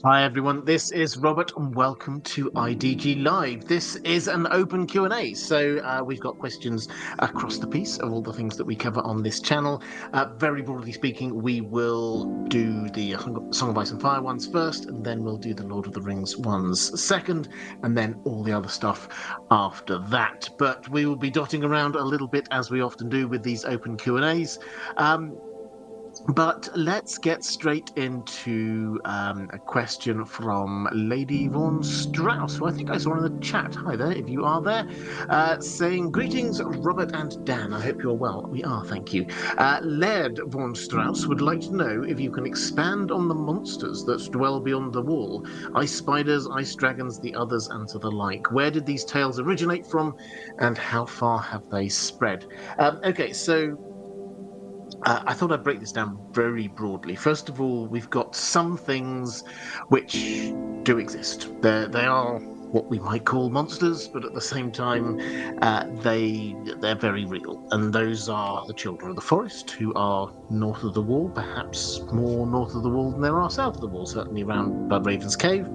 Hi everyone, this is Robert and welcome to IDG Live. This is an open Q&A, so we've got questions across the piece of all the things that we cover on this channel. Very broadly speaking, we will do the Song of Ice and Fire ones first, and then we'll do the Lord of the Rings ones second, and then all the other stuff after that. But we will be dotting around a little bit as we often do with these open Q&As. But let's get straight into a question from Lady Vaughan Strauss, who I think I saw in the chat. Hi there, if you are there, saying, "Greetings, Robert and Dan. I hope you're well." We are, thank you. Laird Vaughan Strauss would like to know if you can expand on the monsters that dwell beyond the wall. Ice spiders, ice dragons, the others, and to the like. Where did these tales originate from, and how far have they spread? Okay, so I thought I'd break this down very broadly. First of all, we've got some things which do exist. They are what we might call monsters, but at the same time, they're very real. And those are the children of the forest, who are north of the wall, perhaps more north of the wall than there are south of the wall, certainly around Raven's Cave.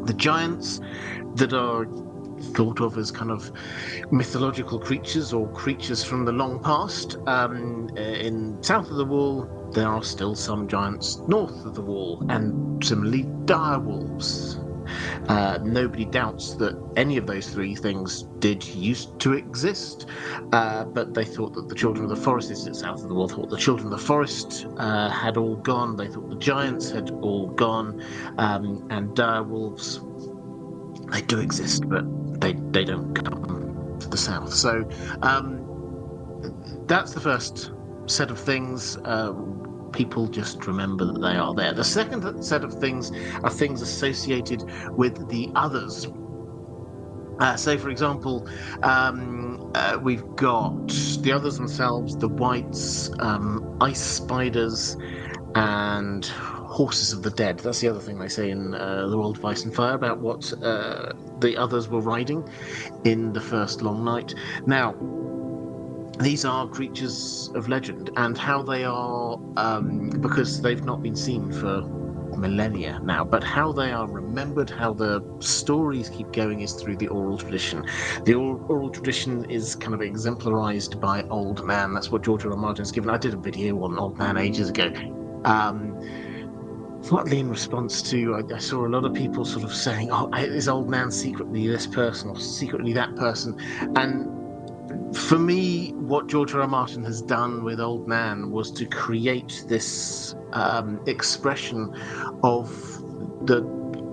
The giants that are thought of as kind of mythological creatures or creatures from the long past. In south of the wall, there are still some giants north of the wall, and similarly, dire wolves. Nobody doubts that any of those three things did used to exist, but they thought that the children of the forest, this is south of the wall, thought the children of the forest had all gone. They thought the giants had all gone, and dire wolves, they do exist, but they don't come to the south. So that's the first set of things. People just remember that they are there. The second set of things are things associated with the others. So, for example, we've got the others themselves, the wights, ice spiders, and horses of the dead. That's the other thing they say in the World of Ice and Fire about what the others were riding in the first long night. Now, these are creatures of legend, and how they are, because they've not been seen for millennia now, but how they are remembered, how the stories keep going, is through the oral tradition. The oral tradition is kind of exemplarized by Old Man. That's what George R. R. Martin's given. I did a video on Old Man ages ago. Partly in response to, I saw a lot of people sort of saying, "Oh, is Old Man secretly this person or secretly that person?" And for me, what George R. R. Martin has done with Old Man was to create this expression of the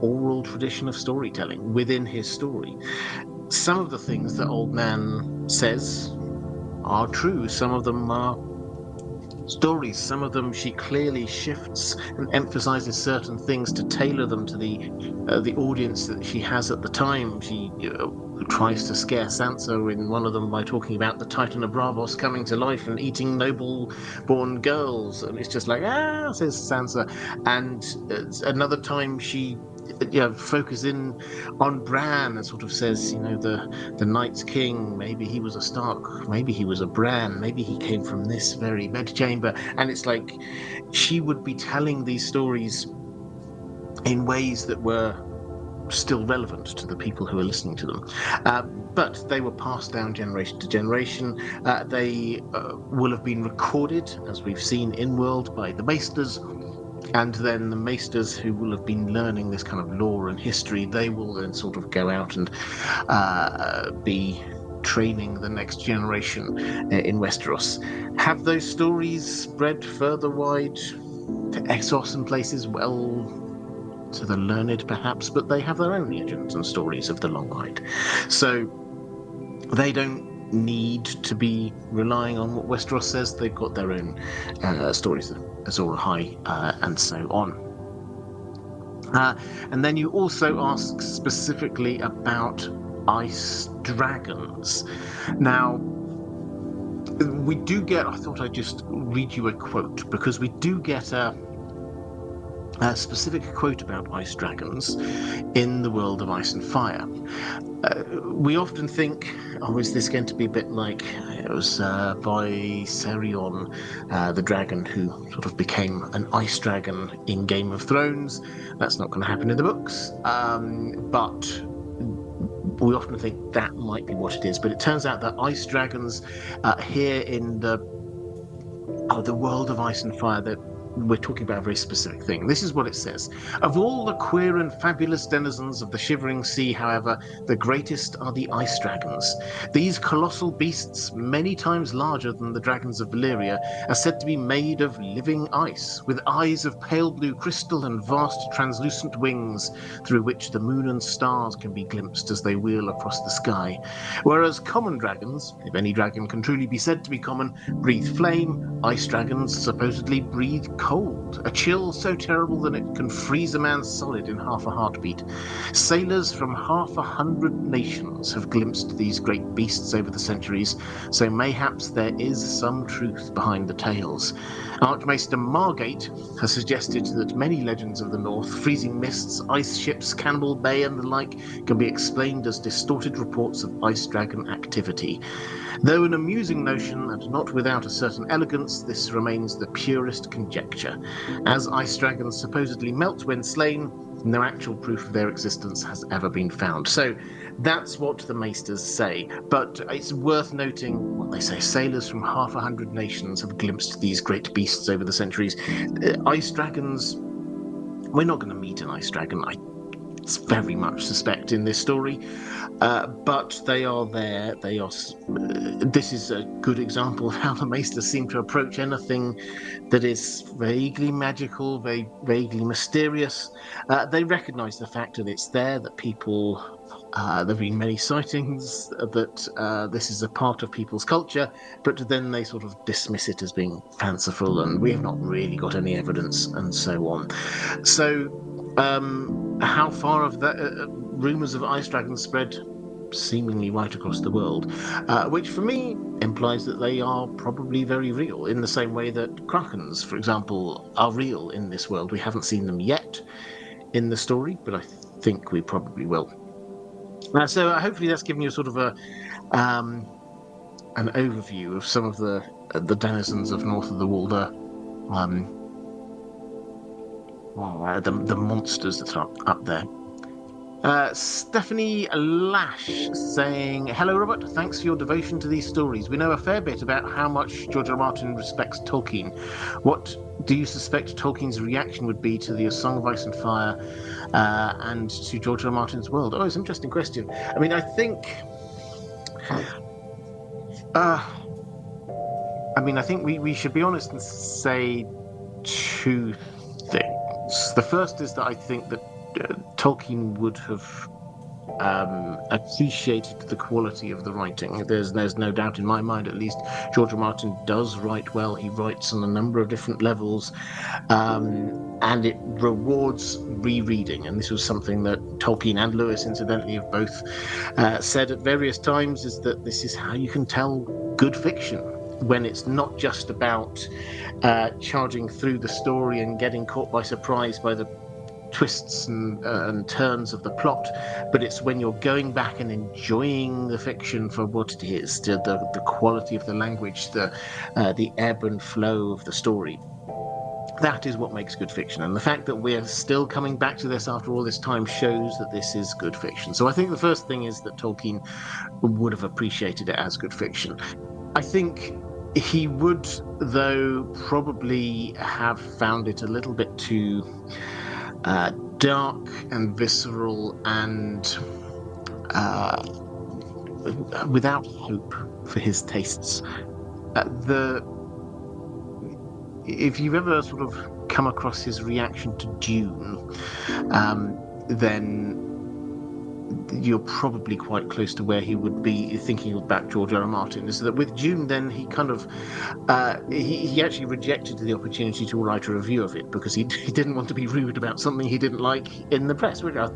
oral tradition of storytelling within his story. Some of the things that Old Man says are true. Some of them are stories. Some of them she clearly shifts and emphasizes certain things to tailor them to the audience that she has at the time. She tries to scare Sansa in one of them by talking about the Titan of Braavos coming to life and eating noble-born girls, and it's just like, says Sansa. And another time she focus in on Bran and sort of says, the Night's King, maybe he was a Stark, maybe he was a Bran, maybe he came from this very bedchamber. And it's like she would be telling these stories in ways that were still relevant to the people who are listening to them. But they were passed down generation to generation. They will have been recorded, as we've seen in world, by the Maesters. And then the Maesters, who will have been learning this kind of lore and history, they will then sort of go out and be training the next generation in Westeros. Have those stories spread further wide to Essos and places? Well, to the learned perhaps, but they have their own legends and stories of the Long Night. So they don't need to be relying on what Westeros says. They've got their own stories, Azor Ahai, and so on. And then you also ask specifically about ice dragons. Now, we do get, I thought I'd just read you a quote, because we do get a a specific quote about ice dragons in the world of Ice and Fire. We often think, oh, is this going to be a bit like it was by Saerion, the dragon who sort of became an ice dragon in Game of Thrones? That's not going to happen in the books, but we often think that might be what it is. But it turns out that ice dragons here in the world of Ice and Fire, that we're talking about a very specific thing. This is what it says. Of all the queer and fabulous denizens of the Shivering Sea, however, the greatest are the ice dragons. These colossal beasts, many times larger than the dragons of Valyria, are said to be made of living ice, with eyes of pale blue crystal and vast translucent wings through which the moon and stars can be glimpsed as they wheel across the sky. Whereas common dragons, if any dragon can truly be said to be common, breathe flame, ice dragons supposedly breathe cold, a chill so terrible that it can freeze a man solid in half a heartbeat. Sailors from 100 nations have glimpsed these great beasts over the centuries, so mayhaps there is some truth behind the tales. Archmaester Margate has suggested that many legends of the North, freezing mists, ice ships, Cannibal Bay and the like, can be explained as distorted reports of ice dragon activity. Though an amusing notion and not without a certain elegance, this remains the purest conjecture. As ice dragons supposedly melt when slain, no actual proof of their existence has ever been found. So that's what the Maesters say. But it's worth noting what they say. Sailors from 100 nations have glimpsed these great beasts over the centuries. Ice dragons, we're not going to meet an ice dragon, I very much suspect, in this story. But they are there. They are. This is a good example of how the Maesters seem to approach anything that is vaguely magical, vaguely mysterious. They recognise the fact that it's there, that people. There have been many sightings that this is a part of people's culture, but then they sort of dismiss it as being fanciful, and we have not really got any evidence, and so on. So. How far have that rumours of ice dragons spread? Seemingly right across the world, which for me implies that they are probably very real, in the same way that krakens, for example, are real in this world. We haven't seen them yet in the story, but I think we probably will. So hopefully that's given you sort of an overview of some of the denizens of North of the Wall, the monsters that are up there. Stephanie Lash saying, "Hello, Robert. Thanks for your devotion to these stories. We know a fair bit about how much George R. R. Martin respects Tolkien. What do you suspect Tolkien's reaction would be to the A Song of Ice and Fire and to George R. R. Martin's world?" Oh, it's an interesting question. I mean, I think we should be honest and say two things. The first is that I think that Tolkien would have appreciated the quality of the writing. There's no doubt in my mind, at least, George R. Martin does write well. He writes on a number of different levels, and it rewards rereading. And this was something that Tolkien and Lewis, incidentally, have both said at various times, is that this is how you can tell good fiction, when it's not just about charging through the story and getting caught by surprise by the twists and turns of the plot, but it's when you're going back and enjoying the fiction for what it is, the quality of the language, the ebb and flow of the story. That is what makes good fiction, and the fact that we're still coming back to this after all this time shows that this is good fiction. So I think the first thing is that Tolkien would have appreciated it as good fiction. I think he would, though, probably have found it a little bit too dark and visceral and without hope for his tastes. If you've ever sort of come across his reaction to Dune, then you're probably quite close to where he would be thinking about George R. R. Martin. Is that with Dune, then he kind of he actually rejected the opportunity to write a review of it because he didn't want to be rude about something he didn't like in the press, which I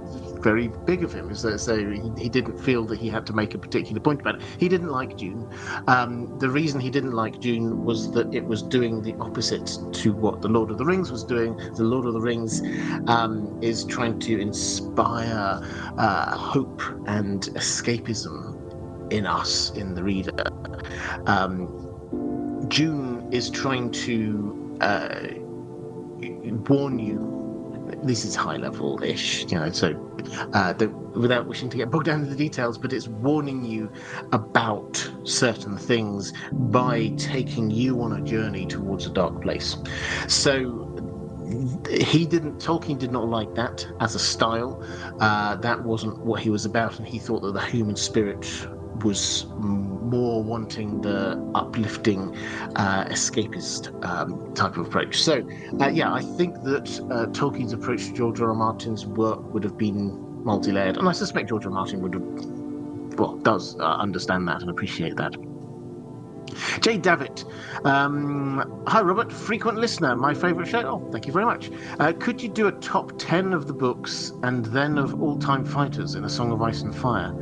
very big of him. So he didn't feel that he had to make a particular point about it. He didn't like Dune. The reason he didn't like Dune was that it was doing the opposite to what The Lord of the Rings was doing. The Lord of the Rings is trying to inspire hope and escapism in us, in the reader. Dune is trying to warn you. This is high level-ish, so without wishing to get bogged down in the details, but it's warning you about certain things by taking you on a journey towards a dark place. So Tolkien did not like that as a style. That wasn't what he was about, and he thought that the human spirit was more wanting the uplifting, escapist type of approach. So, I think that Tolkien's approach to George R. R. Martin's work would have been multi-layered, and I suspect George R. R. Martin does understand that and appreciate that. Jay Davitt. Hi, Robert. Frequent listener. My favourite show. Oh, thank you very much. Could you do a top 10 of the books and then of all-time fighters in A Song of Ice and Fire?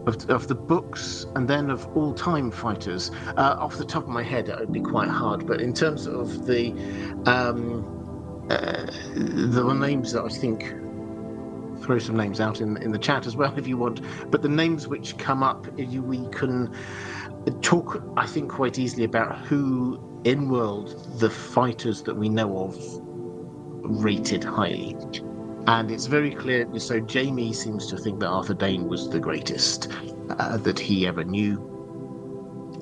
Of the books and then of all-time fighters. Off the top of my head, it would be quite hard. But in terms of the names that I think, throw some names out in the chat as well if you want. But the names which come up, we can talk, I think, quite easily about who in world the fighters that we know of rated highly. And it's very clear. So Jamie seems to think that Arthur Dayne was the greatest that he ever knew.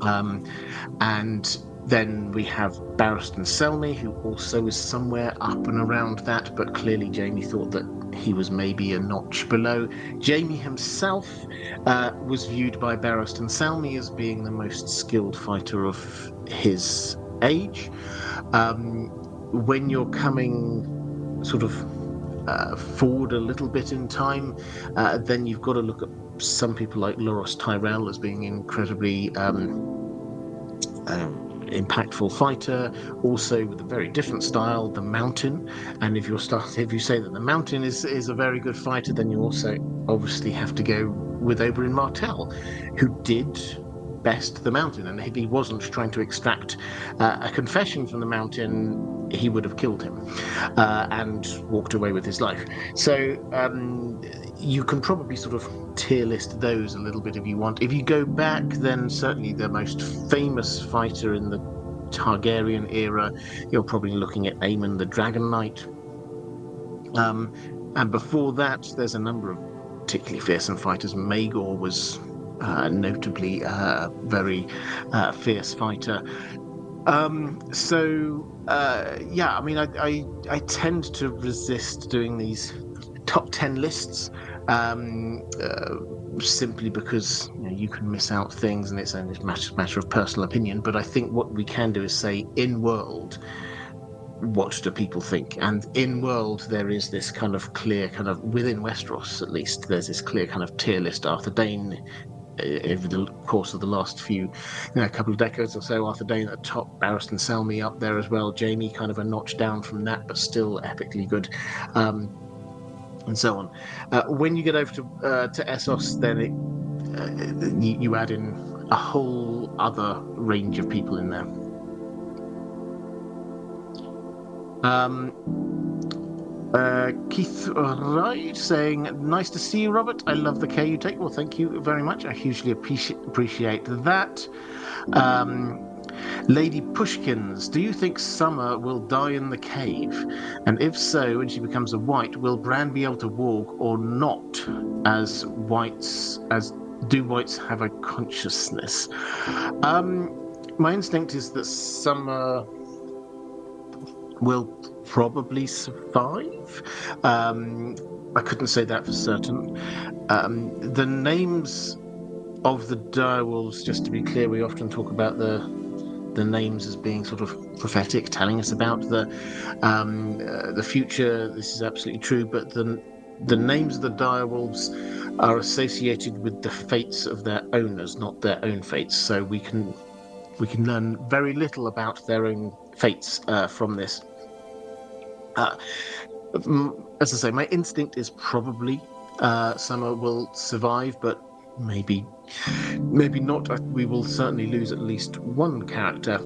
And then we have Barristan Selmy, who also is somewhere up and around that, but clearly Jamie thought that he was maybe a notch below. Jamie himself was viewed by Barristan Selmy as being the most skilled fighter of his age. When you're coming sort of forward a little bit in time, then you've got to look at some people like Loras Tyrell as being incredibly impactful fighter, also with a very different style, the Mountain. And if you say that the Mountain is a very good fighter, then you also obviously have to go with Oberyn Martell, who did best the Mountain. And if he wasn't trying to extract a confession from the Mountain, he would have killed him and walked away with his life. So you can probably sort of tier list those a little bit if you want. If you go back, then certainly the most famous fighter in the Targaryen era, you're probably looking at Aemon the Dragon Knight. And before that, there's a number of particularly fearsome fighters. Maegor was notably a very fierce fighter. I tend to resist doing these top 10 lists simply because you can miss out things, and it's a matter of personal opinion. But I think what we can do is say, in world, what do people think? And in world, there is this kind of clear within Westeros, at least, there's this clear kind of tier list. Arthur Dayne, over the course of the last couple of decades or so, Arthur Dayne at the top, Barristan Selmy up there as well, Jamie kind of a notch down from that, but still epically good, and so on. When you get over to Essos, then you add in a whole other range of people in there. Keith Wright saying, nice to see you, Robert. I love the care you take. Well, thank you very much. I hugely appreciate that. Lady Pushkins, do you think Summer will die in the cave? And if so, when she becomes a white, will Bran be able to walk or not? Do whites have a consciousness? My instinct is that Summer will probably survive. I couldn't say that for certain. The names of the direwolves, just to be clear, we often talk about the names as being sort of prophetic, telling us about the future. This is absolutely true, but the names of the direwolves are associated with the fates of their owners, not their own fates. So we can learn very little about their own fates from this. as I say, my instinct is probably Summer will survive, but maybe not. We will certainly lose at least one character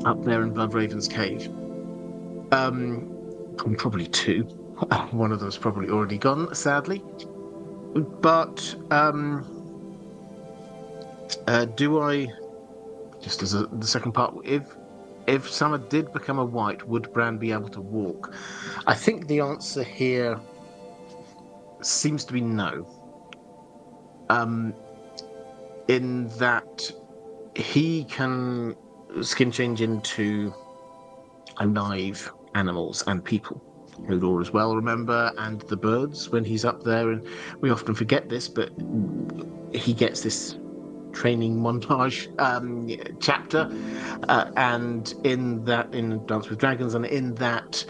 up there in Bloodraven's cave. Probably two. One of them's probably already gone, sadly. But do I? Just as the second part, if Summer did become a white, would Bran be able to walk? I think the answer here seems to be no. In that he can skin change into alive animals and people. Hodor as well, remember, and the birds when he's up there, and we often forget this, but he gets this training montage chapter, and in Dance with Dragons, and in that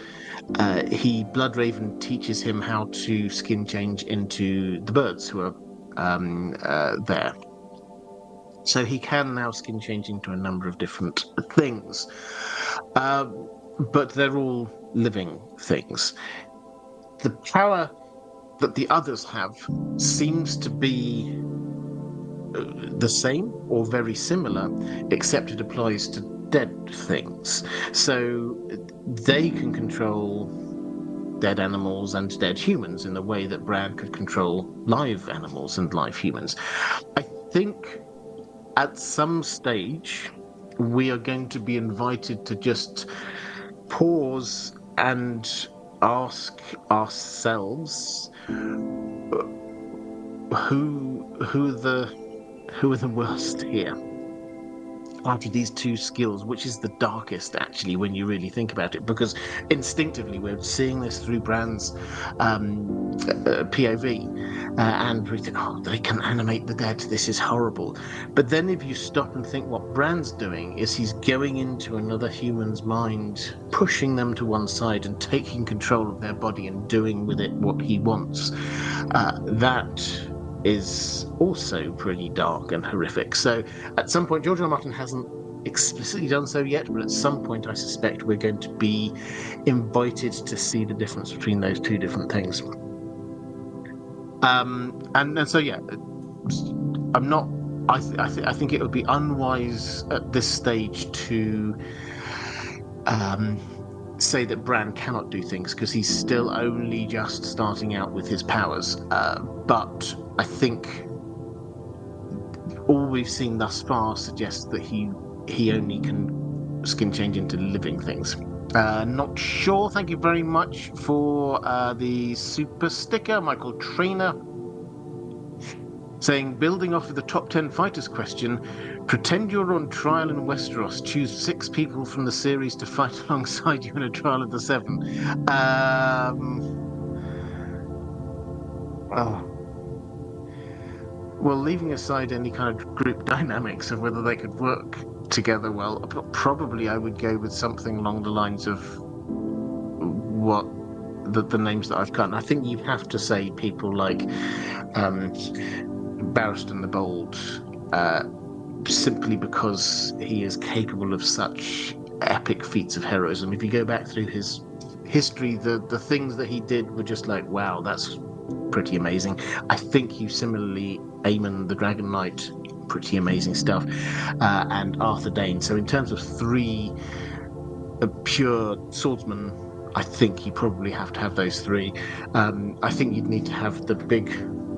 Bloodraven teaches him how to skin change into the birds who are there. So he can now skin change into a number of different things. But they're all living things. The power that the others have seems to be the same or very similar, except it applies to dead things. So they can control dead animals and dead humans in the way that Bran could control live animals and live humans. I think at some stage we are going to be invited to just pause and ask ourselves who are the worst here out of these two skills, which is the darkest actually when you really think about it, because instinctively we're seeing this through Bran's POV, and we think, oh, they can animate the dead, this is horrible. But then if you stop and think, what Bran's doing is he's going into another human's mind, pushing them to one side and taking control of their body and doing with it what he wants. That is also pretty dark and horrific. So at some point, George R. R. Martin hasn't explicitly done so yet, but at some point I suspect we're going to be invited to see the difference between those two different things. And so yeah, I'm not. I think it would be unwise at this stage to say that Bran cannot do things, because he's still only just starting out with his powers. But I think all we've seen thus far suggests that he only can skin change into living things. Not sure. Thank you very much for the super sticker, Michael Trainer. Saying, building off of the top 10 fighters question, pretend you're on trial in Westeros. Choose 6 people from the series to fight alongside you in a trial of the 7. Well, leaving aside any kind of group dynamics of whether they could work together well, probably I would go with something along the lines of what the names that I've cut. I think you have to say people like Barristan the Bold, simply because he is capable of such epic feats of heroism. If you go back through his history, the things that he did were just like, wow, that's pretty amazing. I think you similarly, Aemon the Dragon Knight, pretty amazing stuff, and Arthur Dane. So in terms of 3 pure swordsmen, I think you probably have to have those 3. I think you'd need to have the big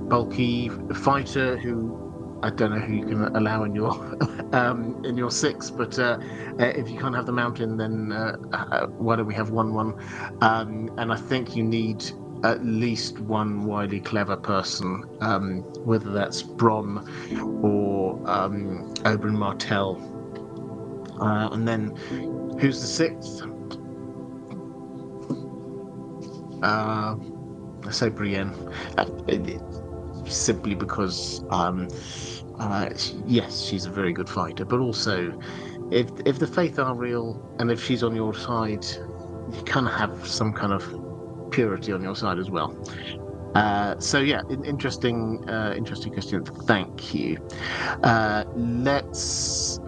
bulky fighter who I don't know who you can allow in your 6, but if you can't have the mountain, then why don't we have 1-1? And I think you need at least one wily clever person, whether that's Bronn or Oberyn Martell. And then who's the 6th? I say Brienne. Simply because yes, she's a very good fighter, but also if the Faith are real and if she's on your side, you kind of have some kind of purity on your side as well. So yeah, interesting question. Thank you. Let's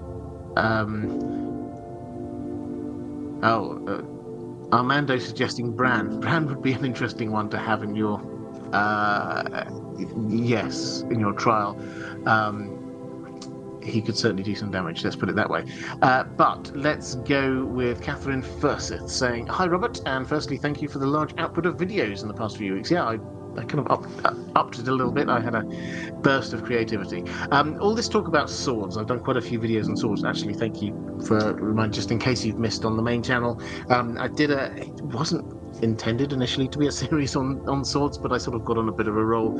Armando suggesting Bran. Bran would be an interesting one to have in your, yes, in your trial. He could certainly do some damage, let's put it that way. But let's go with Catherine Furseth saying, "Hi, Robert, and firstly, thank you for the large output of videos in the past few weeks." Yeah, I kind of upped it a little bit. I had a burst of creativity. All this talk about swords, I've done quite a few videos on swords, actually. Thank you for reminding, just in case you've missed on the main channel. It wasn't intended initially to be a series on swords, but I sort of got on a bit of a roll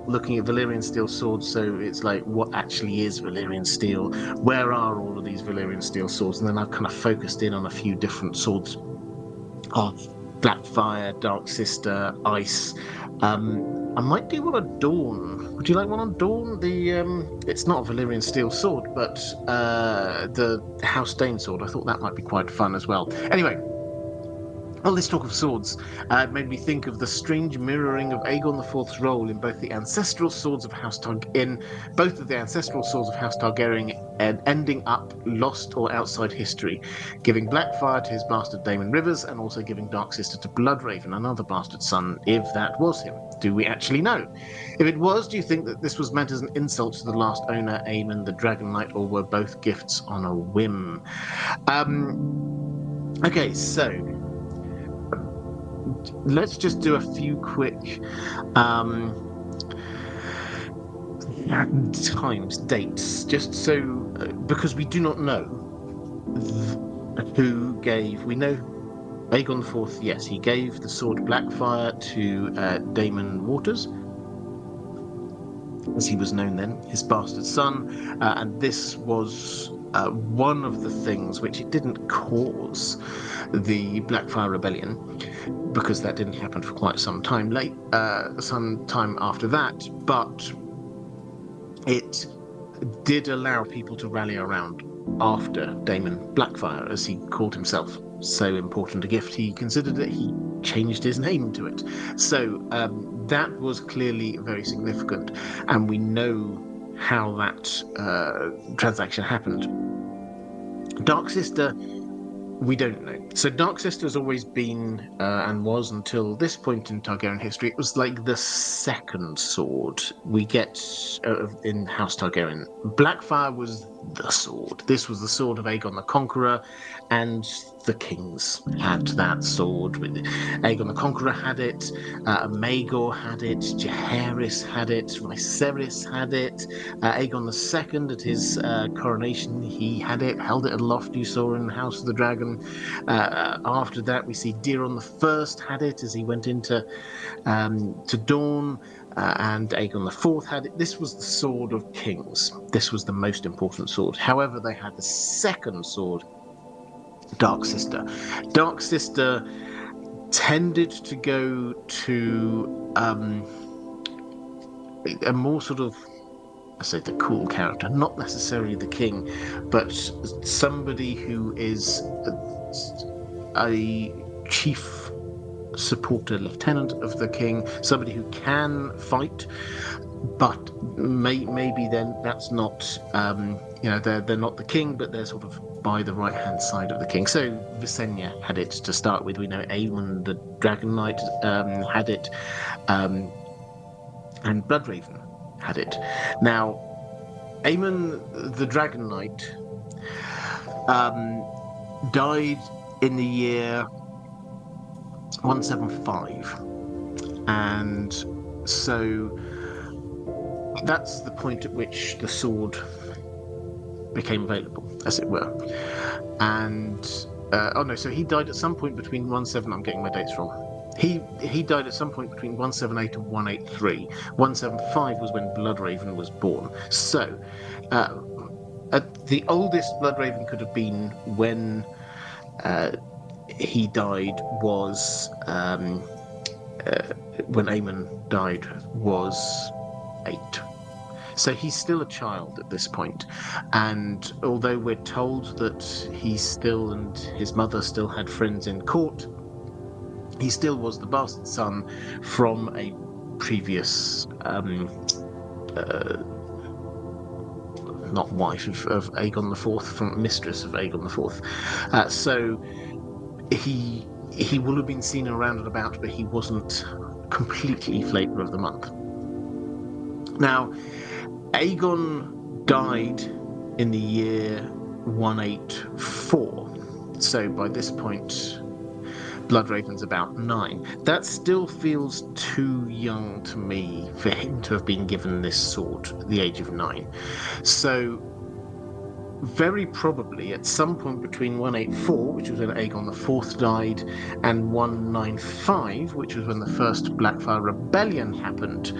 looking at Valyrian steel swords. So it's like, what actually is Valyrian steel? Where are all of these Valyrian steel swords? And then I've kind of focused in on a few different swords of Blackfire, Dark Sister, Ice. I might do one on Dawn. Would you like one on Dawn? It's not a Valyrian steel sword, but the House Dane sword. I thought that might be quite fun as well. Anyway, all this talk of swords made me think of the strange mirroring of Aegon IV's role in both the ancestral swords of House Targaryen, both of the ancestral swords of House Targaryen, and ending up lost or outside history, giving Blackfire to his bastard Daemon Rivers, and also giving Dark Sister to Bloodraven, another bastard son, if that was him. Do we actually know? If it was, do you think that this was meant as an insult to the last owner, Aemon the Dragon Knight, or were both gifts on a whim? Okay, so let's just do a few quick dates, just so, because we do not know who gave. We know Aegon IV, yes, he gave the sword Blackfire to Daemon Waters, as he was known then, his bastard son, and this was one of the things which it didn't cause the Blackfire Rebellion, because that didn't happen for quite some time after that, but it did allow people to rally around after Daemon Blackfire, as he called himself. So important a gift, he considered that he changed his name to it. So that was clearly very significant, and we know how that transaction happened. Dark Sister, we don't know. So Dark Sister has always been, and was until this point in Targaryen history, it was like the second sword we get in House Targaryen. Blackfire was the sword. This was the sword of Aegon the Conqueror, and the kings had that sword. Aegon the Conqueror had it, Maegor had it, Jaehaerys had it, Viserys had it, Aegon II at his coronation, he had it, held it aloft, you saw in House of the Dragon. After that, we see Daeron I had it as he went into to Dawn, and Aegon IV had it. This was the sword of kings. This was the most important sword. However, they had the second sword, Dark Sister. Dark Sister tended to go to a more sort of, I say, the cool character, not necessarily the king, but somebody who is a chief supporter, lieutenant of the king, somebody who can fight, but maybe then that's not, they're not the king, but they're sort of by the right-hand side of the king. So Visenya had it to start with. We know Aemon the Dragon Knight had it, and Bloodraven had it. Now, Aemon the Dragon Knight died in the year 175, and so that's the point at which the sword became available, as it were. And so he died at some point between 17. I'm getting my dates wrong. He died at some point between 178 and 183. 175 was when Bloodraven was born. So the oldest Bloodraven could have been when he died was when Aemon died was 8. So he's still a child at this point, and although we're told that he still and his mother still had friends in court, he still was the bastard son from a previous not wife of Aegon IV, from mistress of Aegon IV. So he he will have been seen around and about, but he wasn't completely flavour of the month. Now, Aegon died in the year 184, so by this point, Bloodraven's about 9. That still feels too young to me for him to have been given this sword at the age of 9. So, very probably at some point between 184, which was when Aegon IV died, and 195, which was when the first Blackfire Rebellion happened,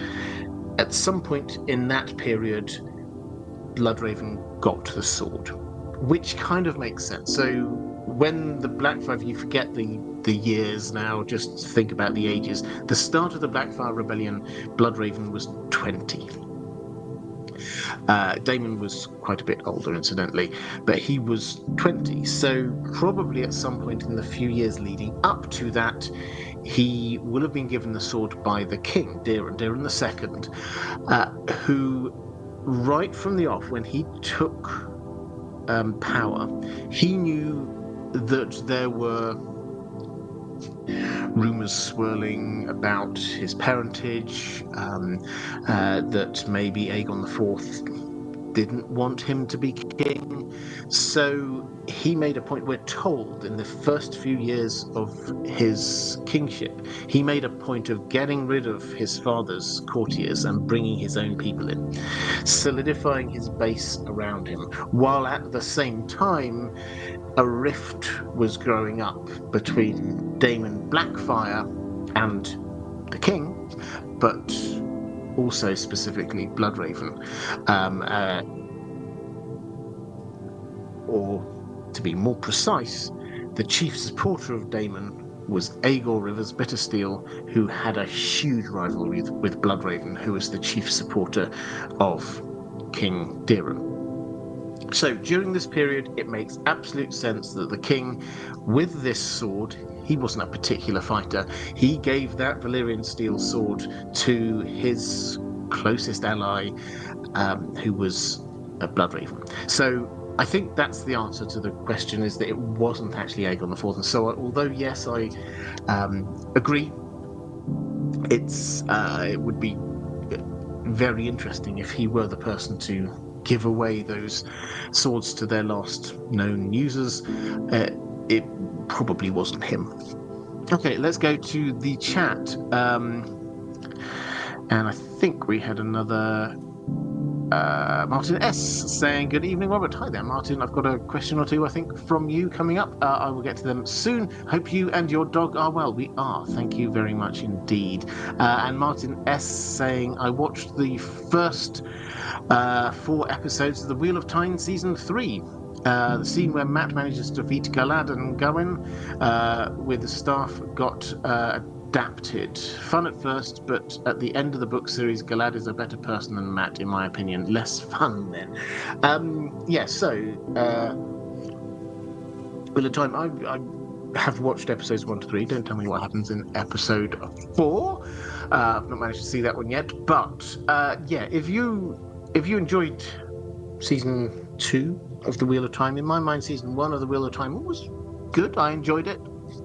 at some point in that period, Bloodraven got the sword, which kind of makes sense. So when the Blackfire, you forget the years now, just think about the ages. The start of the Blackfire Rebellion, Bloodraven was 20. Daemon was quite a bit older, incidentally, but he was 20. So probably at some point in the few years leading up to that, he will have been given the sword by the king, Daeron II, who, right from the off, when he took power, he knew that there were rumours swirling about his parentage, that maybe Aegon IV didn't want him to be king. So he made a point, we're told, in the first few years of his kingship, he made a point of getting rid of his father's courtiers and bringing his own people in, solidifying his base around him, while at the same time a rift was growing up between Daemon Blackfire and the king, but also specifically Bloodraven. Or to be more precise, the chief supporter of Daemon was Aegor Rivers Bittersteel, who had a huge rivalry with Bloodraven, who was the chief supporter of King Daeron. So during this period, it makes absolute sense that the king, with this sword, he wasn't a particular fighter. He gave that Valyrian steel sword to his closest ally, who was Bloodraven. So I think that's the answer to the question, is that it wasn't actually Aegon IV. And so although, yes, I agree, it would be very interesting if he were the person to give away those swords to their last known users. It probably wasn't him. Okay, let's go to the chat. And I think we had another Martin S saying, good evening, Robert. Hi there, Martin. I've got a question or two, I think, from you coming up. I will get to them soon. Hope you and your dog are well. We are. Thank you very much indeed. And Martin S saying, I watched the first 4 episodes of The Wheel of Time Season 3. The scene where Matt manages to defeat Galad and Gawain with the staff got adapted. Fun at first, but at the end of the book series, Galad is a better person than Matt, in my opinion. Less fun then. So Wheel of Time, I have watched episodes 1 to 3. Don't tell me what happens in episode 4. I've not managed to see that one yet. But if you enjoyed season 2 of The Wheel of Time, in my mind, season 1 of The Wheel of Time was good. I enjoyed it,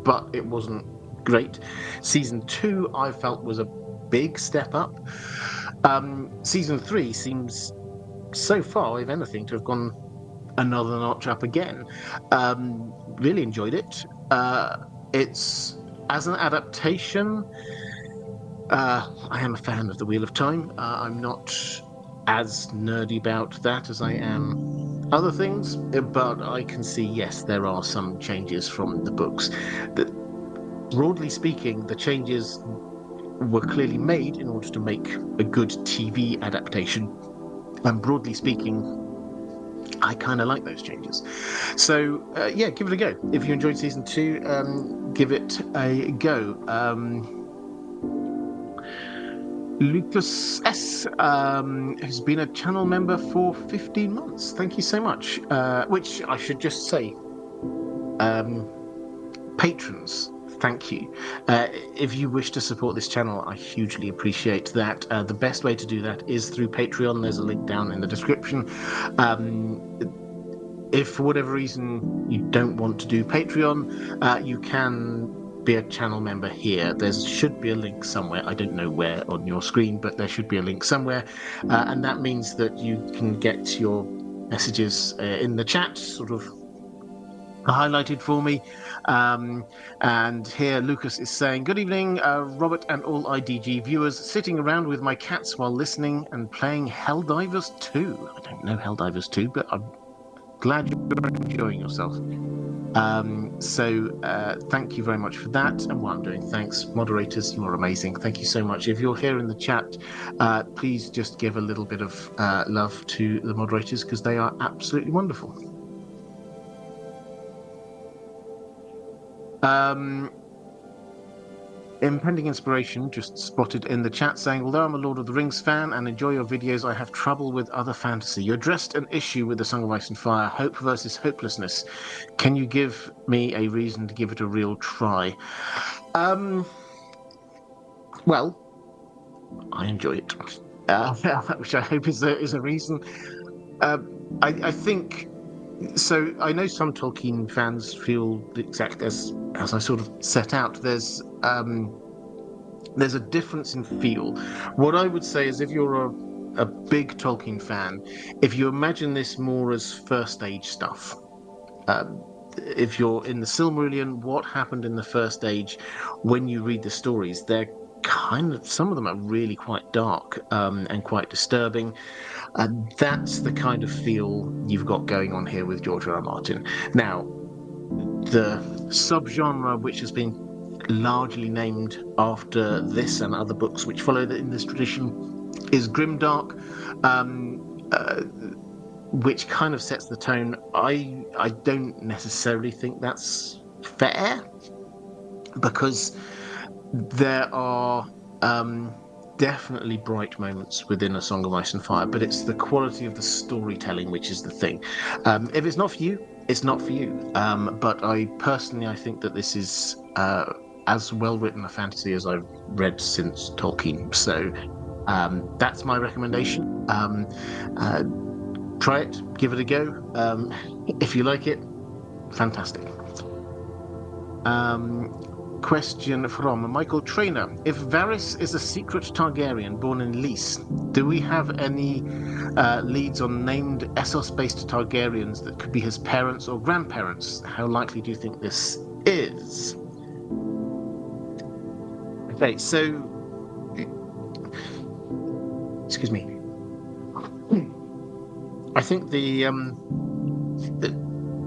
but it wasn't great. Season 2, I felt, was a big step up. Season 3 seems, so far, if anything, to have gone another notch up again. Really enjoyed it. It's, as an adaptation, I am a fan of The Wheel of Time. I'm not as nerdy about that as I am other things, but I can see, yes, there are some changes from the books. Broadly speaking, the changes were clearly made in order to make a good TV adaptation. And broadly speaking, I kind of like those changes. So, give it a go. If you enjoyed season 2, give it a go. Lucas S, has been a channel member for 15 months. Thank you so much. Which I should just say, patrons, thank you. If you wish to support this channel, I hugely appreciate that. The best way to do that is through Patreon. There's a link down in the description. If for whatever reason you don't want to do Patreon, you can be a channel member here. There should be a link somewhere. I don't know where on your screen, but there should be a link somewhere. And that means that you can get your messages in the chat sort of highlighted for me. And here Lucas is saying, good evening, Robert and all IDG viewers, sitting around with my cats while listening and playing Helldivers 2. I don't know Helldivers 2, but I'm glad you're enjoying yourself. So thank you very much for that and what I'm doing. Thanks, moderators, you're amazing. Thank you so much. If you're here in the chat, please just give a little bit of love to the moderators because they are absolutely wonderful. Impending Inspiration just spotted in the chat saying, although I'm a Lord of the Rings fan and enjoy your videos, I have trouble with other fantasy. You addressed an issue with The Song of Ice and Fire, hope versus hopelessness. Can you give me a reason to give it a real try? Well, I enjoy it, which I hope is a reason. I think... So I know some Tolkien fans feel exactly as I sort of set out. There's a difference in feel. What I would say is if you're a big Tolkien fan, if you imagine this more as First Age stuff, if you're in the Silmarillion, what happened in the First Age, when you read the stories, they're kind of, some of them are really quite dark and quite disturbing. That's the kind of feel you've got going on here with George R. R. Martin. Now, the subgenre which has been largely named after this and other books which follow in this tradition is grimdark, which kind of sets the tone. I don't necessarily think that's fair, because there are definitely bright moments within A Song of Ice and Fire, but it's the quality of the storytelling which is the thing. If it's not for you, it's not for you. But I think that this is as well written a fantasy as I've read since Tolkien. So that's my recommendation. Try it, give it a go. If you like it, fantastic. Question from Michael Trainer. If Varys is a secret Targaryen born in Lys, do we have any leads on named Essos-based Targaryens that could be his parents or grandparents? How likely do you think this is? Okay, so... Excuse me. I think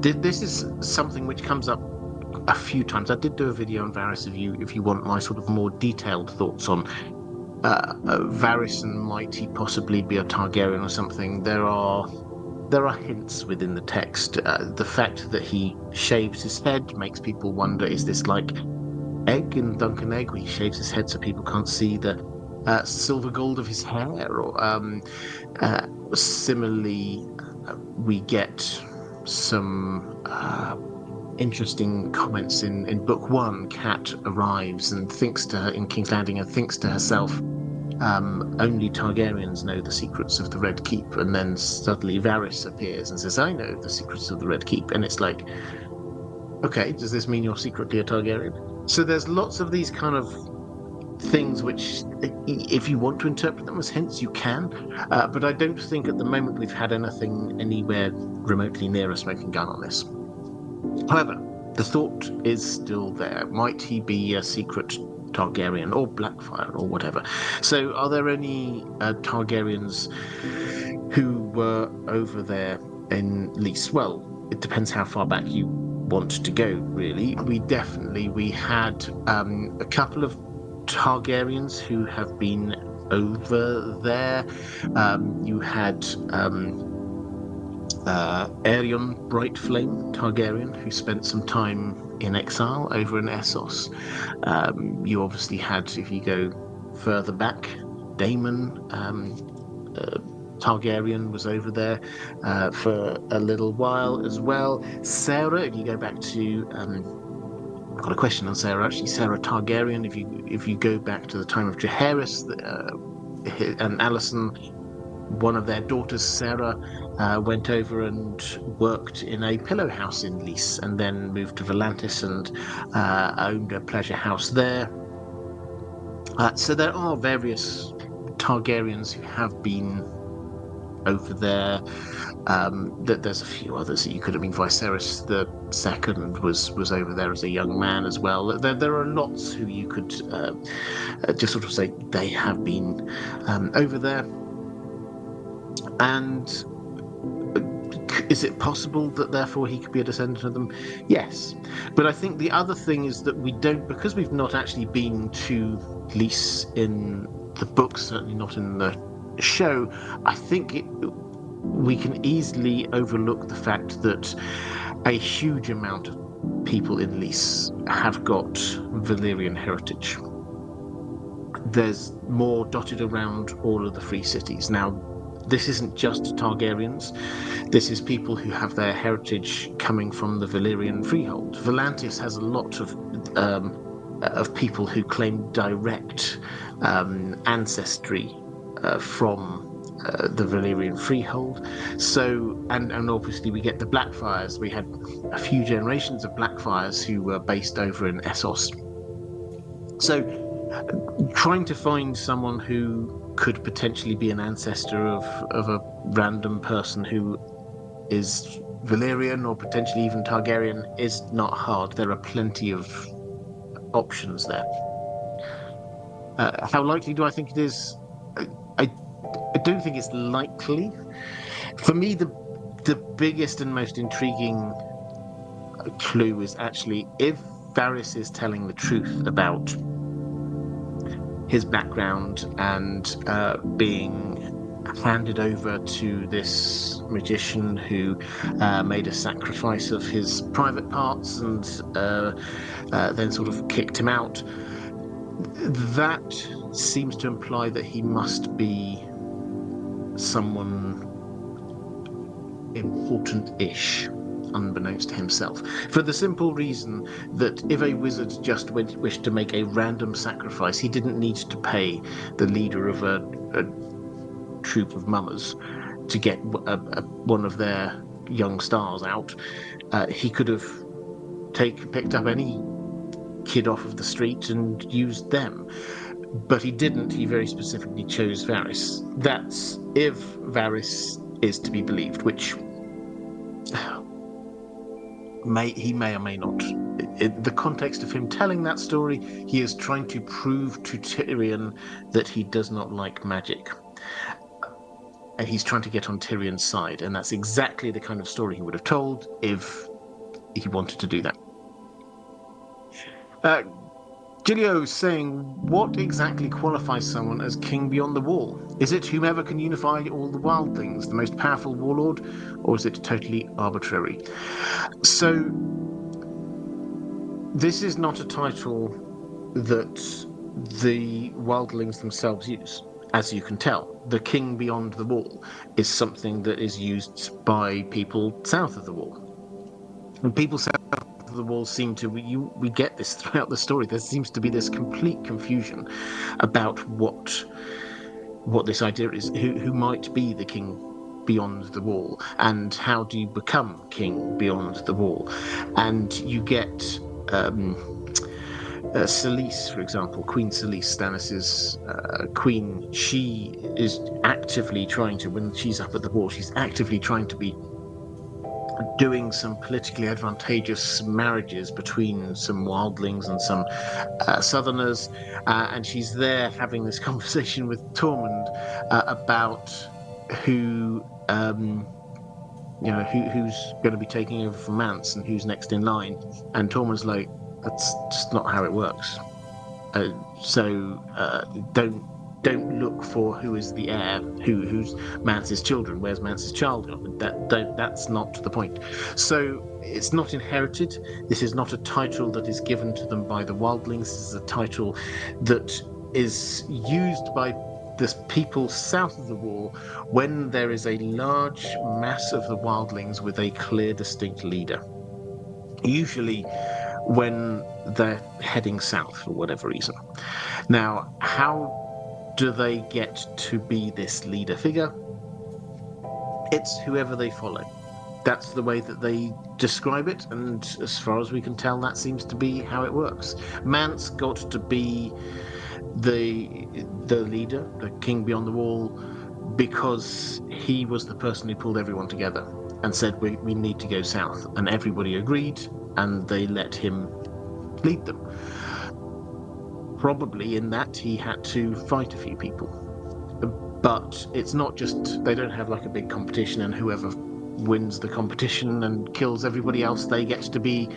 this is something which comes up a few times. I did do a video on Varys if you want my sort of more detailed thoughts on Varys and might he possibly be a Targaryen or something. There are hints within the text. The fact that he shaves his head makes people wonder, is this like Egg in Duncan Egg, where he shaves his head so people can't see the silver gold of his hair? Or similarly, we get some interesting comments in book one. Kat arrives and thinks to her in King's Landing and thinks to herself, only Targaryens know the secrets of the Red Keep. And then suddenly Varys appears and says, I know the secrets of the Red Keep. And it's like, okay, does this mean you're secretly a Targaryen? So there's lots of these kind of things which, if you want to interpret them as hints, you can. But I don't think at the moment we've had anything anywhere remotely near a smoking gun on this. However, the thought is still there. Might he be a secret Targaryen or Blackfyre or whatever? So are there any Targaryens who were over there in Lys? Well, it depends how far back you want to go, really. We had a couple of Targaryens who have been over there. You had Aegon Brightflame Targaryen, who spent some time in exile over in Essos. You obviously had, if you go further back, Daemon Targaryen was over there for a little while as well. Saera, if you go back to... I've got a question on Saera, actually. Saera Targaryen, if you go back to the time of Jaehaerys and Alicent, one of their daughters, Saera, went over and worked in a pillow house in Lys, and then moved to Volantis and owned a pleasure house there. So there are various Targaryens who have been over there. There's a few others that you could have been. Viserys the Second was over there as a young man as well. There are lots who you could just sort of say they have been over there. And is it possible that therefore he could be a descendant of them? Yes. But I think the other thing is that we don't, because we've not actually been to Lys in the books, certainly not in the show, I think we can easily overlook the fact that a huge amount of people in Lys have got Valyrian heritage. There's more dotted around all of the free cities. Now, this isn't just Targaryens. This is people who have their heritage coming from the Valyrian freehold. Volantis has a lot of people who claim direct ancestry from the Valyrian freehold. So, and obviously we get the Blackfires. We had a few generations of Blackfires who were based over in Essos. So, trying to find someone who could potentially be an ancestor of a random person who is Valyrian or potentially even Targaryen is not hard. There are plenty of options there. How likely do I think it is? I don't think it's likely. For me, the biggest and most intriguing clue is actually if Varys is telling the truth about his background and being handed over to this magician who made a sacrifice of his private parts and then sort of kicked him out. That seems to imply that he must be someone important-ish, unbeknownst to himself, for the simple reason that if a wizard just wished to make a random sacrifice, he didn't need to pay the leader of a troop of mummers to get one of their young stars out. He could have picked up any kid off of the street and used them, but he didn't. He very specifically chose Varys. That's if Varys is to be believed, which he may or may not. In the context of him telling that story, he is trying to prove to Tyrion that he does not like magic. And he's trying to get on Tyrion's side, and that's exactly the kind of story he would have told if he wanted to do that. Gilio's saying, what exactly qualifies someone as king beyond the wall? Is it whomever can unify all the wildlings, the most powerful warlord, or is it totally arbitrary? So, this is not a title that the wildlings themselves use. As you can tell, the king beyond the wall is something that is used by people south of the wall. And people south of the wall seem to, we get this throughout the story, there seems to be this complete confusion about what this idea is, who might be the king beyond the wall, and how do you become king beyond the wall. And you get Selyse, for example, Queen Selyse, Stannis' queen. She is actively trying to, when she's up at the wall, she's actively trying to be doing some politically advantageous marriages between some wildlings and some southerners, and she's there having this conversation with Tormund about who's going to be taking over for Mance and who's next in line. And Tormund's like, that's just not how it works. Don't look for who is the heir, who's Mance's children, where's Mance's child. That's not the point. So it's not inherited. This is not a title that is given to them by the wildlings. This is a title that is used by the people south of the wall when there is a large mass of the wildlings with a clear, distinct leader. Usually when they're heading south for whatever reason. Now, how do they get to be this leader figure? It's whoever they follow. That's the way that they describe it, and as far as we can tell, that seems to be how it works. Mance got to be the leader, the king beyond the wall, because he was the person who pulled everyone together and said we need to go south, and everybody agreed, and they let him lead them. Probably in that he had to fight a few people, but it's not just, they don't have like a big competition and whoever wins the competition and kills everybody else, they get to be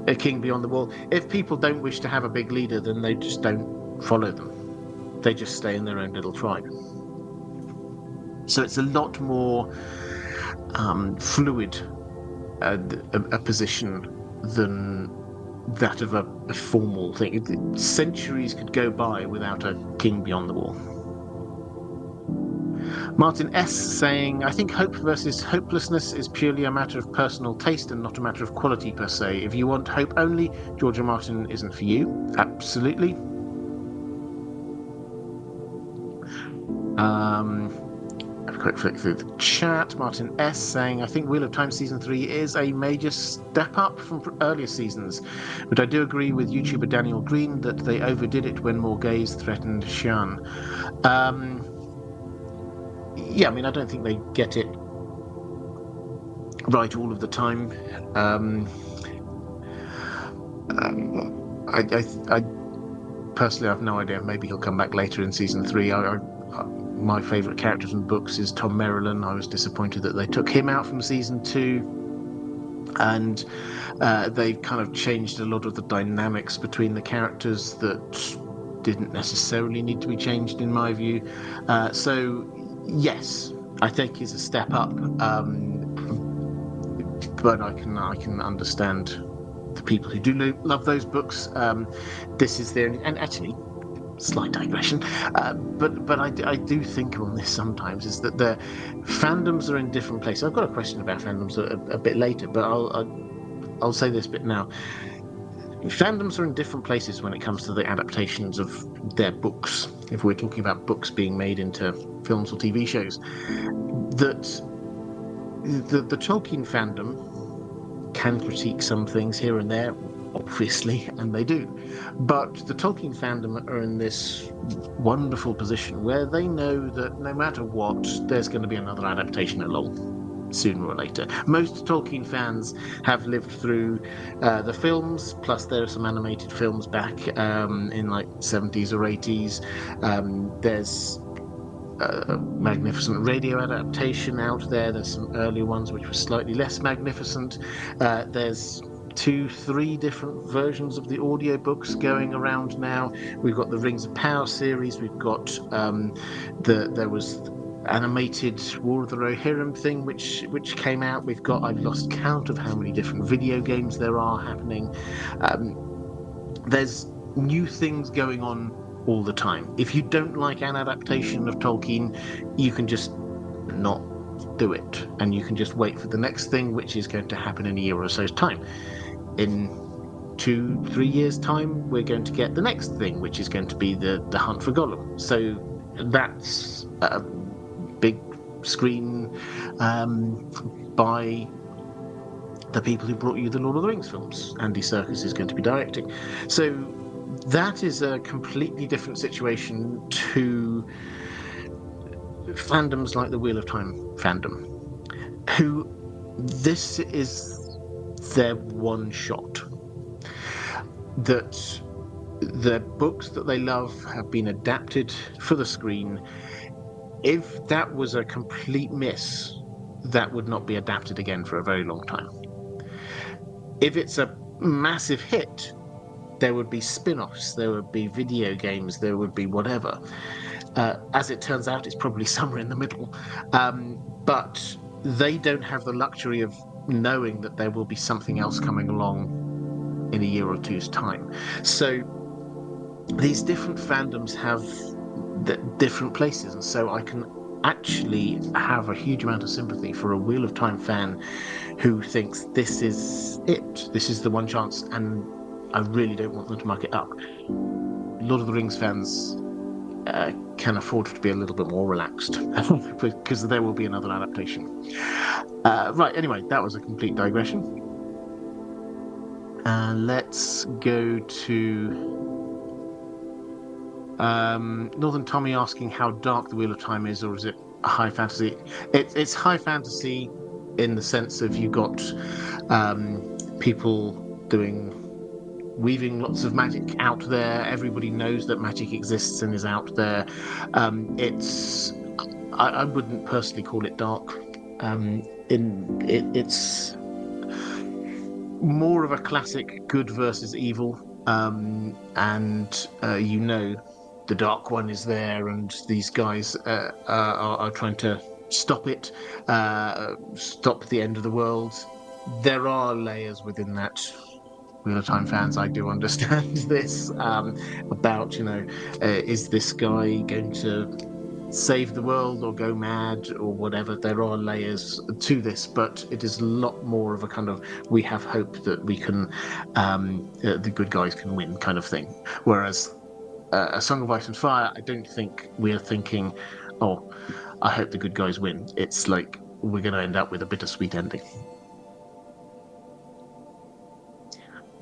a king beyond the wall. If people don't wish to have a big leader, then they just don't follow them. They just stay in their own little tribe. So it's a lot more fluid a position than that of a formal thing. Centuries could go by without a king beyond the wall. Martin S. saying, I think hope versus hopelessness is purely a matter of personal taste and not a matter of quality per se. If you want hope only, George R. Martin isn't for you. Absolutely. Have a quick flick through the chat. Martin S. saying, I think Wheel of Time Season 3 is a major step up from earlier seasons, but I do agree with YouTuber Daniel Green that they overdid it when more gays threatened Shan. Yeah, I mean, I don't think they get it right all of the time. I personally have no idea. Maybe he'll come back later in Season 3. My favourite character from books is Tom Merrilin. I was disappointed that they took him out from Season 2. And they've kind of changed a lot of the dynamics between the characters that didn't necessarily need to be changed, in my view. So, yes, I think he's a step up. But I can understand the people who do love those books. This is their... And actually... slight digression, but I do think on this sometimes, is that the fandoms are in different places. I've got a question about fandoms a bit later, but I'll say this bit now. Fandoms are in different places when it comes to the adaptations of their books. If we're talking about books being made into films or TV shows, that the Tolkien fandom can critique some things here and there, obviously, and they do. But the Tolkien fandom are in this wonderful position where they know that no matter what, there's going to be another adaptation along sooner or later. Most Tolkien fans have lived through the films, plus there are some animated films back in like 70s or 80s. There's a magnificent radio adaptation out there. There's some earlier ones which were slightly less magnificent. There's 2-3 different versions of the audiobooks going around now. We've got the Rings of Power series. We've got there was animated War of the Rohirrim thing which came out. We've got, I've lost count of how many different video games there are happening. There's new things going on all the time. If you don't like an adaptation of Tolkien, you can just not do it, and you can just wait for the next thing, which is going to happen in a year or so's time. In 2-3 years' time, we're going to get the next thing, which is going to be the hunt for Gollum. So that's a big screen by the people who brought you the Lord of the Rings films. Andy Serkis is going to be directing. So that is a completely different situation to fandoms like the Wheel of Time fandom, who this is their one shot. That the books that they love have been adapted for the screen. If that was a complete miss, that would not be adapted again for a very long time. If it's a massive hit, there would be spin-offs, there would be video games, there would be whatever. As it turns out, it's probably somewhere in the middle. But they don't have the luxury of knowing that there will be something else coming along in a year or two's time. So these different fandoms have different places, and so I can actually have a huge amount of sympathy for a Wheel of Time fan who thinks this is it, this is the one chance, and I really don't want them to muck it up. Lord of the Rings fans can afford to be a little bit more relaxed because there will be another adaptation. Right, anyway, that was a complete digression. Let's go to Northern Tommy asking how dark the Wheel of Time is, or is it high fantasy? It's high fantasy in the sense of you've got people weaving lots of magic out there. Everybody knows that magic exists and is out there. I wouldn't personally call it dark. It's more of a classic good versus evil, and the Dark One is there, and these guys are trying to stop it, stop the end of the world. There are layers within that. Wheel of Time fans, I do understand this about, is this guy going to save the world or go mad or whatever? There are layers to this, but it is a lot more of a kind of, we have hope that we can, the good guys can win kind of thing. Whereas A Song of Ice and Fire, I don't think we're thinking, oh, I hope the good guys win. It's like, we're going to end up with a bittersweet ending.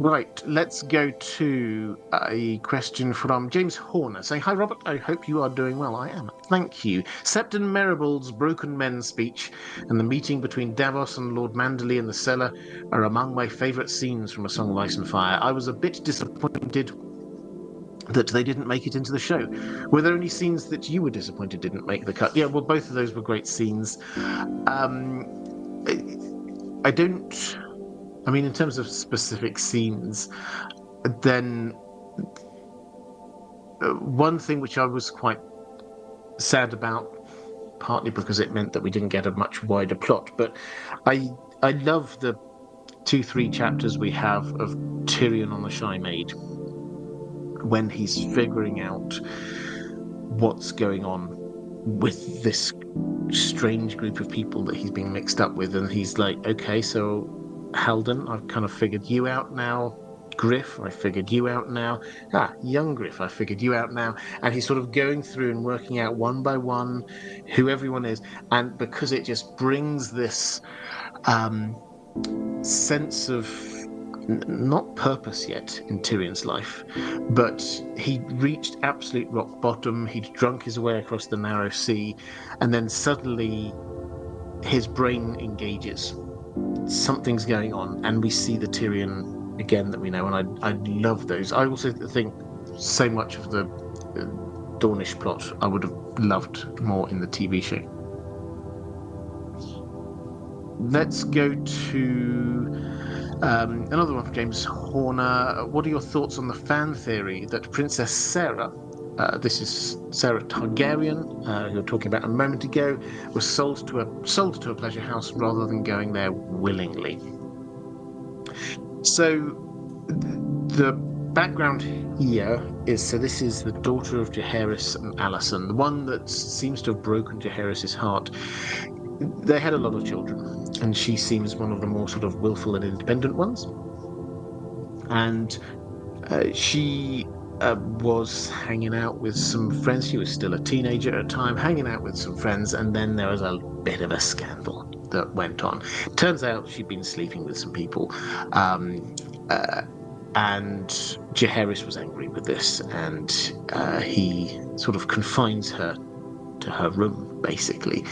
Right, let's go to a question from James Horner saying, "Hi Robert, I hope you are doing well." I am, thank you. Septon Meribald's Broken Men speech and the meeting between Davos and Lord Manderley in the cellar are among my favourite scenes from A Song of Ice and Fire. I was a bit disappointed that they didn't make it into the show. Were there any scenes that you were disappointed didn't make the cut? Yeah, well, both of those were great scenes. I mean, in terms of specific scenes, then one thing which I was quite sad about, partly because it meant that we didn't get a much wider plot, but I love the 2-3 chapters we have of Tyrion on the Shy Maid when he's figuring out what's going on with this strange group of people that he's being mixed up with, and he's like, okay, so Haldon, I've kind of figured you out now. Griff, I figured you out now. Young Griff, I figured you out now. And he's sort of going through and working out one by one who everyone is. And because it just brings this sense of not purpose yet in Tyrion's life, but he reached absolute rock bottom. He'd drunk his way across the narrow sea, and then suddenly his brain engages. Something's going on, and we see the Tyrion again that we know, and I love those. I also think so much of the Dornish plot I would have loved more in the TV show. Let's go to another one from James Horner. What are your thoughts on the fan theory that Princess Saera, this is Saera Targaryen, who we were talking about a moment ago, was sold to a pleasure house rather than going there willingly? So the background here is, so this is the daughter of Jaehaerys and Alicent, the one that seems to have broken Jaehaerys' heart. They had a lot of children, and she seems one of the more sort of willful and independent ones. And she was hanging out with some friends. She was still a teenager at the time, hanging out with some friends, and then there was a bit of a scandal that went on. Turns out she'd been sleeping with some people, and Jaehaerys was angry with this, and he sort of confines her to her room, basically,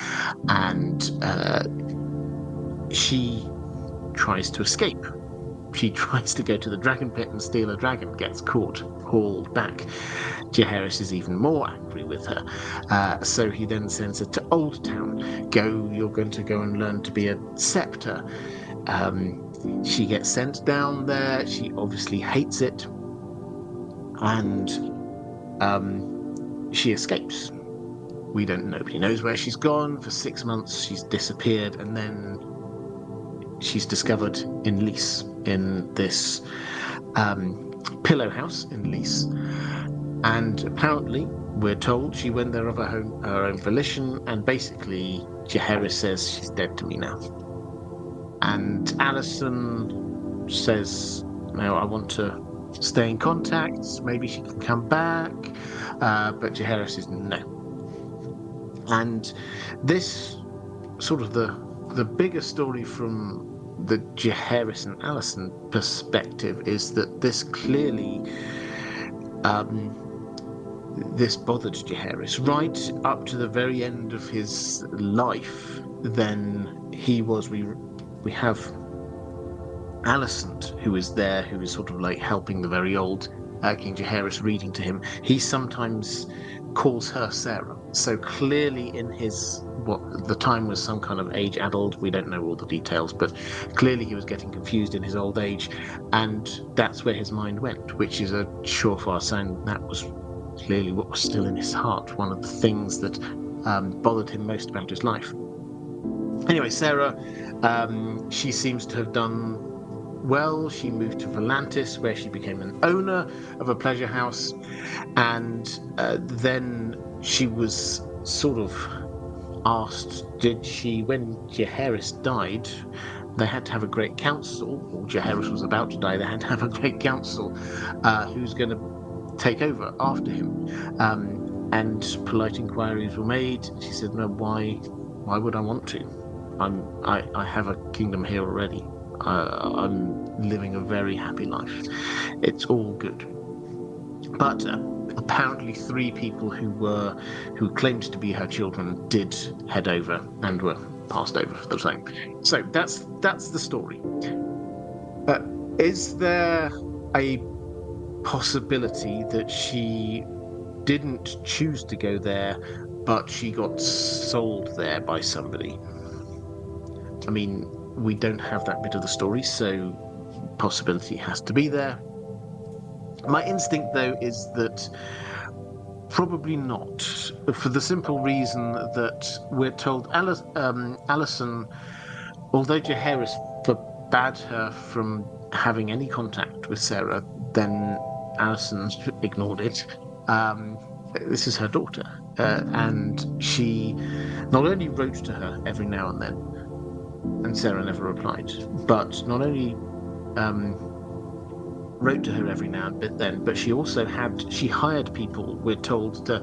and she tries to escape. She tries to go to the dragon pit and steal a dragon, gets caught, hauled back. Jaehaerys is even more angry with her, so he then sends her to Old Town. You're going to go and learn to be a scepter. She gets sent down there. She obviously hates it, and she escapes. Nobody knows where she's gone. For 6 months she's disappeared, and then she's discovered in Lys, in this pillow house in Lys. And apparently, we're told, she went there of her own volition, and basically Jaehaerys says, she's dead to me now. And Alicent says, no, I want to stay in contact. Maybe she can come back. But Jaehaerys says no. And this sort of the bigger story from the Jaehaerys and Alicent perspective is that this clearly this bothered Jaehaerys right up to the very end of his life. Then we have Alicent, who is there, who is sort of like helping the very old King Jaehaerys, reading to him. He sometimes calls her Saera. So clearly in his, what the time was some kind of age adult, we don't know all the details, but clearly he was getting confused in his old age, and that's where his mind went, which is a surefire sign that was clearly what was still in his heart, one of the things that bothered him most about his life. Anyway, Saera, she seems to have done well. She moved to Volantis, where she became an owner of a pleasure house, and then she was sort of asked, when Jaehaerys died, they had to have a great council, or Jaehaerys was about to die, they had to have a great council, who's going to take over after him. And polite inquiries were made. She said, no, why would I want to? I have a kingdom here already. I'm living a very happy life. It's all good. But apparently 3 people who claimed to be her children did head over and were passed over for the same. So that's the story. Is there a possibility that she didn't choose to go there, but she got sold there by somebody? I mean, we don't have that bit of the story, so possibility has to be there. My instinct, though, is that probably not, for the simple reason that we're told Alicent, although Jaehaerys forbade her from having any contact with Saera, then Alicent ignored it. This is her daughter, and she not only wrote to her every now and then, and Saera never replied, but not only wrote to her every now and then, but she also hired people, we're told, to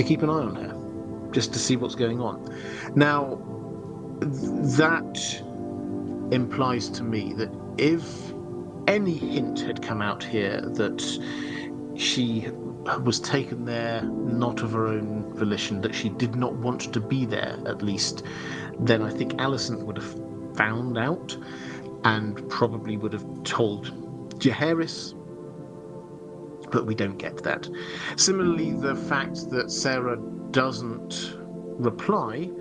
keep an eye on her, just to see what's going on. Now, that implies to me that if any hint had come out here that she was taken there not of her own volition, that she did not want to be there, at least, then I think Alicent would have found out and probably would have told Jaehaerys, but we don't get that. Similarly, the fact that Saera doesn't reply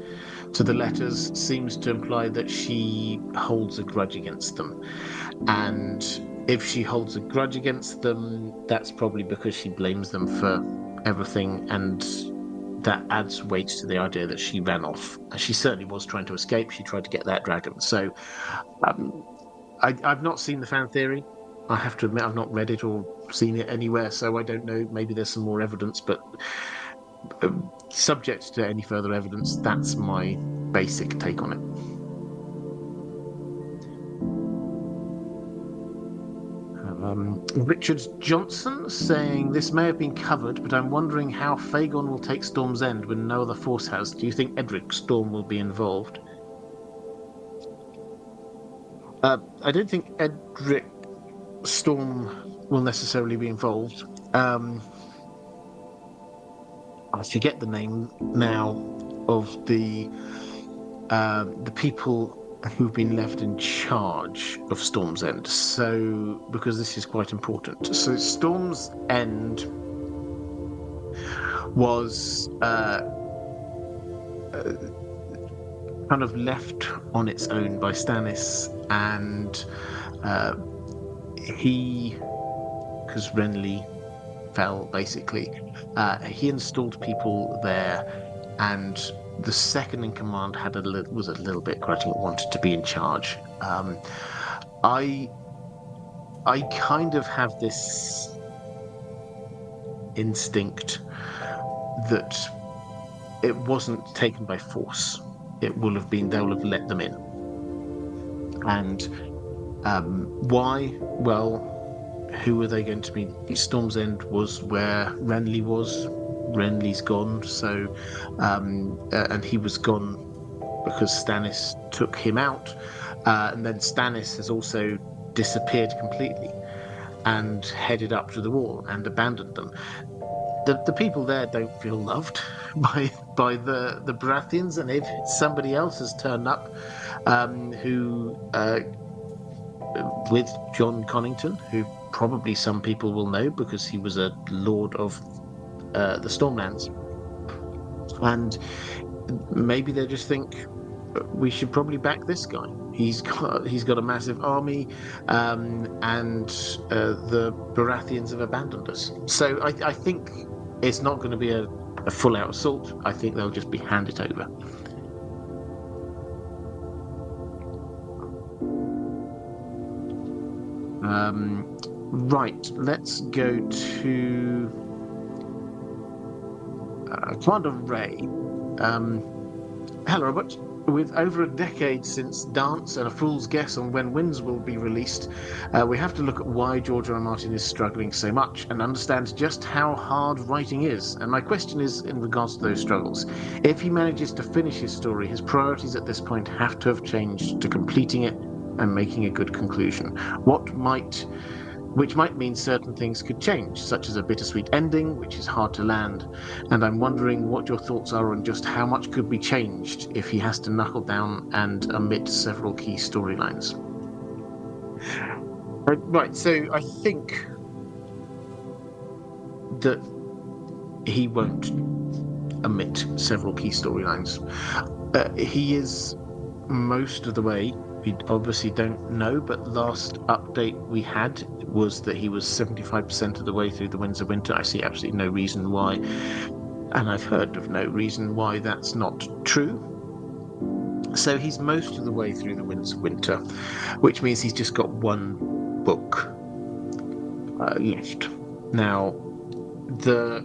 to the letters seems to imply that she holds a grudge against them. And if she holds a grudge against them, that's probably because she blames them for everything, and that adds weight to the idea that she ran off. She certainly was trying to escape. She tried to get that dragon. So I've not seen the fan theory. I have to admit I've not read it or seen it anywhere, so I don't know. Maybe there's some more evidence, but subject to any further evidence, that's my basic take on it. Richard Johnson saying, this may have been covered, but I'm wondering how Fagon will take Storm's End when no other force has. Do you think Edric Storm will be involved? I don't think Edric Storm will necessarily be involved. I forget the name now of the people who've been left in charge of Storm's End. So, because this is quite important. So, Storm's End was kind of left on its own by Stannis, and because Renly fell, basically, he installed people there, and the second in command was a little bit grudging, wanted to be in charge. I kind of have this instinct that it wasn't taken by force. It will have been, they'll have let them in. And why? Well, who are they going to be? Storm's End was where Renly was. Renly's gone, so and he was gone because Stannis took him out, and then Stannis has also disappeared completely and headed up to the wall and abandoned them. The people there don't feel loved by the Baratheons, and if somebody else has turned up, who with Jon Connington, who probably some people will know because he was a lord of the Stormlands, and maybe they just think we should probably back this guy. He's got a massive army, and the Baratheons have abandoned us. So I think it's not going to be a full-out assault. I think they'll just be handed over. Right, let's go to Commander Ray. Hello, Robert. With over a decade since Dance and a fool's guess on when Winds will be released, we have to look at why George R. R. Martin is struggling so much and understand just how hard writing is. And my question is in regards to those struggles. If he manages to finish his story, his priorities at this point have to have changed to completing it and making a good conclusion. Which might mean certain things could change, such as a bittersweet ending, which is hard to land. And I'm wondering what your thoughts are on just how much could be changed if he has to knuckle down and omit several key storylines. Right, so I think that he won't omit several key storylines. He is most of the way. We obviously don't know, but last update we had was that he was 75% of the way through the Winds of Winter. I see absolutely no reason why, and I've heard of no reason why that's not true. So he's most of the way through the Winds of Winter, which means he's just got one book left. Now, the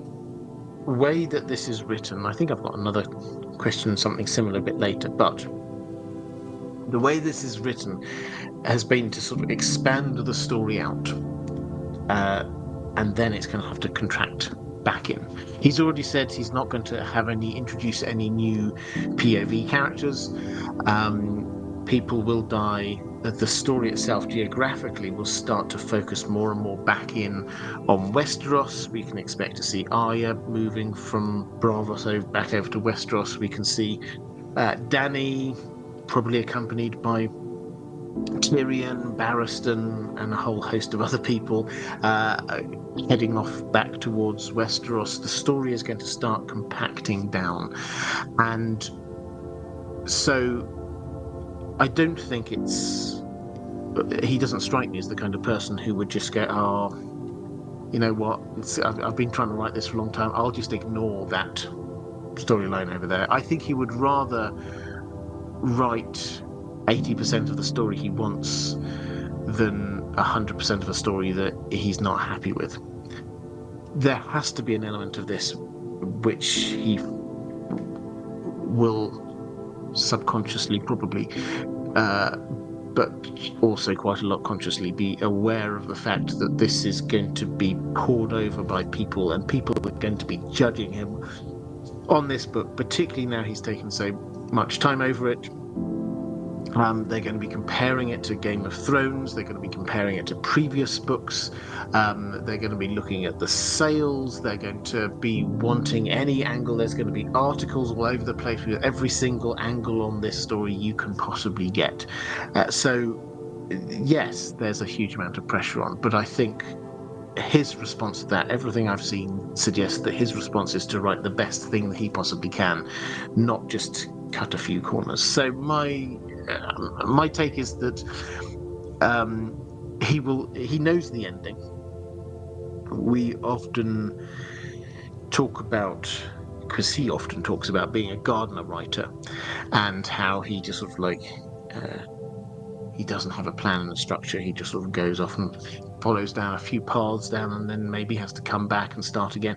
way that this is written, I think I've got another question, something similar a bit later, but the way this is written has been to sort of expand the story out, and then it's going to have to contract back in. He's already said he's not going to introduce any new POV characters. People will die. The story itself geographically will start to focus more and more back in on Westeros. We can expect to see Arya moving from Braavos back over to Westeros. We can see Dany probably accompanied by Tyrion, Barristan, and a whole host of other people heading off back towards Westeros. The story is going to start compacting down. And so I don't think he doesn't strike me as the kind of person who would just go, oh, you know what, I've been trying to write this for a long time, I'll just ignore that storyline over there. I think he would rather write 80% of the story he wants than 100% of a story that he's not happy with. There has to be an element of this which he will subconsciously probably, but also quite a lot consciously, be aware of the fact that this is going to be poured over by people, and people are going to be judging him on this book, particularly now he's taken so much time over it. They're going to be comparing it to Game of Thrones. They're going to be comparing it to previous books. They're going to be looking at the sales. They're going to be wanting any angle. There's going to be articles all over the place with every single angle on this story you can possibly get. So, yes, there's a huge amount of pressure on, but I think his response to that, everything I've seen suggests that his response is to write the best thing that he possibly can, not just cut a few corners. So my take is that he knows the ending. We often talk about, because he often talks about being a Gardner writer and how he just sort of he doesn't have a plan and a structure. He just sort of goes off and follows down a few paths down and then maybe has to come back and start again.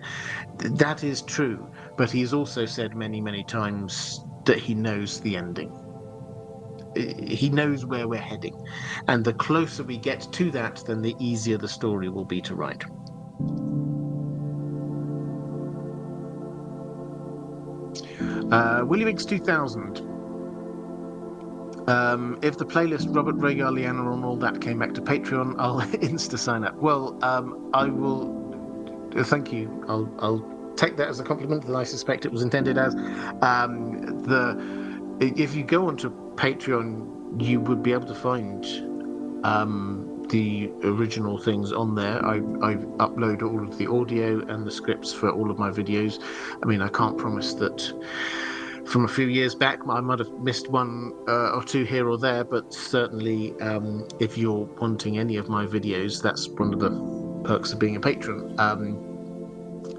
That is true, but he has also said many, many times that he knows the ending. he knows where we're heading, and the closer we get to that, then the easier the story will be to write. Willie Wiggs 2000. If the playlist Robert, Rhaegar, Lyanna, and all that came back to Patreon, I'll insta sign up. Well, I will. Thank you. I'll take that as a compliment that I suspect it was intended as. If you go onto Patreon, you would be able to find the original things on there. I upload all of the audio and the scripts for all of my videos. I mean, I can't promise that from a few years back I might have missed one or two here or there, but certainly if you're wanting any of my videos, that's one of the perks of being a patron,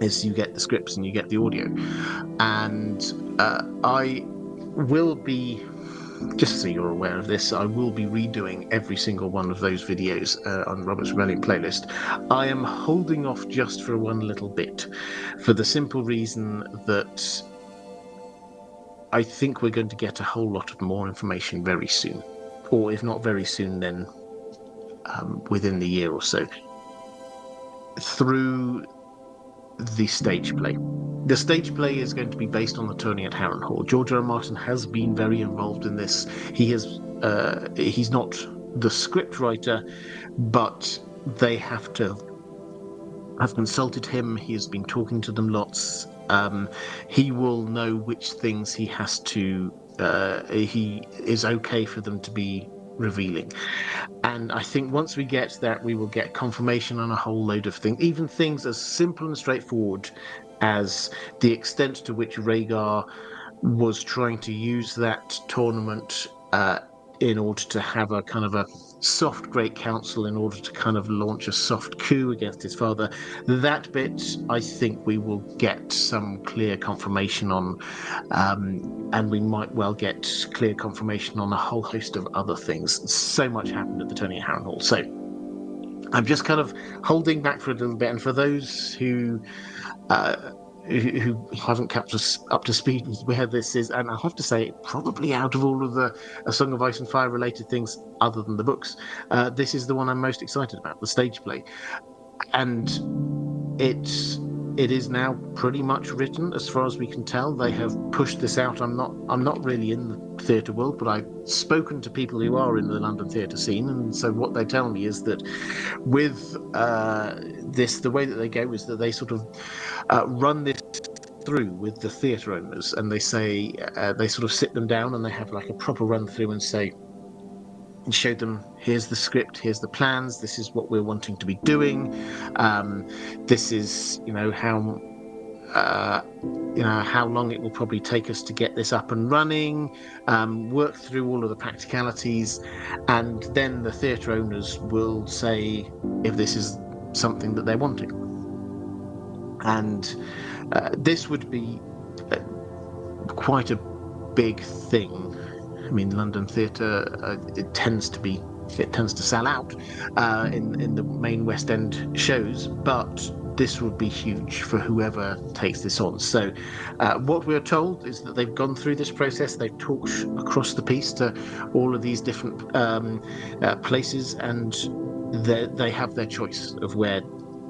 is you get the scripts and you get the audio. And I will be, just so you're aware of this, I will be redoing every single one of those videos on Robert's Rebellion playlist. I am holding off just for one little bit, for the simple reason that I think we're going to get a whole lot of more information very soon, or if not very soon, then within the year or so, through the stage play. The stage play is going to be based on the tourney at Harrenhal. George R. R. Martin has been very involved in this. He's not the script writer, but they have consulted him. He has been talking to them lots. He will know which things he has to. He is okay for them to be revealing, and I think once we get that, we will get confirmation on a whole load of things, even things as simple and straightforward as the extent to which Rhaegar was trying to use that tournament in order to have a kind of a soft Great Council, in order to kind of launch a soft coup against his father. That bit, I think we will get some clear confirmation on, and we might well get clear confirmation on a whole host of other things. So much happened at the tourney at Harrenhal. So I'm just kind of holding back for a little bit, and for those who haven't kept us up to speed with where this is, and I have to say, probably out of all of the A Song of Ice and Fire related things, other than the books, this is the one I'm most excited about, the stage play. And it is now pretty much written, as far as we can tell. They have pushed this out. I'm not really in the theatre world, but I've spoken to people who are in the London theatre scene, and so what they tell me is that with this, the way that they go is that they sort of run this through with the theatre owners, and they say they sort of sit them down and they have like a proper run through and say, and show them, here's the script, here's the plans, this is what we're wanting to be doing, this is how long it will probably take us to get this up and running, work through all of the practicalities, and then the theatre owners will say if this is something that they're wanting. And this would be quite a big thing. I mean, London theatre, it tends to sell out in the main West End shows, but this would be huge for whoever takes this on. So what we're told is that they've gone through this process, they've talked across the piece to all of these different places, and they have their choice of where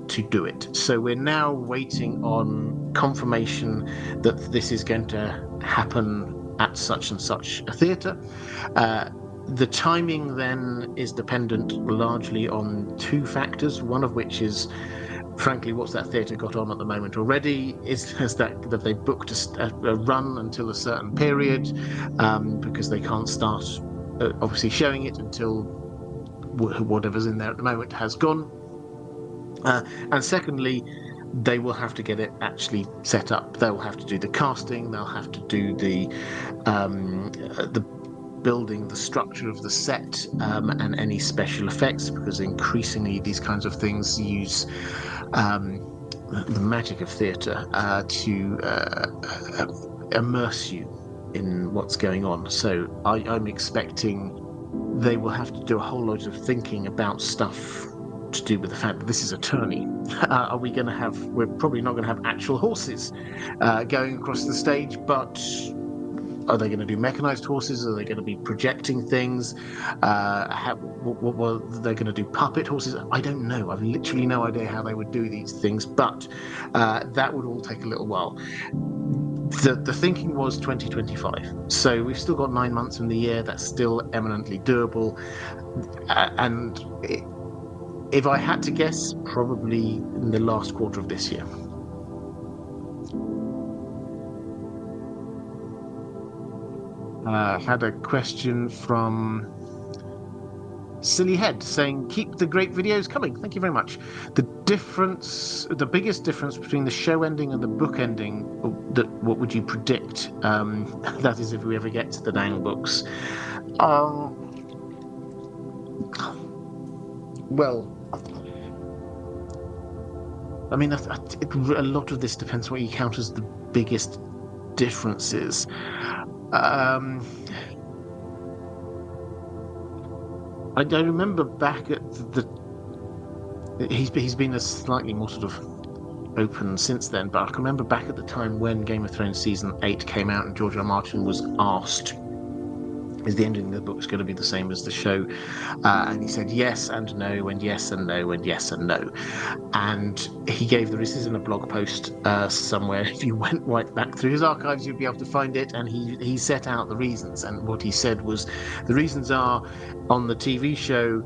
to do it. So we're now waiting on confirmation that this is going to happen at such and such a theatre. The timing then is dependent largely on two factors, one of which is, frankly, what's that theatre got on at the moment already? Has that they booked a run until a certain period, because they can't start obviously showing it until whatever's in there at the moment has gone. And secondly, they will have to get it actually set up. They'll have to do the casting. They'll have to do the building, the structure of the set, and any special effects, because increasingly these kinds of things use the magic of theatre to immerse you in what's going on. So I'm expecting they will have to do a whole lot of thinking about stuff to do with the fact that this is a tourney. Are we going to have? We're probably not going to have actual horses going across the stage, but Are they going to do mechanized horses? Are they going to be projecting things? What are they going to do? Puppet horses? I don't know. I've literally no idea how they would do these things, but that would all take a little while. The thinking was 2025, so we've still got 9 months in the year. That's still eminently doable, and if I had to guess, probably in the last quarter of this year. Had a question from Silly Head saying, "Keep the great videos coming." Thank you very much. The biggest difference between the show ending and the book ending, what would you predict? That is, if we ever get to the dang books. Well, I mean, a lot of this depends on what you count as the biggest differences. I remember back at he's been a slightly more sort of open since then, but I can remember back at the time when Game of Thrones season 8 came out and George R. R. Martin was asked, is the ending of the book going to be the same as the show? And he said yes and no and yes and no and yes and no. And he gave this is in a blog post somewhere. If you went right back through his archives, you'd be able to find it. And he set out the reasons. And what he said was, the reasons are, on the TV show,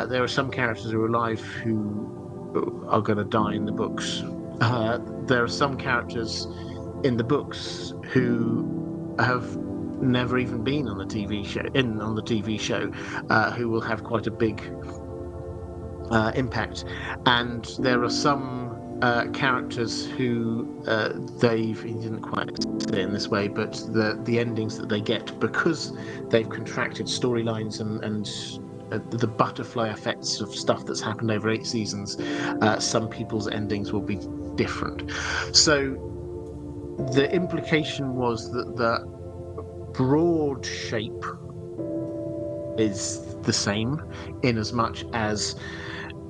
there are some characters who are alive who are going to die in the books. There are some characters in the books who have never even been on the TV show, who will have quite a big impact, and there are some characters who he didn't quite say it in this way, but the endings that they get, because they've contracted storylines and the butterfly effects of stuff that's happened over 8 seasons, some people's endings will be different. So the implication was that the broad shape is the same, in as much as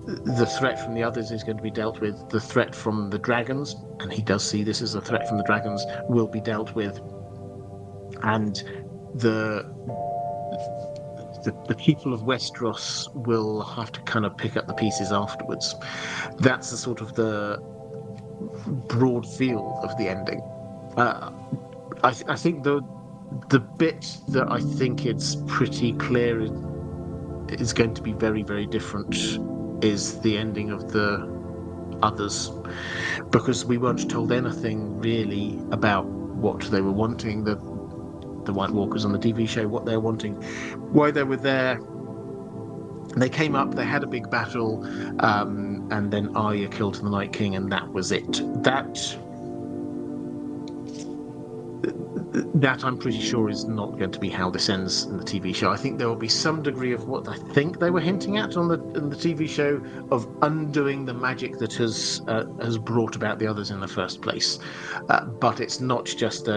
the threat from the others is going to be dealt with. The threat from the dragons, and he does see this as a threat from the dragons, will be dealt with, and the people of Westeros will have to kind of pick up the pieces afterwards. That's the sort of the broad feel of the ending. I think the bit that I think it's pretty clear is going to be very, very different is the ending of the others, because we weren't told anything really about what they were wanting, the White Walkers on the TV show, what they're wanting, why they were there. They came up, they had a big battle, and then Arya killed the Night King, and that was it. That I'm pretty sure is not going to be how this ends in the TV show. I think there will be some degree of what I think they were hinting at in the TV show, of undoing the magic that has brought about the others in the first place. But it's not just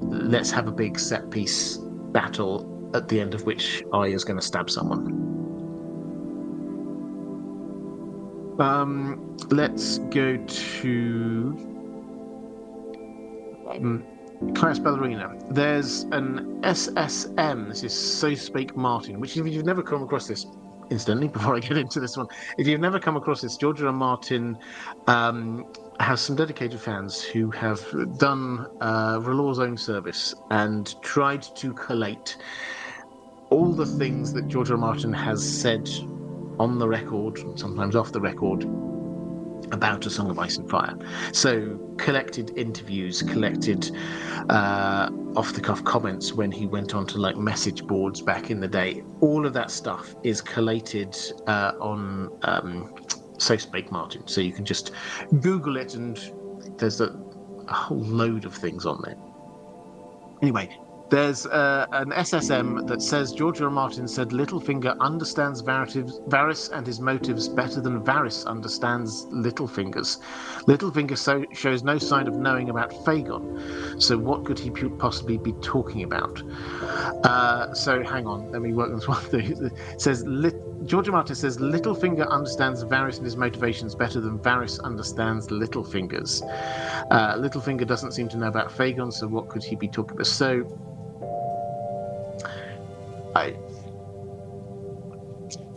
let's have a big set piece battle at the end of which Arya's going to stab someone. Let's go to Caius Ballerina. There's an SSM. This is So Spake Martin, which, if you've never come across this, incidentally, before I get into this one, if you've never come across this, George R. R. Martin has some dedicated fans who have done R'hllor's own service and tried to collate all the things that George R. R. Martin has said on the record, sometimes off the record, about A Song of Ice and Fire. So collected interviews, collected off-the-cuff comments when he went on to like message boards back in the day. All of that stuff is collated on So Spake Martin. So you can just Google it, and there's a whole load of things on there. Anyway, there's an SSM that says George R. R. Martin said Littlefinger understands Varys and his motives better than Varys understands Littlefinger's. Littlefinger shows no sign of knowing about Fagon, so what could he possibly be talking about? So hang on, let me work this one through. It says George R. Martin says Littlefinger understands Varys and his motivations better than Varys understands Littlefinger's. Littlefinger doesn't seem to know about Fagon, so what could he be talking about? So, I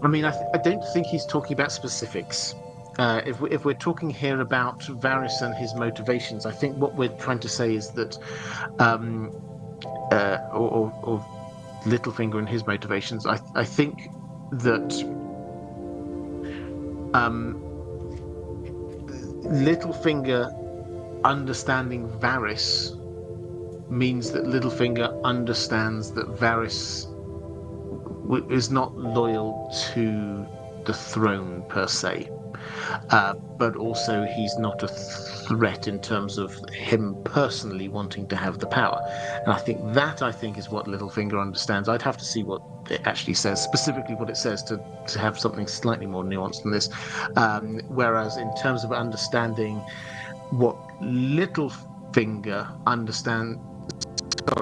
mean, I don't think he's talking about specifics. If we're talking here about Varys and his motivations, I think what we're trying to say is that, or Littlefinger and his motivations. I think that Littlefinger understanding Varys means that Littlefinger understands that Varys is not loyal to the throne per se, but also he's not a threat in terms of him personally wanting to have the power. And I think is what Littlefinger understands. I'd have to see what it actually says, specifically what it says, to have something slightly more nuanced than this. Whereas in terms of understanding what Littlefinger understands,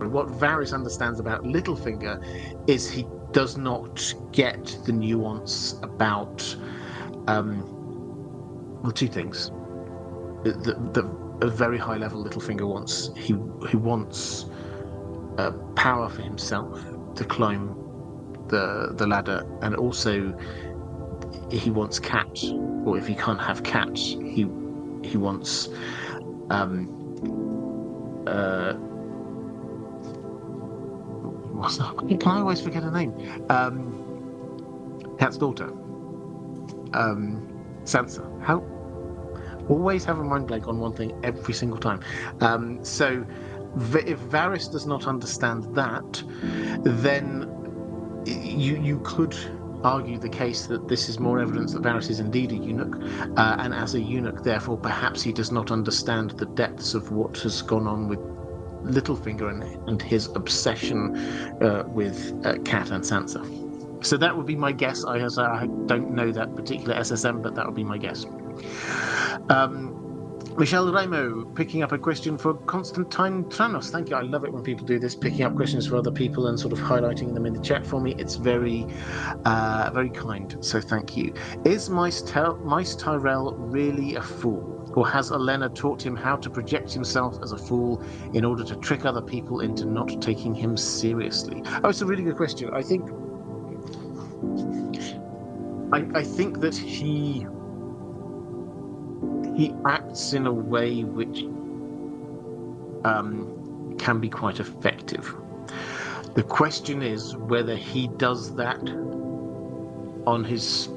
what Varys understands about Littlefinger is he does not get the nuance about two things. The a very high level Littlefinger wants. He wants power for himself to climb the ladder, and also he wants Cat, or if he can't have Cat, he wants can I always forget her name? Cat's daughter, Sansa. How always have a mind blank on one thing every single time. So if Varys does not understand that, then you could argue the case that this is more evidence that Varys is indeed a eunuch, and as a eunuch, therefore, perhaps he does not understand the depths of what has gone on with Littlefinger and his obsession with Cat and Sansa. So that would be my guess. I don't know that particular SSM, but that would be my guess. Michelle Remo picking up a question for Constantine Tranos. Thank you. I love it when people do this, picking up questions for other people and sort of highlighting them in the chat for me. It's very, very kind. So thank you. Is Mace Tyrell really a fool? Or has Olenna taught him how to project himself as a fool in order to trick other people into not taking him seriously? Oh, it's a really good question. I think that he acts in a way which can be quite effective. The question is whether he does that on his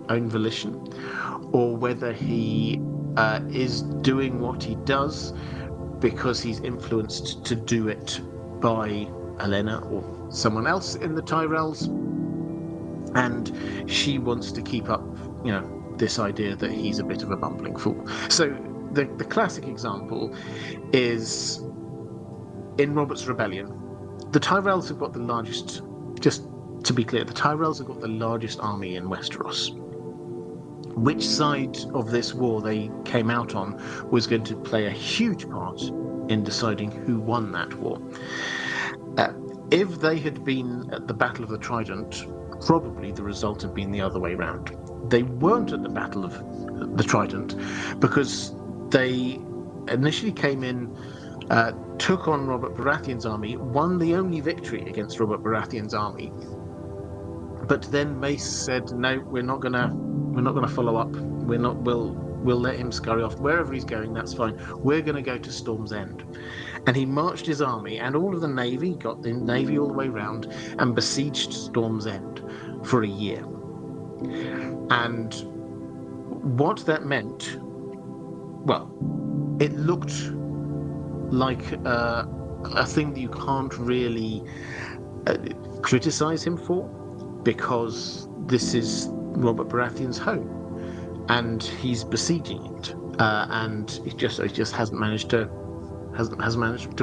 own volition, or whether he is doing what he does because he's influenced to do it by Olenna or someone else in the Tyrells, and she wants to keep up, this idea that he's a bit of a bumbling fool. So the classic example is in Robert's Rebellion. The Tyrells have got the largest, just to be clear, the Tyrells have got the largest army in Westeros. Which side of this war they came out on was going to play a huge part in deciding who won that war. If they had been at the Battle of the Trident, probably the result had been the other way round. They weren't at the Battle of the Trident because they initially came in, took on Robert Baratheon's army, won the only victory against Robert Baratheon's army. But then Mace said, "No, we're not gonna follow up. We'll let him scurry off wherever he's going. That's fine. We're gonna go to Storm's End." And he marched his army and all of the navy, got the navy all the way round, and besieged Storm's End for a year. And what that meant, well, it looked like a thing that you can't really criticize him for, because this is Robert Baratheon's home, and he's besieging it, and he just hasn't managed to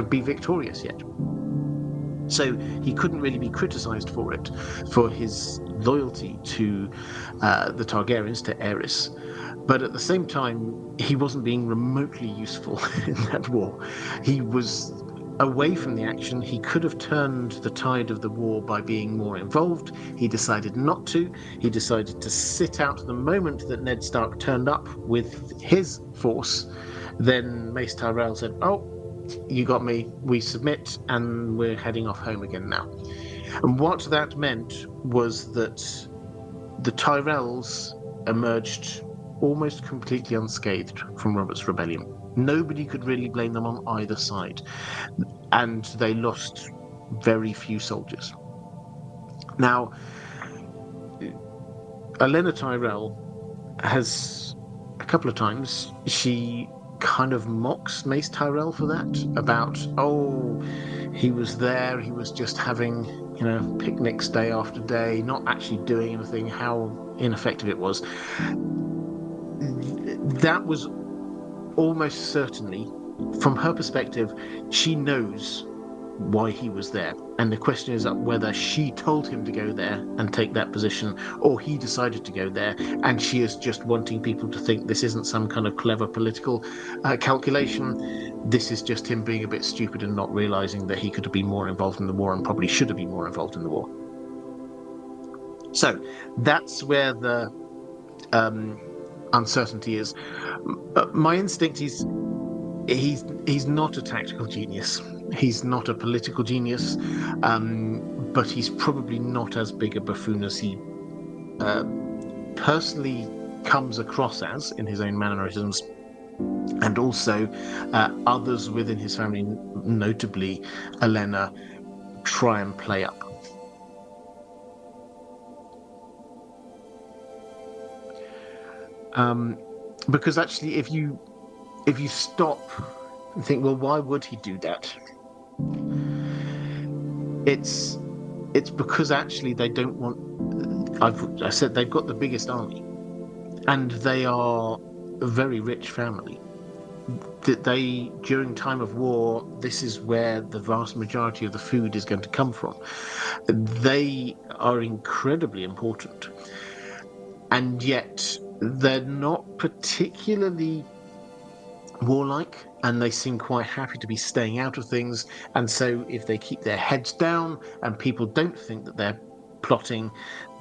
be victorious yet. So he couldn't really be criticized for it, for his loyalty to the Targaryens, to Aerys. But at the same time, he wasn't being remotely useful in that war. He was away from the action. He could have turned the tide of the war by being more involved. He decided not to. He decided to sit out the moment that Ned Stark turned up with his force. Then Mace Tyrell said, "Oh, you got me. We submit, and we're heading off home again now." And what that meant was that the Tyrells emerged almost completely unscathed from Robert's rebellion. Nobody could really blame them on either side, and they lost very few soldiers. Now, Olenna Tyrell has, a couple of times, she kind of mocks Mace Tyrell for that, about, oh, he was there, he was just having, picnics day after day, not actually doing anything, how ineffective it was. That was almost certainly, from her perspective, she knows why he was there. And the question is whether she told him to go there and take that position, or he decided to go there, and she is just wanting people to think this isn't some kind of clever political calculation. This is just him being a bit stupid and not realizing that he could have been more involved in the war and probably should have been more involved in the war. So that's where the uncertainty is. My instinct is he's not a tactical genius. He's not a political genius, but he's probably not as big a buffoon as he personally comes across as in his own mannerisms, and also others within his family, notably Olenna, try and play up. Because actually, if you stop and think, well, why would he do that? It's because actually they don't want. I said they've got the biggest army, and they are a very rich family. That they, during time of war, this is where the vast majority of the food is going to come from. They are incredibly important, and yet they're not particularly warlike, and they seem quite happy to be staying out of things. And so if they keep their heads down and people don't think that they're plotting,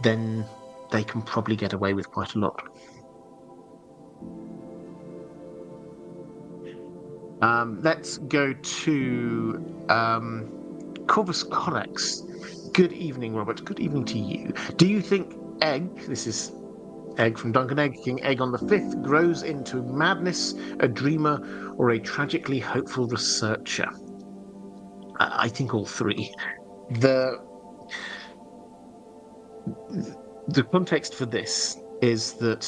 then they can probably get away with quite a lot. Let's go to Corvus Corax. Good evening, Robert. Good evening to you. Do you think Egg, this is Egg from Duncan Egg King, Aegon V, grows into madness, a dreamer, or a tragically hopeful researcher? I think all three. The context for this is that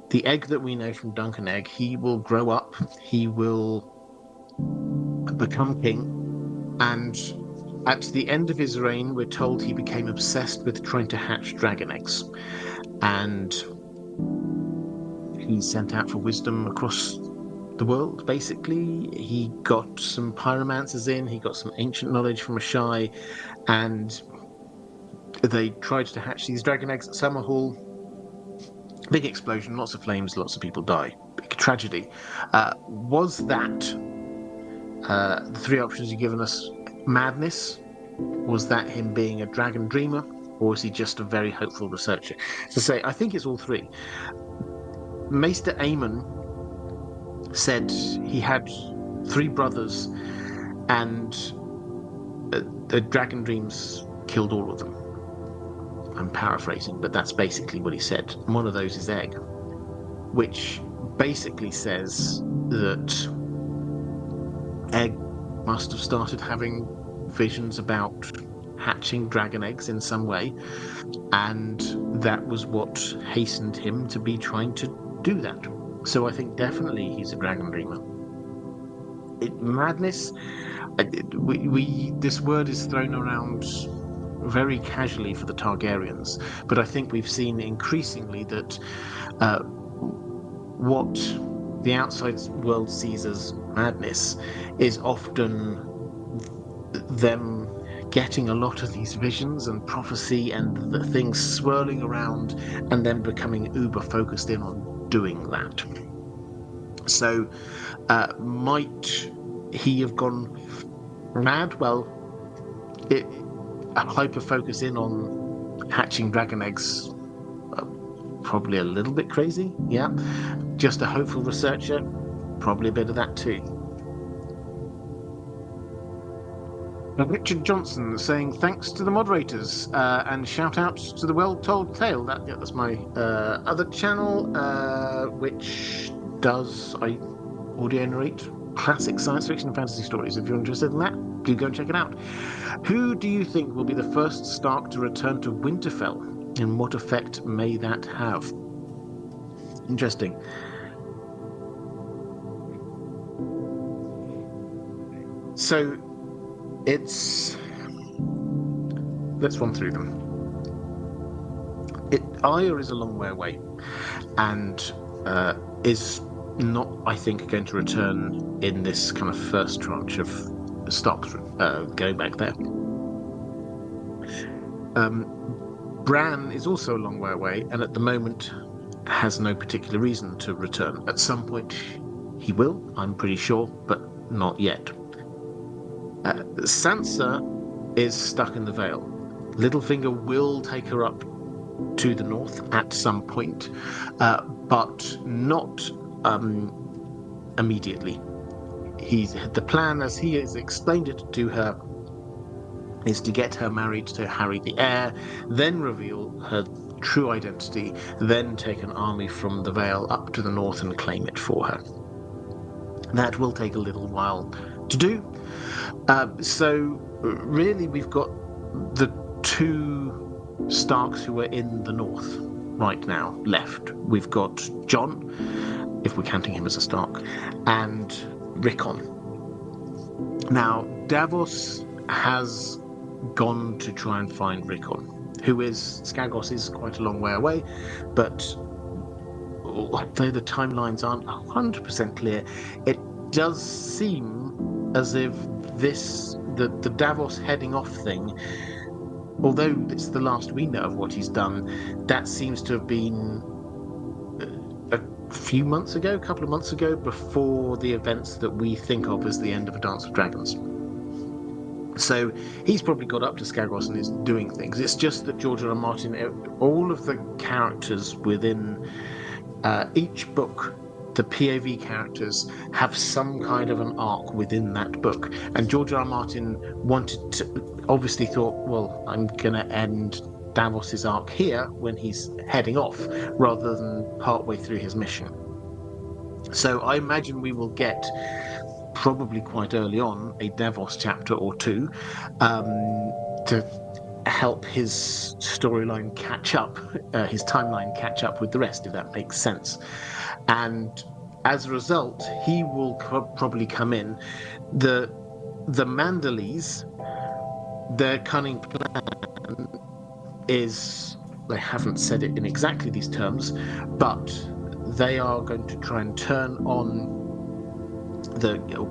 the Egg that we know from Duncan Egg, he will grow up, he will become king, and at the end of his reign, we're told he became obsessed with trying to hatch dragon eggs. And he sent out for wisdom across the world, basically. He got some pyromancers in, he got some ancient knowledge from Ashai, and they tried to hatch these dragon eggs at Summerhall. Big explosion, lots of flames, lots of people die. Big tragedy. Was that, the three options you've given us, madness? Was that him being a dragon dreamer? Or was he just a very hopeful researcher? To say, I think it's all three. Maester Aemon said he had three brothers, and the dragon dreams killed all of them. I'm paraphrasing, but that's basically what he said. One of those is Egg, which basically says that Egg must have started having visions about hatching dragon eggs in some way, and that was what hastened him to be trying to do that. So I think definitely he's a dragon dreamer. Madness, this word is thrown around very casually for the Targaryens, but I think we've seen increasingly that what the outside world sees as madness is often them getting a lot of these visions and prophecy and the things swirling around and then becoming uber focused in on doing that. So might he have gone Mad? Well, a hyper focus in on hatching dragon eggs, probably a little bit crazy. Yeah. Just a hopeful researcher, probably a bit of that too. Richard Johnson saying thanks to the moderators and shout out to the well-told tale. That's my other channel, which does audio narrate classic science fiction and fantasy stories. If you're interested in that, do go and check it out. Who do you think will be the first Stark to return to Winterfell, and what effect may that have? Interesting. So let's run through them. Arya is a long way away, and is not, I think, going to return in this kind of first tranche of Stark going back there. Bran is also a long way away, and at the moment has no particular reason to return. At some point he will, I'm pretty sure, but not yet. Sansa is stuck in the Vale. Littlefinger will take her up to the north at some point, but not immediately. The plan, as he has explained it to her, is to get her married to Harry the Heir, then reveal her true identity, then take an army from the Vale up to the north and claim it for her. That will take a little while to do. So really we've got the two Starks who are in the north right now left. We've got Jon, if we're counting him as a Stark, and Rickon. Now, Davos has gone to try and find Rickon, Skagos is quite a long way away, but though the timelines aren't 100% clear, it does seem as if the Davos heading off thing, although it's the last we know of what he's done, that seems to have been a couple of months ago, before the events that we think of as the end of A Dance of Dragons. So he's probably got up to Skagos and is doing things. It's just that George R. R. Martin, all of the characters within each book, the POV characters, have some kind of an arc within that book. And George R. R. Martin obviously thought, well, I'm going to end Davos's arc here when he's heading off, rather than partway through his mission. So I imagine we will get, probably quite early on, a Davos chapter or two to help his storyline catch up, his timeline catch up with the rest, if that makes sense. And as a result, he will probably come in. The Manderleys, their cunning plan is, they haven't said it in exactly these terms, but they are going to try and turn on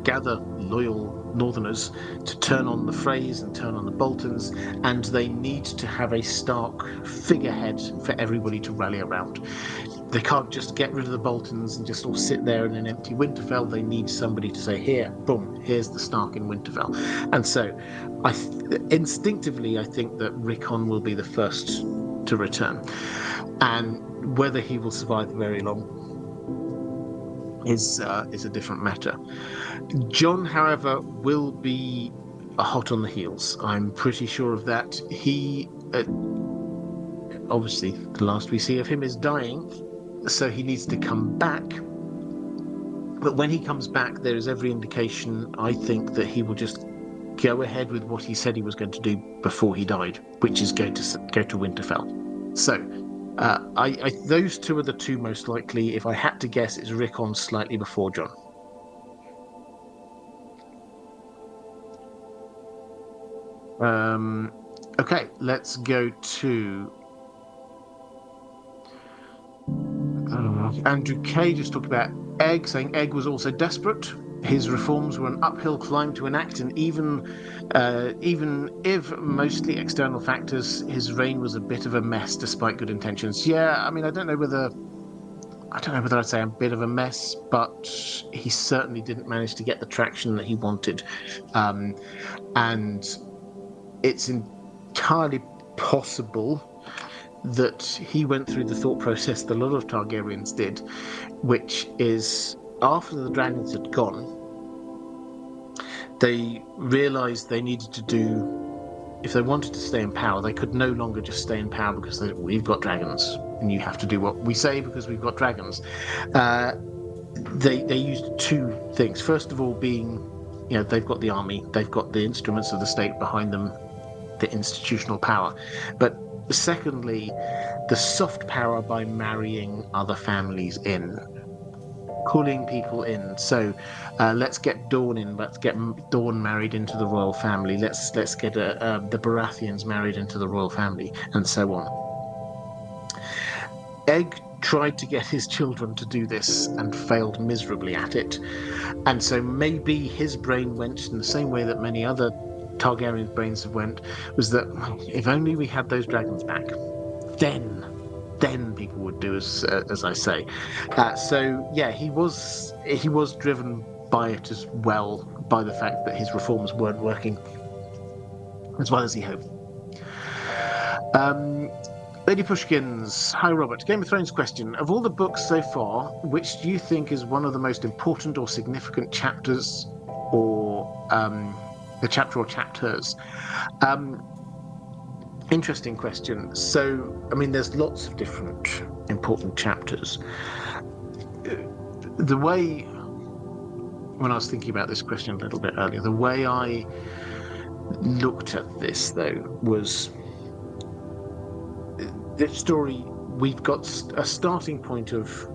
gather loyal Northerners to turn on the Freys and turn on the Boltons, and they need to have a Stark figurehead for everybody to rally around. They can't just get rid of the Boltons and just all sit there in an empty Winterfell. They need somebody to say, here, boom, here's the Stark in Winterfell. And so instinctively I think that Rickon will be the first to return, and whether he will survive very long is a different matter. Jon, however, will be hot on the heels. I'm pretty sure of that. He, obviously, the last we see of him is dying, so he needs to come back. But when he comes back, there is every indication, I think, that he will just go ahead with what he said he was going to do before he died, which is go to Winterfell. So those two are the two most likely. If I had to guess, it's Rickon slightly before Jon. Okay, let's go to Andrew K. just talked about Egg, saying Egg was also desperate. His reforms were an uphill climb to enact, and even if mostly external factors, his reign was a bit of a mess despite good intentions. Yeah, I mean, I don't know whether I don't know whether I'd say a bit of a mess, but he certainly didn't manage to get the traction that he wanted. And it's entirely possible that he went through the thought process that a lot of Targaryens did, which is after the dragons had gone, they realised they needed to do, if they wanted to stay in power, they could no longer just stay in power because we've got dragons and you have to do what we say because we've got dragons. They used two things. First of all, being, they've got the army, they've got the instruments of the state behind them, the institutional power. But secondly, the soft power by marrying other families in, pulling people in. So let's get Dawn in. Let's get Dawn married into the royal family. Let's get the Baratheons married into the royal family, and so on. Egg tried to get his children to do this and failed miserably at it, and so maybe his brain went in the same way that many other Targaryen brains have went, was that if only we had those dragons back, then people would do as I say. So yeah, he was driven by it as well, by the fact that his reforms weren't working as well as he hoped. Lady Pushkins, hi Robert. Game of Thrones question: of all the books so far, which do you think is one of the most important or significant chapters, or the chapter or chapters? Interesting question. So, I mean, there's lots of different important chapters. The way, when I was thinking about this question a little bit earlier, the way I looked at this, though, was this story, we've got a starting point of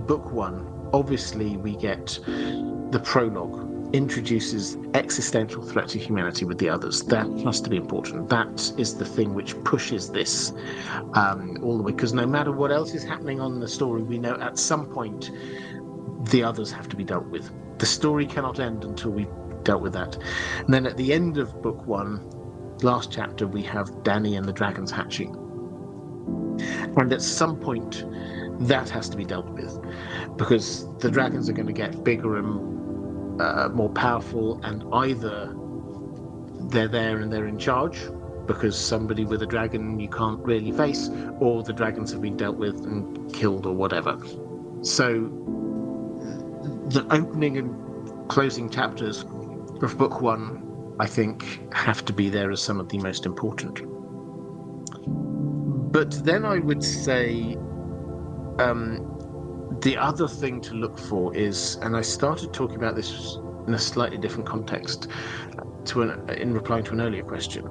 book one. Obviously, we get the prologue, introduces existential threat to humanity with the others. That has to be important. That is the thing which pushes this all the way, because no matter what else is happening on the story, we know at some point the others have to be dealt with. The story cannot end until we've dealt with that. And then at the end of book one, last chapter, we have Dany and the dragons hatching. And at some point, that has to be dealt with, because the dragons are going to get bigger and more powerful, and either they're there and they're in charge because somebody with a dragon you can't really face, or the dragons have been dealt with and killed or whatever. So the opening and closing chapters of book one, I think, have to be there as some of the most important. But then I would say the other thing to look for is, and I started talking about this in a slightly different context in replying to an earlier question,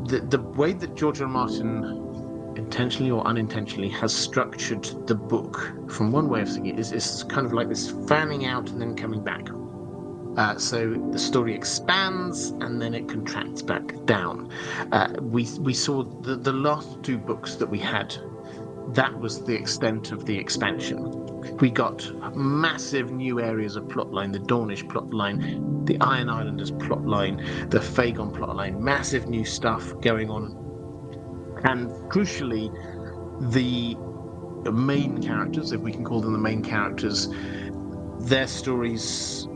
the way that George R. R. Martin, intentionally or unintentionally, has structured the book, from one way of seeing it, is kind of like this fanning out and then coming back. So the story expands and then it contracts back down. We saw the last two books that we had, that was the extent of the expansion. We got massive new areas of plotline, the Dornish plotline, the Iron Islanders plotline, the Fagon plotline, massive new stuff going on. And crucially, the main characters, if we can call them the main characters, their stories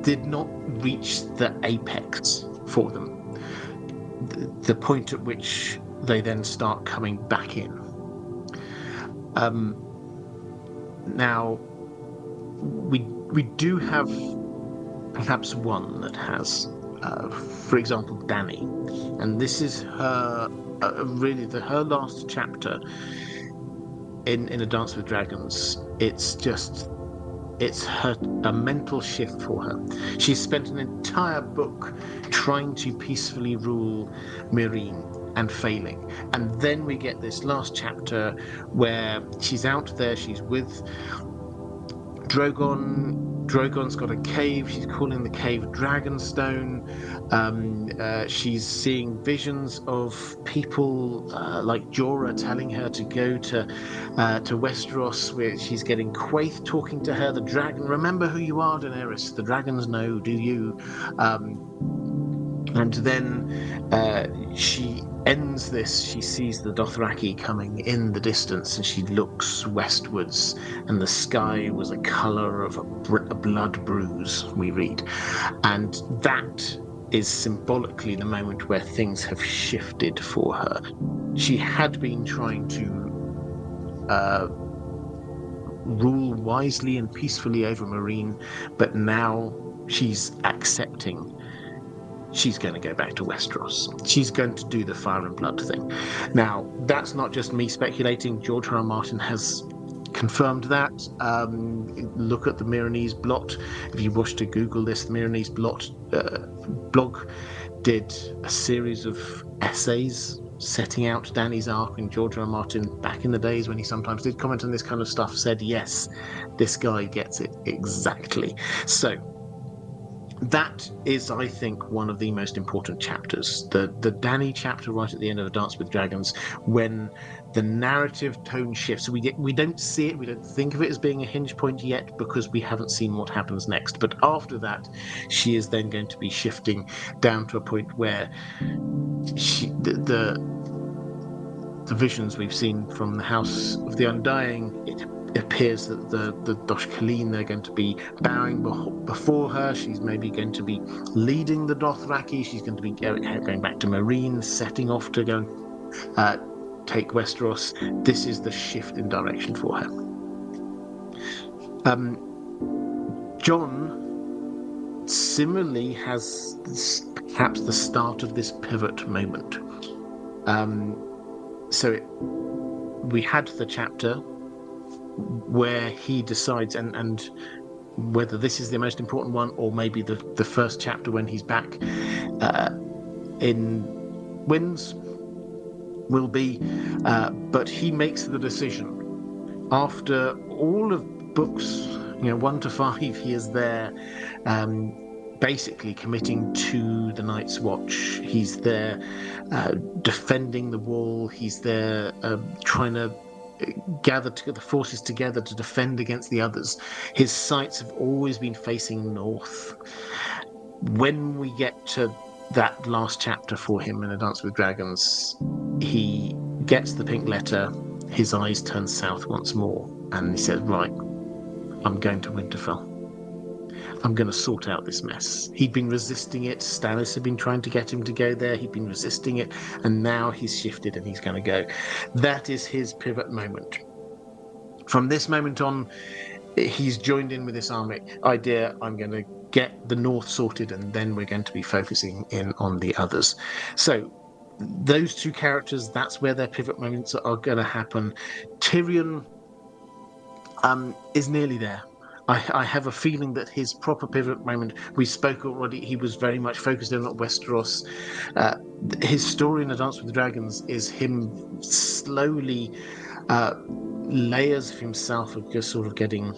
did not reach the apex for them, the point at which they then start coming back in. Now, we do have perhaps one that has, for example, Dany, and this is her her last chapter in A Dance with Dragons. It's a mental shift for her. She's spent an entire book trying to peacefully rule Meereen and failing. And then we get this last chapter where she's out there, she's with Drogon. Drogon's got a cave, she's calling the cave Dragonstone. She's seeing visions of people like Jorah telling her to go to Westeros, where she's getting Quaithe talking to her, the dragon. Remember who you are, Daenerys. The dragons know, do you? And then she ends this. She sees the Dothraki coming in the distance, and she looks westwards, and the sky was a colour of a blood bruise, we read. And that is symbolically the moment where things have shifted for her. She had been trying to rule wisely and peacefully over Meereen, but now she's accepting she's going to go back to Westeros. She's going to do the fire and blood thing. Now, that's not just me speculating. George R. R. Martin has confirmed that. Look at the Meereenese blot. If you wish to Google this, the Meereenese blog did a series of essays setting out Dany's arc, and George R. R. Martin, back in the days when he sometimes did comment on this kind of stuff, said, yes, this guy gets it exactly. So that is, I think, one of the most important chapters. The Dany chapter right at the end of A Dance with Dragons, when the narrative tone shifts. We don't see it, we don't think of it as being a hinge point yet because we haven't seen what happens next. But after that, she is then going to be shifting down to a point where the visions we've seen from the House of the Undying, it appears that the Dosh Khaleen, they're going to be bowing before her. She's maybe going to be leading the Dothraki. She's going to be going back to Meereen, setting off to go take Westeros. This is the shift in direction for her. John similarly has perhaps the start of this pivot moment. We had the chapter where he decides, and whether this is the most important one or maybe the first chapter when he's back in Winds will be, but he makes the decision. After all of books, 1 to 5, he is there basically committing to the Night's Watch. He's there defending the wall. He's there trying to gather the forces together to defend against the others. His sights have always been facing north. When we get to that last chapter for him in A Dance with Dragons, he gets the pink letter, his eyes turn south once more, and he says, right, I'm going to Winterfell. I'm going to sort out this mess. He'd been resisting it. Stannis had been trying to get him to go there. He'd been resisting it. And now he's shifted and he's going to go. That is his pivot moment. From this moment on, he's joined in with this army idea. I'm going to get the north sorted, and then we're going to be focusing in on the others. So those two characters, that's where their pivot moments are going to happen. Tyrion is nearly there. I have a feeling that his proper pivot moment, we spoke already, he was very much focused in on Westeros. His story in A Dance with the Dragons is him slowly, layers of himself are just sort of getting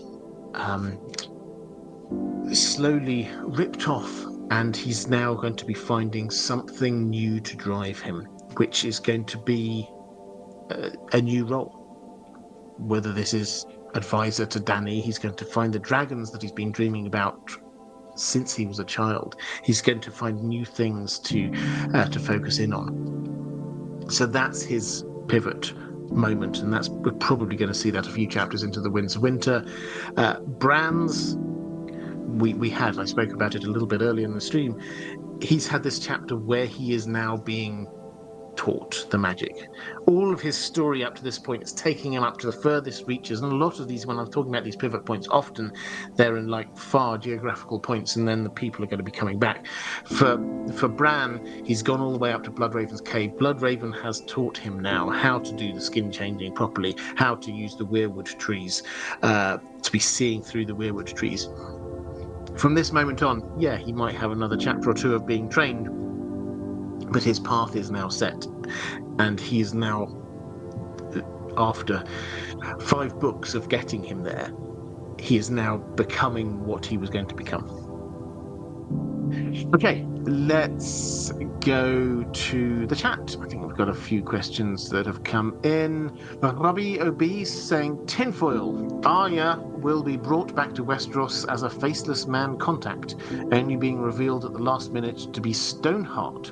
slowly ripped off, and he's now going to be finding something new to drive him, which is going to be a new role. Whether this is advisor to Dany, he's going to find the dragons that he's been dreaming about since he was a child. He's going to find new things to focus in on. So that's his pivot moment, and we're probably going to see that a few chapters into the Winds of Winter. Bran's, I spoke about it a little bit earlier in the stream. He's had this chapter where he is now being taught the magic. All of his story up to this point is taking him up to the furthest reaches, and a lot of these, when I'm talking about these pivot points, often they're in far geographical points, and then the people are going to be coming back. For Bran, he's gone all the way up to Bloodraven's cave. Bloodraven has taught him now how to do the skin changing properly, how to use the weirwood trees, to be seeing through the weirwood trees. From this moment on, he might have another chapter or two of being trained, but his path is now set, and he is now, after 5 books of getting him there, he is now becoming what he was going to become. Okay, let's go to the chat. I think we've got a few questions that have come in. Robbie OB saying, tinfoil, Arya will be brought back to Westeros as a faceless man contact, only being revealed at the last minute to be Stoneheart,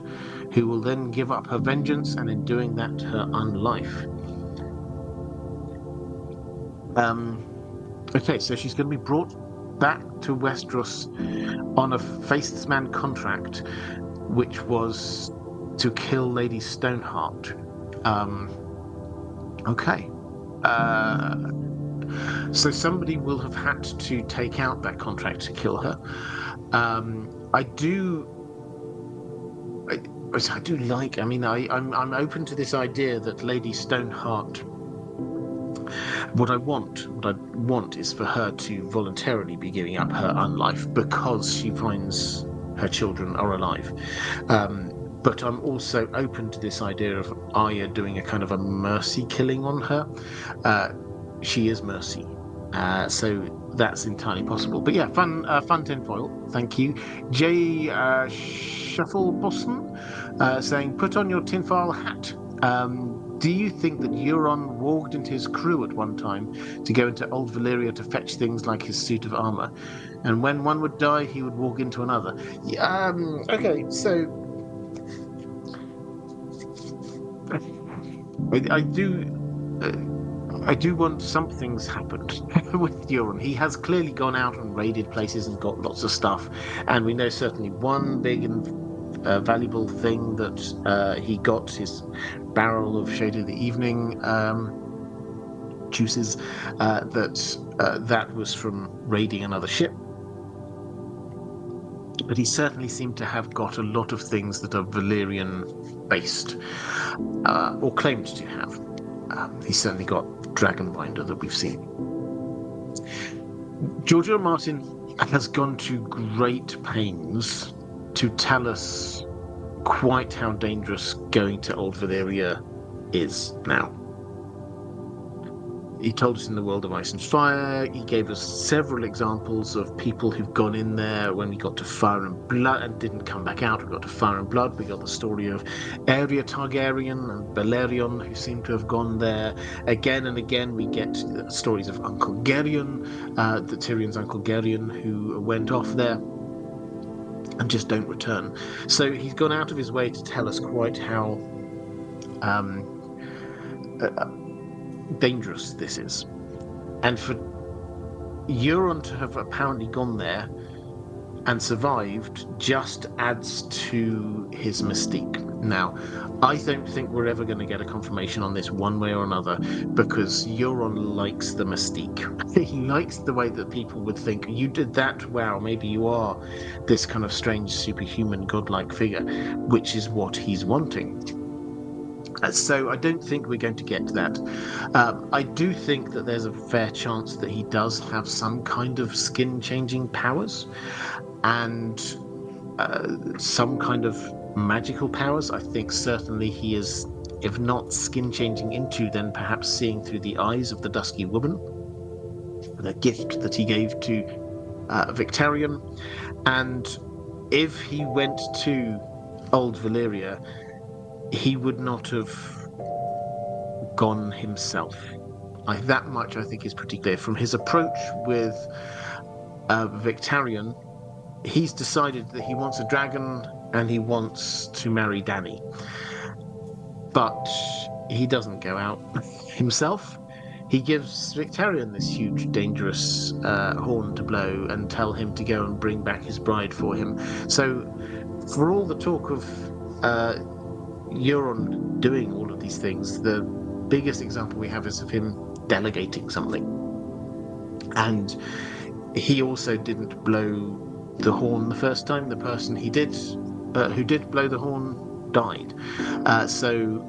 who will then give up her vengeance, and in doing that, her unlife. Okay, so she's going to be brought back to Westeros on a faceless man contract, which was to kill Lady Stoneheart. Okay. So somebody will have had to take out that contract to kill her. I do like. I mean, I'm open to this idea that Lady Stoneheart. What I want is for her to voluntarily be giving up her unlife because she finds her children are alive. But I'm also open to this idea of Arya doing a kind of a mercy killing on her. She is mercy. So that's entirely possible. But yeah, fun tinfoil. Thank you. Jay Shuffle Boston saying, put on your tinfoil hat. Do you think that Euron walked into his crew at one time to go into Old Valyria to fetch things like his suit of armor? And when one would die, he would walk into another. Yeah, okay, so I do want something's happened with Euron. He has clearly gone out and raided places and got lots of stuff, and we know certainly one big and valuable thing that he got, his barrel of Shade of the Evening juices, that was from raiding another ship. But he certainly seemed to have got a lot of things that are Valyrian-based, or claimed to have. He certainly got Dragonbinder that we've seen. George R. R. Martin has gone to great pains to tell us quite how dangerous going to Old Valyria is now. He told us in The World of Ice and Fire. He gave us several examples of people who've gone in there when we got to Fire and Blood and didn't come back out. We got to Fire and Blood. We got the story of Arya Targaryen and Balerion, who seem to have gone there. Again and again, we get stories of Uncle Geryon, the Tyrion's Uncle Geryon, who went off there and just don't return. So he's gone out of his way to tell us quite how dangerous this is. And for Euron to have apparently gone there and survived just adds to his mystique. Now, I don't think we're ever going to get a confirmation on this one way or another, because Euron likes the mystique. He likes the way that people would think, you did that, wow, maybe you are this kind of strange superhuman godlike figure, which is what he's wanting. So I don't think we're going to get to that. I do think that there's a fair chance that he does have some kind of skin-changing powers and some kind of magical powers. I think certainly he is, if not skin-changing into, then perhaps seeing through the eyes of the Dusky Woman, the gift that he gave to Victarion. And if he went to Old Valyria, he would not have gone himself. That much I think is pretty clear. From his approach with Victarion, he's decided that he wants a dragon and he wants to marry Dany. But he doesn't go out himself. He gives Victarion this huge, dangerous horn to blow and tell him to go and bring back his bride for him. So for all the talk of Euron doing all of these things, the biggest example we have is of him delegating something. And he also didn't blow the horn the first time. The person who did blow the horn died. So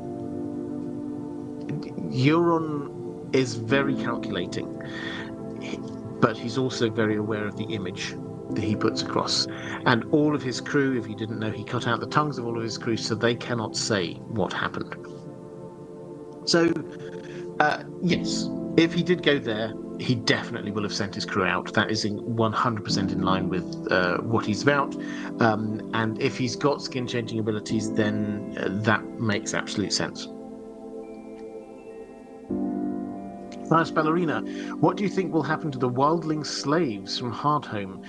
Euron is very calculating, but he's also very aware of the image that he puts across. And all of his crew, if you didn't know, he cut out the tongues of all of his crew so they cannot say what happened. So, yes, if he did go there, he definitely will have sent his crew out. That is 100% in line with what he's about. And if he's got skin-changing abilities, then that makes absolute sense. Nice Ballerina, what do you think will happen to the wildling slaves from Hardhome?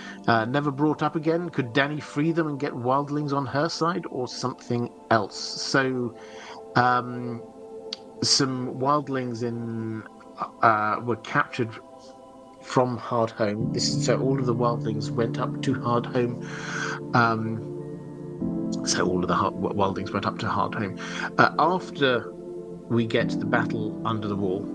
Never brought up again? Could Dany free them and get wildlings on her side, or something else. So some wildlings were captured from Hardhome. So all of the wildlings went up to Hardhome. So all of the wildlings went up to Hardhome. After we get to the battle under the wall,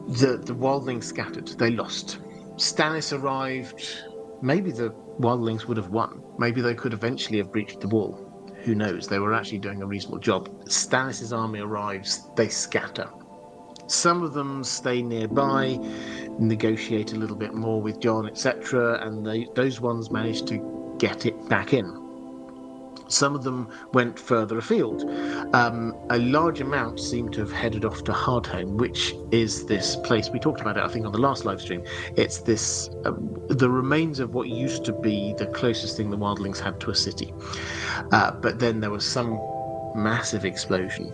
the wildlings scattered. They lost. Stannis arrived. Maybe the wildlings would have won. Maybe they could eventually have breached the wall. Who knows? They were actually doing a reasonable job. Stannis' army arrives. They scatter. Some of them stay nearby, negotiate a little bit more with Jon, etc., and those ones managed to get it back in. Some of them went further afield. A large amount seem to have headed off to Hardhome, which is this place, we talked about it, I think, on the last live stream. It's this, the remains of what used to be the closest thing the wildlings had to a city. But then there was some massive explosion.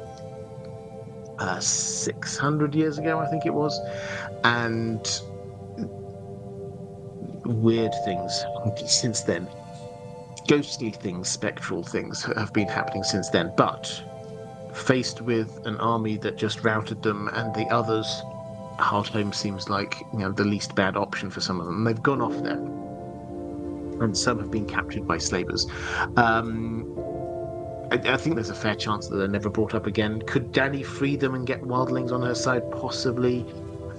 600 years ago, I think it was, and weird things since then. Ghostly things, spectral things have been happening since then, but faced with an army that just routed them and the others, Hardhome seems like the least bad option for some of them. They've gone off there, and some have been captured by slavers. I think there's a fair chance that they're never brought up again. Could Dany free them and get wildlings on her side? Possibly.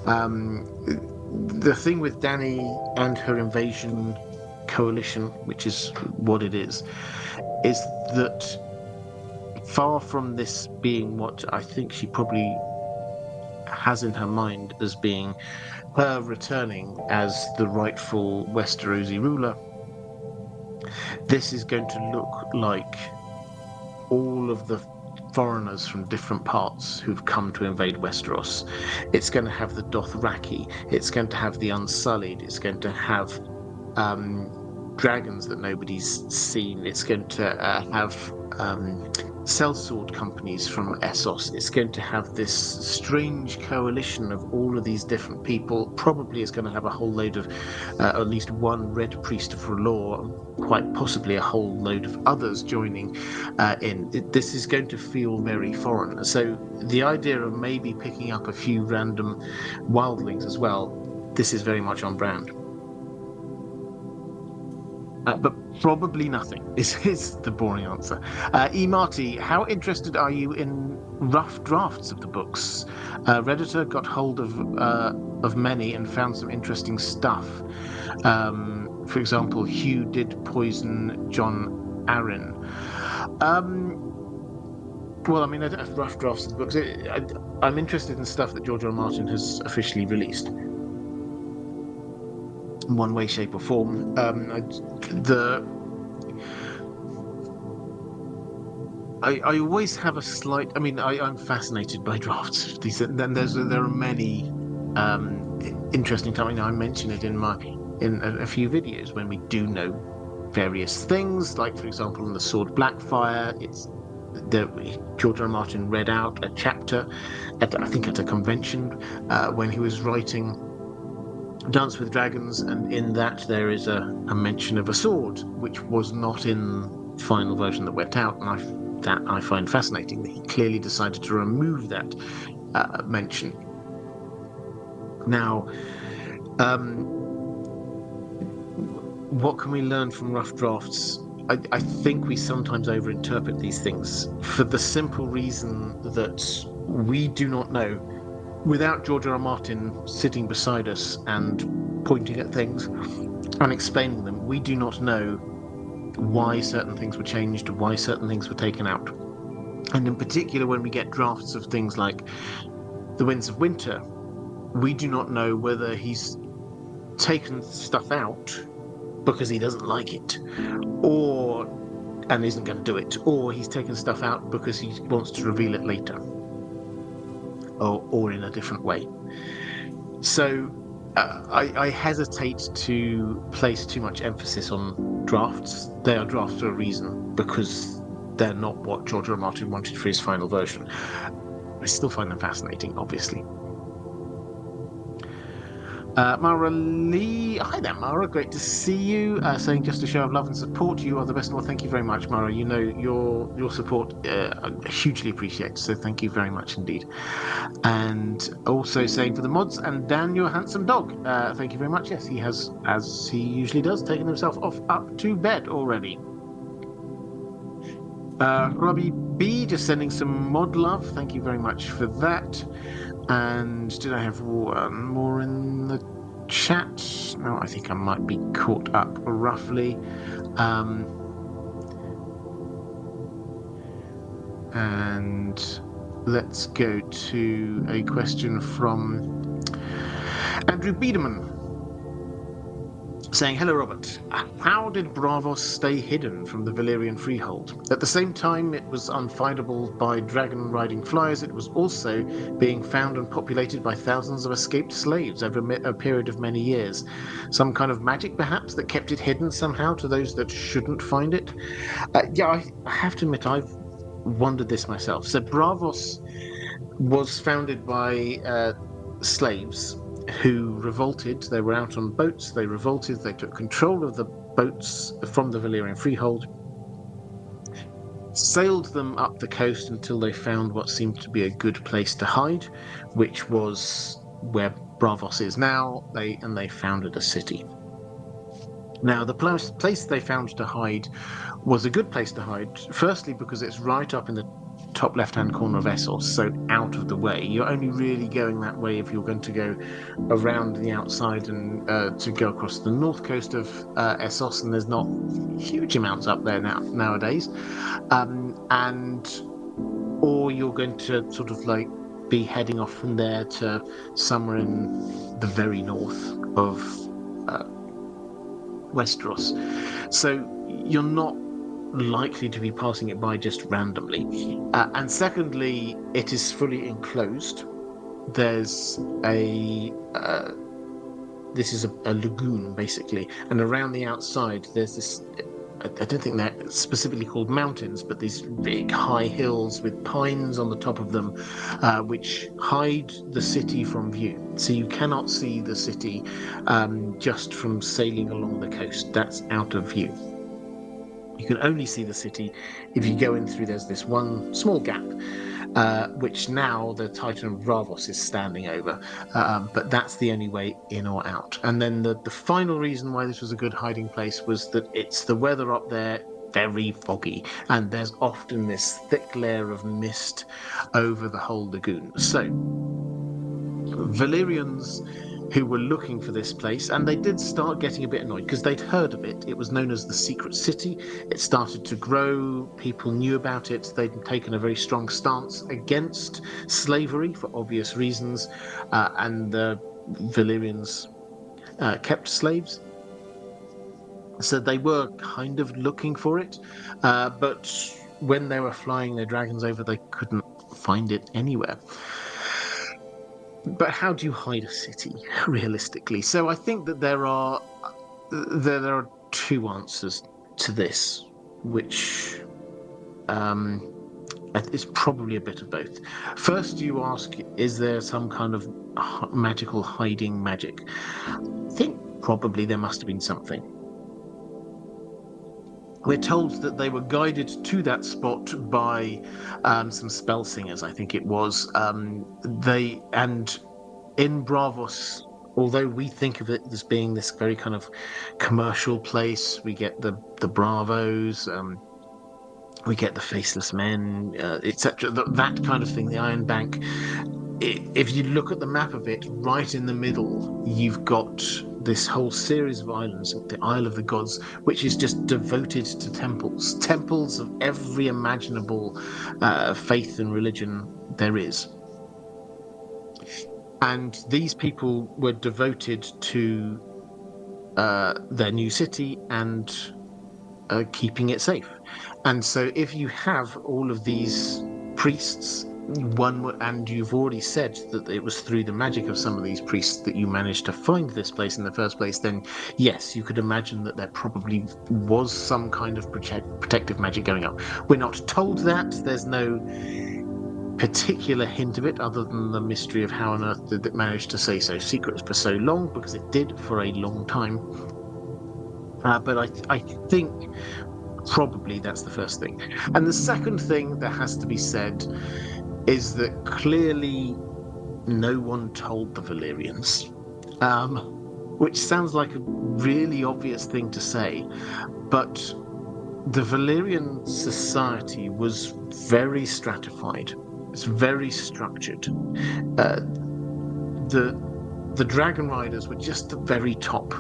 The thing with Dany and her invasion coalition, which is what it is that far from this being what I think she probably has in her mind as being her returning as the rightful Westerosi ruler, this is going to look like all of the foreigners from different parts who've come to invade Westeros. It's going to have the Dothraki, it's going to have the Unsullied, it's going to have dragons that nobody's seen, it's going to have sellsword companies from Essos, it's going to have this strange coalition of all of these different people. Probably it's going to have a whole load of at least one Red Priest of R'hllor, quite possibly a whole load of others joining in. This is going to feel very foreign. So the idea of maybe picking up a few random wildlings as well, this is very much on brand. But probably nothing is the boring answer. Marty, how interested are you in rough drafts of the books? Redditor got hold of many and found some interesting stuff. For example, Hugh did poison Jon Arryn. Well, I mean, rough drafts of the books. I'm interested in stuff that George R. R. Martin has officially released. In one way, shape, or form. I always have a slight. I mean, I'm fascinated by drafts. There are many interesting times. I mention it in a few videos when we do know various things. Like, for example, in the Sword Blackfire, George R. R. Martin read out a chapter at a convention when he was writing Dance with Dragons, and in that there is a mention of a sword, which was not in the final version that went out, and I find fascinating that he clearly decided to remove that mention. Now, what can we learn from rough drafts? I think we sometimes overinterpret these things for the simple reason that we do not know. Without George R. R. Martin sitting beside us and pointing at things and explaining them, we do not know why certain things were changed, why certain things were taken out. And in particular, when we get drafts of things like The Winds of Winter, we do not know whether he's taken stuff out because he doesn't like it, and isn't going to do it, or he's taken stuff out because he wants to reveal it later. Or in a different way. So I hesitate to place too much emphasis on drafts. They are drafts for a reason, because they're not what George R. R. Martin wanted for his final version. I still find them fascinating, obviously. Mara Lee, hi there, Mara. Great to see you. Saying just a show of love and support. You are the best. Well, thank you very much, Mara. You know your support hugely appreciated. So thank you very much indeed. And also saying for the mods and Dan, your handsome dog. Thank you very much. Yes, he has, as he usually does, taken himself off up to bed already. Robbie B just sending some mod love. Thank you very much for that. And did I have one more in the chat? No, I think I might be caught up roughly. And let's go to a question from Andrew Biederman. Saying, hello, Robert. How did Braavos stay hidden from the Valyrian freehold? At the same time it was unfindable by dragon-riding flyers, it was also being found and populated by thousands of escaped slaves over a period of many years. Some kind of magic, perhaps, that kept it hidden somehow to those that shouldn't find it? I have to admit, I've wondered this myself. So Braavos was founded by slaves who revolted. They were out on boats, they revolted, they took control of the boats from the Valyrian freehold, sailed them up the coast until they found what seemed to be a good place to hide, which was where Braavos is now. They founded a city. Now, the place they found to hide was a good place to hide, firstly because it's right up in the top left-hand corner of Essos, so out of the way. You're only really going that way if you're going to go around the outside and to go across the north coast of Essos, and there's not huge amounts up there nowadays. Or you're going to sort of like be heading off from there to somewhere in the very north of Westeros. So you're not likely to be passing it by just randomly. And secondly, it is fully enclosed. There's this is a lagoon, basically, and around the outside there's this, I don't think they're specifically called mountains, but these big high hills with pines on the top of them, which hide the city from view. So you cannot see the city just from sailing along the coast. That's out of view. You can only see the city if you go in through, there's this one small gap, which now the Titan of Braavos is standing over. But that's the only way in or out. And then the final reason why this was a good hiding place was that it's the weather up there, very foggy, and there's often this thick layer of mist over the whole lagoon. So Valyrians who were looking for this place, and they did start getting a bit annoyed because they'd heard of it. It was known as the Secret City. It started to grow. People knew about it. They'd taken a very strong stance against slavery for obvious reasons, and the Valyrians kept slaves. So they were kind of looking for it, but when they were flying their dragons over, they couldn't find it anywhere. But how do you hide a city, realistically? So I think that there are two answers to this, which is probably a bit of both. First, you ask, is there some kind of magical hiding magic? I think probably there must have been something. We're told that they were guided to that spot by some spell singers, I think it was. In Braavos, although we think of it as being this very kind of commercial place, we get the Bravos, we get the Faceless Men, etc. That kind of thing, the Iron Bank. If you look at the map of it, right in the middle, you've got this whole series of islands, the Isle of the Gods, which is just devoted to temples of every imaginable faith and religion there is. And these people were devoted to their new city and keeping it safe. And so if you have all of these priests, and you've already said that it was through the magic of some of these priests that you managed to find this place in the first place, then yes, you could imagine that there probably was some kind of protective magic going on. We're not told that. There's no particular hint of it, other than the mystery of how on earth did it manage to stay so secret for so long, because it did for a long time. But I think probably that's the first thing. And the second thing that has to be said is that clearly no one told the Valyrians, which sounds like a really obvious thing to say, but the Valyrian society was very stratified. It's very structured. The Dragon Riders were just the very top,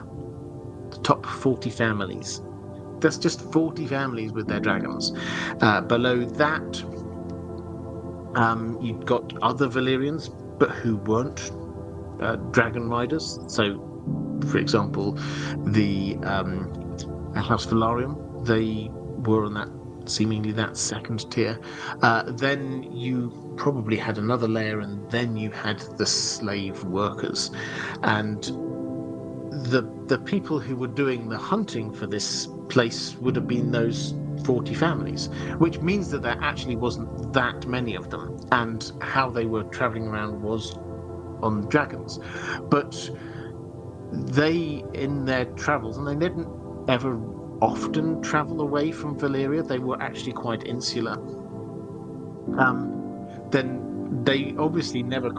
the top 40 families. That's just 40 families with their dragons. Below that, you've got other Valyrians, but who weren't dragon riders. So, for example, the House Velaryon, they were on that seemingly that second tier. Then you probably had another layer, and then you had the slave workers, and the people who were doing the hunting for this place would have been those 40 families, which means that there actually wasn't that many of them, and how they were traveling around was on dragons. But they, in their travels, and they didn't ever often travel away from Valyria, they were actually quite insular. Then they obviously never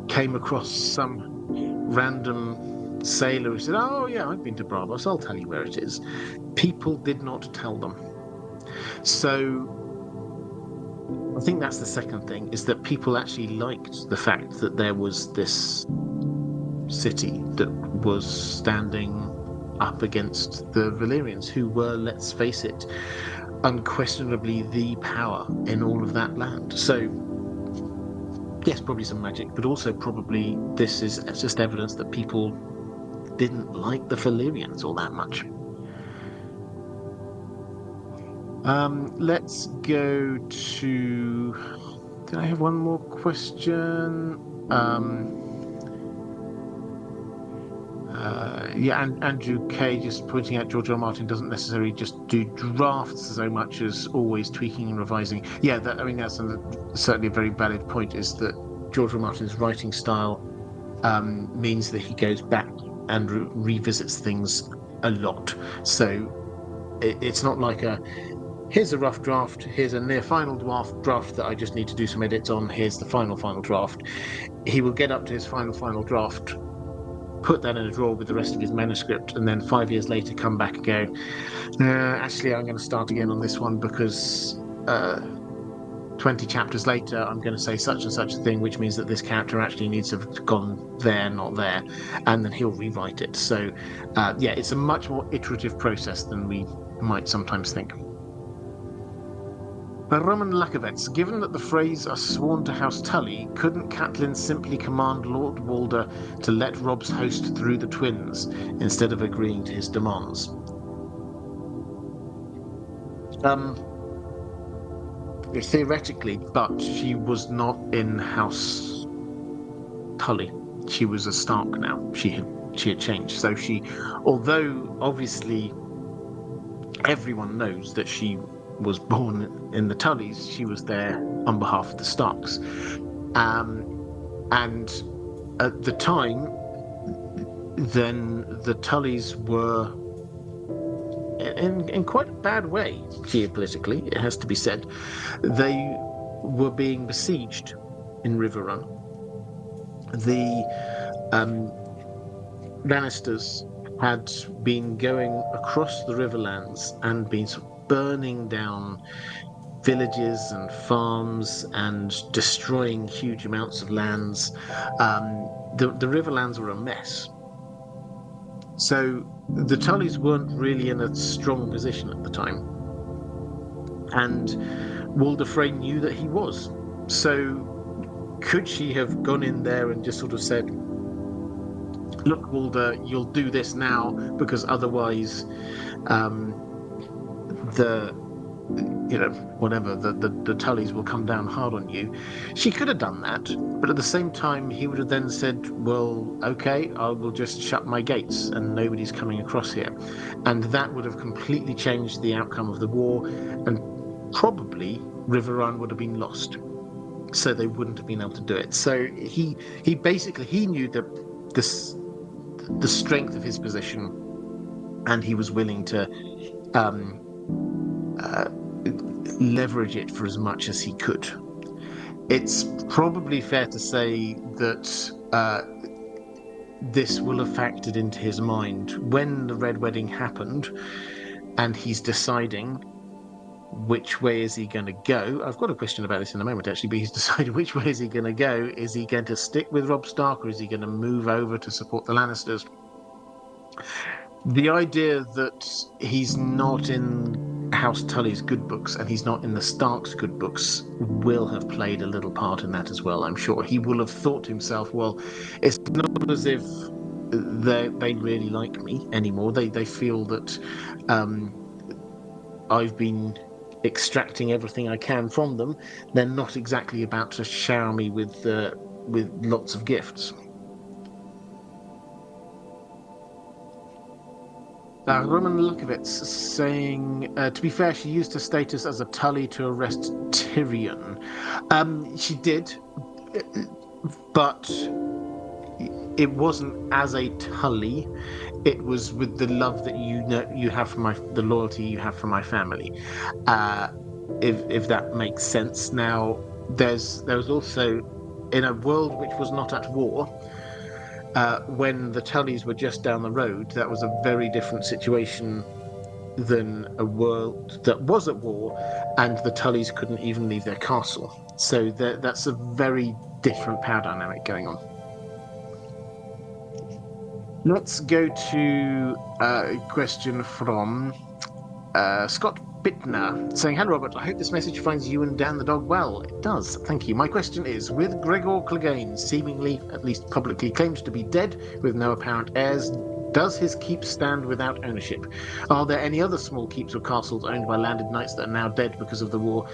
came across some random sailor who said, "Oh yeah, I've been to Bravos, I'll tell you where it is." People did not tell them. So I think that's the second thing, is that people actually liked the fact that there was this city that was standing up against the Valyrians, who were, let's face it, unquestionably the power in all of that land. So yes, probably some magic, but also probably this is just evidence that people didn't like the Valyrians all that much. Let's go to... Did I have one more question? Yeah, and Andrew K just pointing out George R. R. Martin doesn't necessarily just do drafts so much as always tweaking and revising. Yeah, I mean, that's certainly a very valid point, is that George R. R. Martin's writing style means that he goes back and revisits things a lot. So it's not like here's a rough draft, here's a near final draft that I just need to do some edits on, here's the final draft. He will get up to his final draft, put that in a drawer with the rest of his manuscript, and then 5 years later come back and go, actually I'm going to start again on this one, because 20 chapters later I'm going to say such and such a thing, which means that this character actually needs to have gone there, not there, and then he'll rewrite it. So yeah, it's a much more iterative process than we might sometimes think. Roman Lakovets, given that the Freys are sworn to House Tully, couldn't Catelyn simply command Lord Walder to let Robb's host through the twins, instead of agreeing to his demands? Theoretically, but she was not in House Tully. She was a Stark now. She had changed. So although obviously everyone knows that she was born in the Tullys, she was there on behalf of the Starks. And at the time, then the Tullys were in quite a bad way, geopolitically, it has to be said. They were being besieged in Riverrun. The Lannisters had been going across the Riverlands and been burning down villages and farms and destroying huge amounts of lands. The Riverlands were a mess. So the Tullys weren't really in a strong position at the time. And Walder Frey knew that he was. So could she have gone in there and just sort of said, "Look, Walder, you'll do this now, because otherwise the Tullys will come down hard on you"? She could have done that, but at the same time he would have then said, "Well, okay, I will just shut my gates and nobody's coming across here," and that would have completely changed the outcome of the war, and probably Riverrun would have been lost. so they wouldn't have been able to do it. So he basically he knew that the strength of his position, and he was willing to leverage it for as much as he could. It's probably fair to say that this will have factored into his mind when the Red Wedding happened, and he's deciding which way is he going to go. I've got a question about this in a moment, actually, but he's decided which way is he going to go. Is he going to stick with Robb Stark, or is he going to move over to support the Lannisters? The idea that he's not in House Tully's good books and he's not in the Stark's good books will have played a little part in that as well, I'm sure. He will have thought to himself, well, it's not as if they really like me anymore. They feel that I've been extracting everything I can from them. They're not exactly about to shower me with lots of gifts. Roman Lukovitz saying, to be fair, she used her status as a Tully to arrest Tyrion. She did, but it wasn't as a Tully. It was with the love that you have for the loyalty you have for my family. If that makes sense. Now, there was also, in a world which was not at war, when the Tullys were just down the road, that was a very different situation than a world that was at war, and the Tullys couldn't even leave their castle. So that's a very different power dynamic going on. Let's go to a question from Scott Bittner saying, hello Robert, I hope this message finds you and Dan the dog well. It does, thank you. My question is, with Gregor Clegane seemingly, at least publicly, claims to be dead with no apparent heirs, does his keep stand without ownership? Are there any other small keeps or castles owned by landed knights that are now dead because of the war?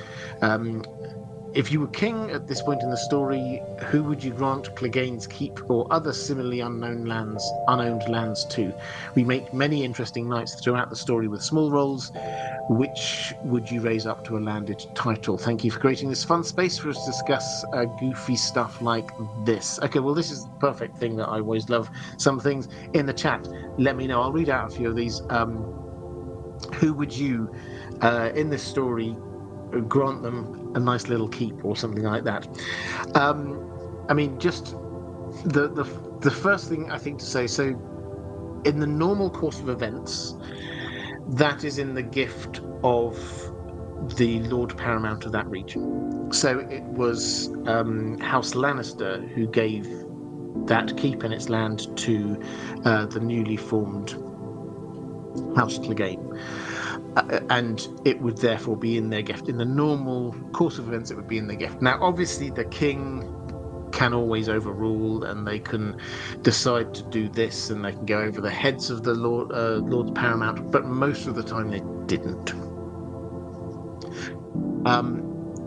If you were king at this point in the story, who would you grant Clegane's keep or other similarly unowned lands to? We make many interesting knights throughout the story with small roles. Which would you raise up to a landed title? Thank you for creating this fun space for us to discuss goofy stuff like this. Okay, well, this is the perfect thing that I always love. Some things in the chat, let me know. I'll read out a few of these. Who would you, in this story, grant them a nice little keep or something like that? I mean, just the first thing I think to say, so in the normal course of events, that is in the gift of the Lord Paramount of that region. So it was House Lannister who gave that keep and its land to the newly formed House Clegane. And it would therefore be in their gift. In the normal course of events, it would be in their gift. Now, obviously, the king can always overrule, and they can decide to do this, and they can go over the heads of the Lords Paramount, but most of the time they didn't.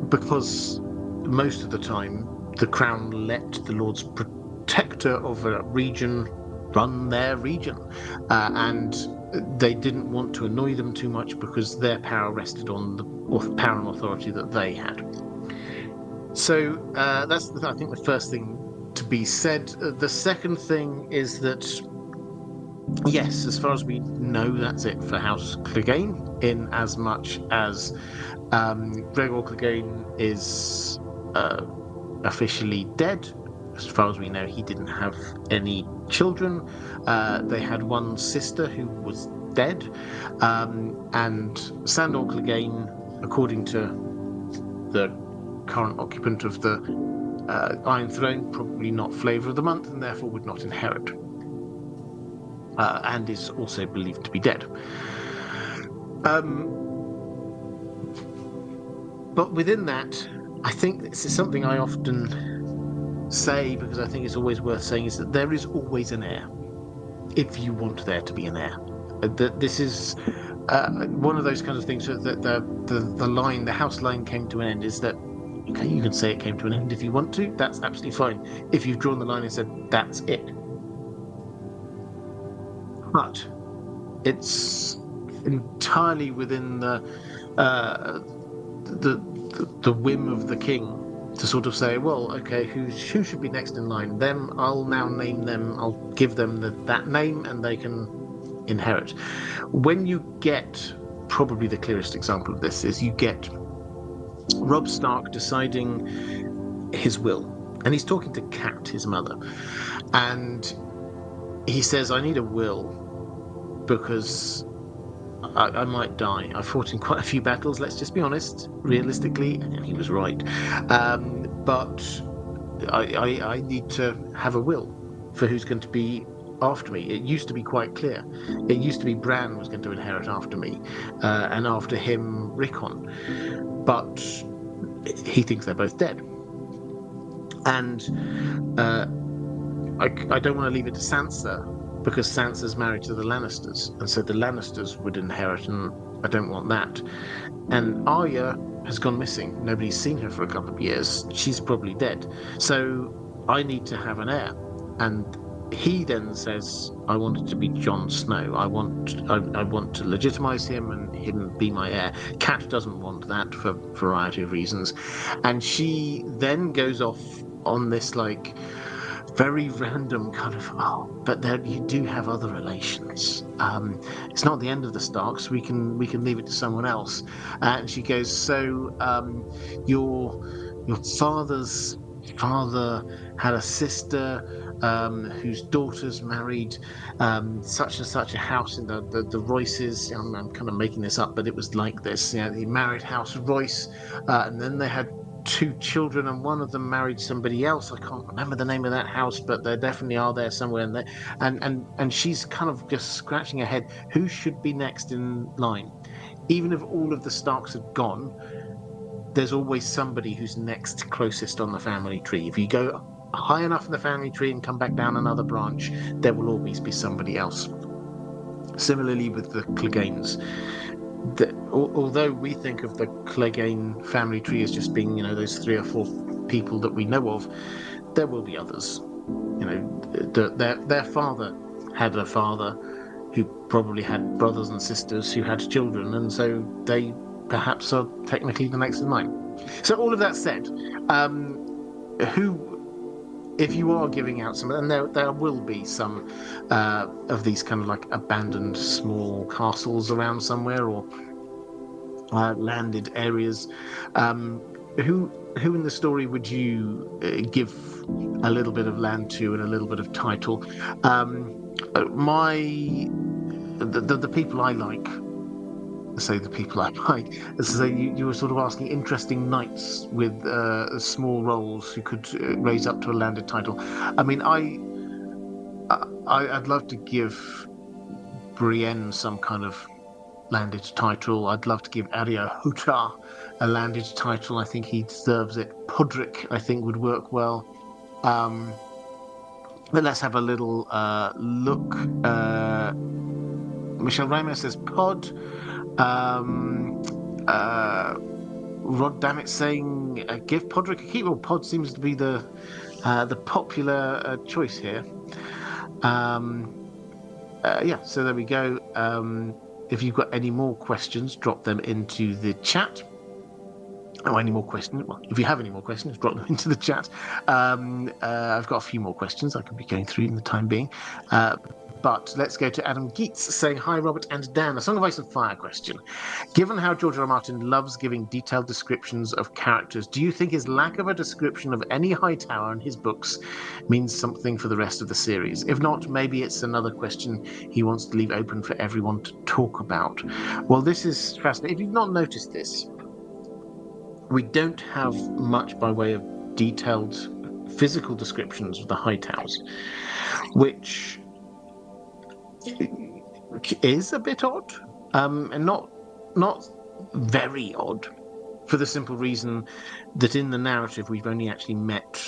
Because most of the time, the crown let the Lords Protector of a region run their region. And they didn't want to annoy them too much because their power rested on the power and authority that they had. So that's, I think, the first thing to be said. The second thing is that, yes, as far as we know, that's it for House Clegane, in as much as Gregor Clegane is officially dead. As far as we know, he didn't have any children. They had one sister who was dead. And Sandor Clegane, according to the current occupant of the Iron Throne, probably not Flavour of the Month, and therefore would not inherit. And is also believed to be dead. But within that, I think this is something I often say, because I think it's always worth saying, is that there is always an heir, if you want there to be an heir. That this is one of those kinds of things that the house line came to an end, is that, okay, you can say it came to an end if you want to, that's absolutely fine. If you've drawn the line and said, that's it. But it's entirely within the whim of the king to sort of say, well, okay, who should be next in line? Them. I'll now name them. I'll give them that name, and they can inherit. When you get, probably the clearest example of this is you get Robb Stark deciding his will, and he's talking to Cat, his mother, and he says, I need a will because I might die. I've fought in quite a few battles, let's just be honest, realistically, and he was right. But I need to have a will for who's going to be after me. It used to be quite clear. It used to be Bran was going to inherit after me, and after him, Rickon. But he thinks they're both dead. And I don't want to leave it to Sansa, because Sansa's married to the Lannisters, and so the Lannisters would inherit, and I don't want that. And Arya has gone missing. Nobody's seen her for a couple of years. She's probably dead. So I need to have an heir. And he then says, I want it to be Jon Snow. I want to legitimize him and him be my heir. Cat doesn't want that for a variety of reasons. And she then goes off on this like very random kind of, but there you do have other relations. It's not the end of the Starks. We can leave it to someone else. And she goes, so your father's father had a sister whose daughters married such and such a house in the Royces. I'm kind of making this up, but it was like this. You know, he married House Royce, and then they had 2 children, and one of them married somebody else. I can't remember the name of that house, but they definitely are there somewhere in there. And she's kind of just scratching her head. Who should be next in line? Even if all of the Starks had gone, there's always somebody who's next closest on the family tree. If you go high enough in the family tree and come back down another branch, there will always be somebody else. Similarly with the Cleganes. Although we think of the Clegane family tree as just being, those 3 or 4 people that we know of, there will be others. Their father had a father who probably had brothers and sisters who had children, and so they perhaps are technically the next in line. So all of that said, if you are giving out some, and there will be some of these kind of like abandoned small castles around somewhere, or landed areas, who in the story would you give a little bit of land to and a little bit of title? The people I like, the people I like, so you were sort of asking interesting knights with small roles who could raise up to a landed title. I mean, I'd love to give Brienne some kind of landed title. I'd love to give Arya a landed title. I think he deserves it. Podrick, I think, would work well. But let's have a little look. Michelle Ramos says Pod. Rod Dammit saying give Podrick a keep. Well, Pod seems to be the popular choice here. So there we go. If you've got any more questions, drop them into the chat. Any more questions? Well, if you have any more questions, drop them into the chat. I've got a few more questions I could be going through in the time being. But let's go to Adam Geets saying, hi, Robert and Dan. A Song of Ice and Fire question. Given how George R. R. Martin loves giving detailed descriptions of characters, do you think his lack of a description of any Hightower in his books means something for the rest of the series? If not, maybe it's another question he wants to leave open for everyone to talk about. Well, this is fascinating. If you've not noticed this, we don't have much by way of detailed physical descriptions of the Hightowers, which is a bit odd, and not very odd, for the simple reason that in the narrative we've only actually met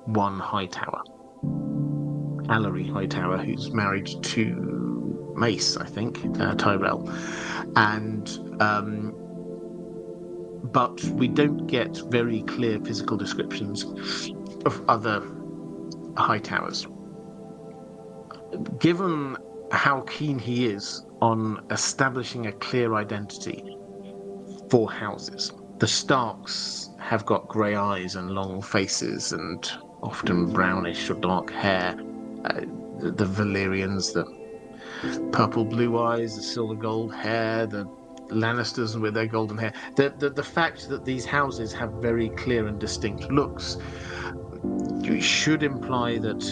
one Hightower, Allery Hightower, who's married to Mace, I think, Tyrell, and but we don't get very clear physical descriptions of other Hightowers. Given how keen he is on establishing a clear identity for houses, the Starks have got grey eyes and long faces and often brownish or dark hair. The Valyrians, the purple blue eyes, the silver gold hair, the Lannisters with their golden hair. The fact that these houses have very clear and distinct looks should imply that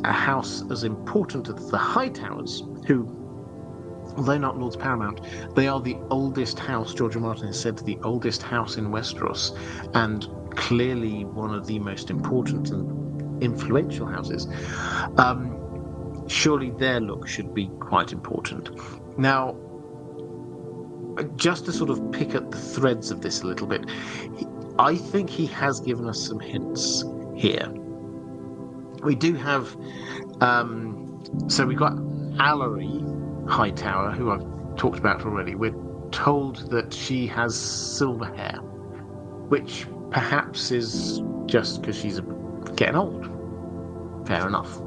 a house as important as the Hightowers, who, although not Lords Paramount, they are the oldest house, George R. Martin has said, the oldest house in Westeros, and clearly one of the most important and influential houses. Surely their look should be quite important. Now, just to sort of pick at the threads of this a little bit, I think he has given us some hints here. We do have, so we've got Allery Hightower, who I've talked about already. We're told that she has silver hair, which perhaps is just because she's getting old. Fair enough.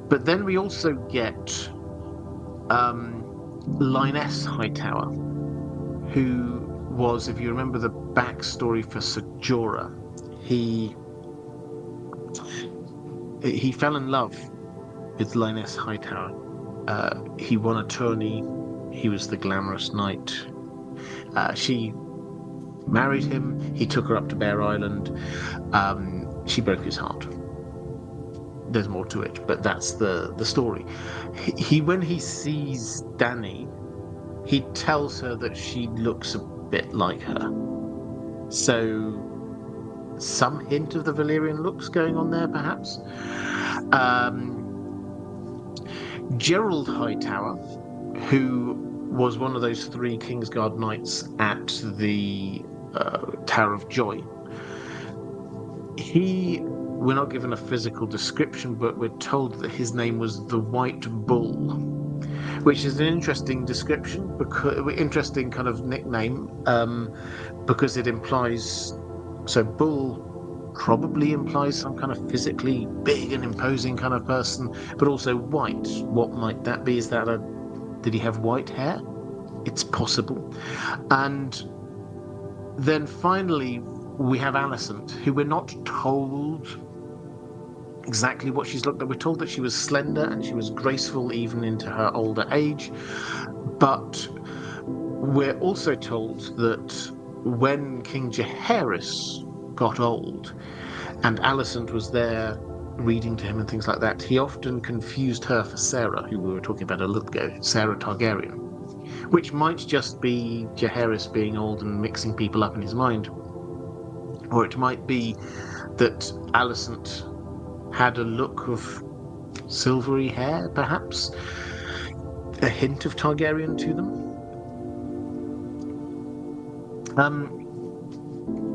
But then we also get Lyness Hightower, who was, if you remember the backstory for Ser Jorah, he fell in love with Lyness Hightower. He won a tourney. He was the glamorous knight. She married him. He took her up to Bear Island. She broke his heart. There's more to it, but that's the story. He when he sees Dany, he tells her that she looks a bit like her. So some hint of the Valyrian looks going on there, perhaps. Gerald Hightower, who was one of those 3 Kingsguard knights at the Tower of Joy. We're not given a physical description, but we're told that his name was the White Bull, which is an interesting description, interesting kind of nickname, because it implies, so bull probably implies some kind of physically big and imposing kind of person, but also white. What might that be? Did he have white hair? It's possible. And then finally we have Alicent, who we're not told exactly what she's looked like. We're told that she was slender and she was graceful even into her older age, but we're also told that when King Jaehaerys got old and Alicent was there reading to him and things like that, he often confused her for Saera, who we were talking about a little ago, Saera Targaryen, which might just be Jaehaerys being old and mixing people up in his mind, or it might be that Alicent had a look of silvery hair, perhaps a hint of Targaryen to them.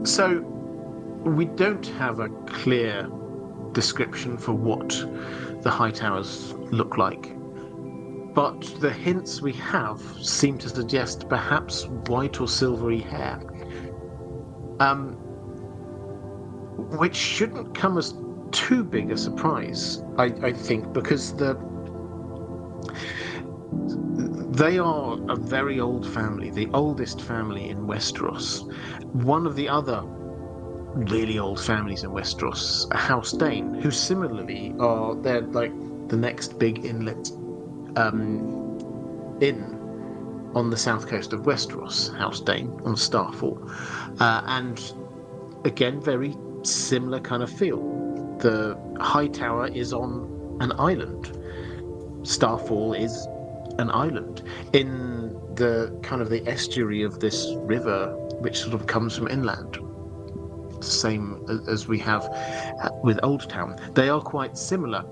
So we don't have a clear description for what the Hightowers look like, but the hints we have seem to suggest perhaps white or silvery hair, which shouldn't come as too big a surprise, I think, because they are a very old family, the oldest family in Westeros. One of the other really old families in Westeros, House Dane, who similarly they're like the next big inlet inn on the south coast of Westeros, House Dane on Starfall, and again very similar kind of feel. The Hightower is on an island. Starfall is an island in the kind of the estuary of this river, which sort of comes from inland. Same as we have with Old Town. They are quite similar,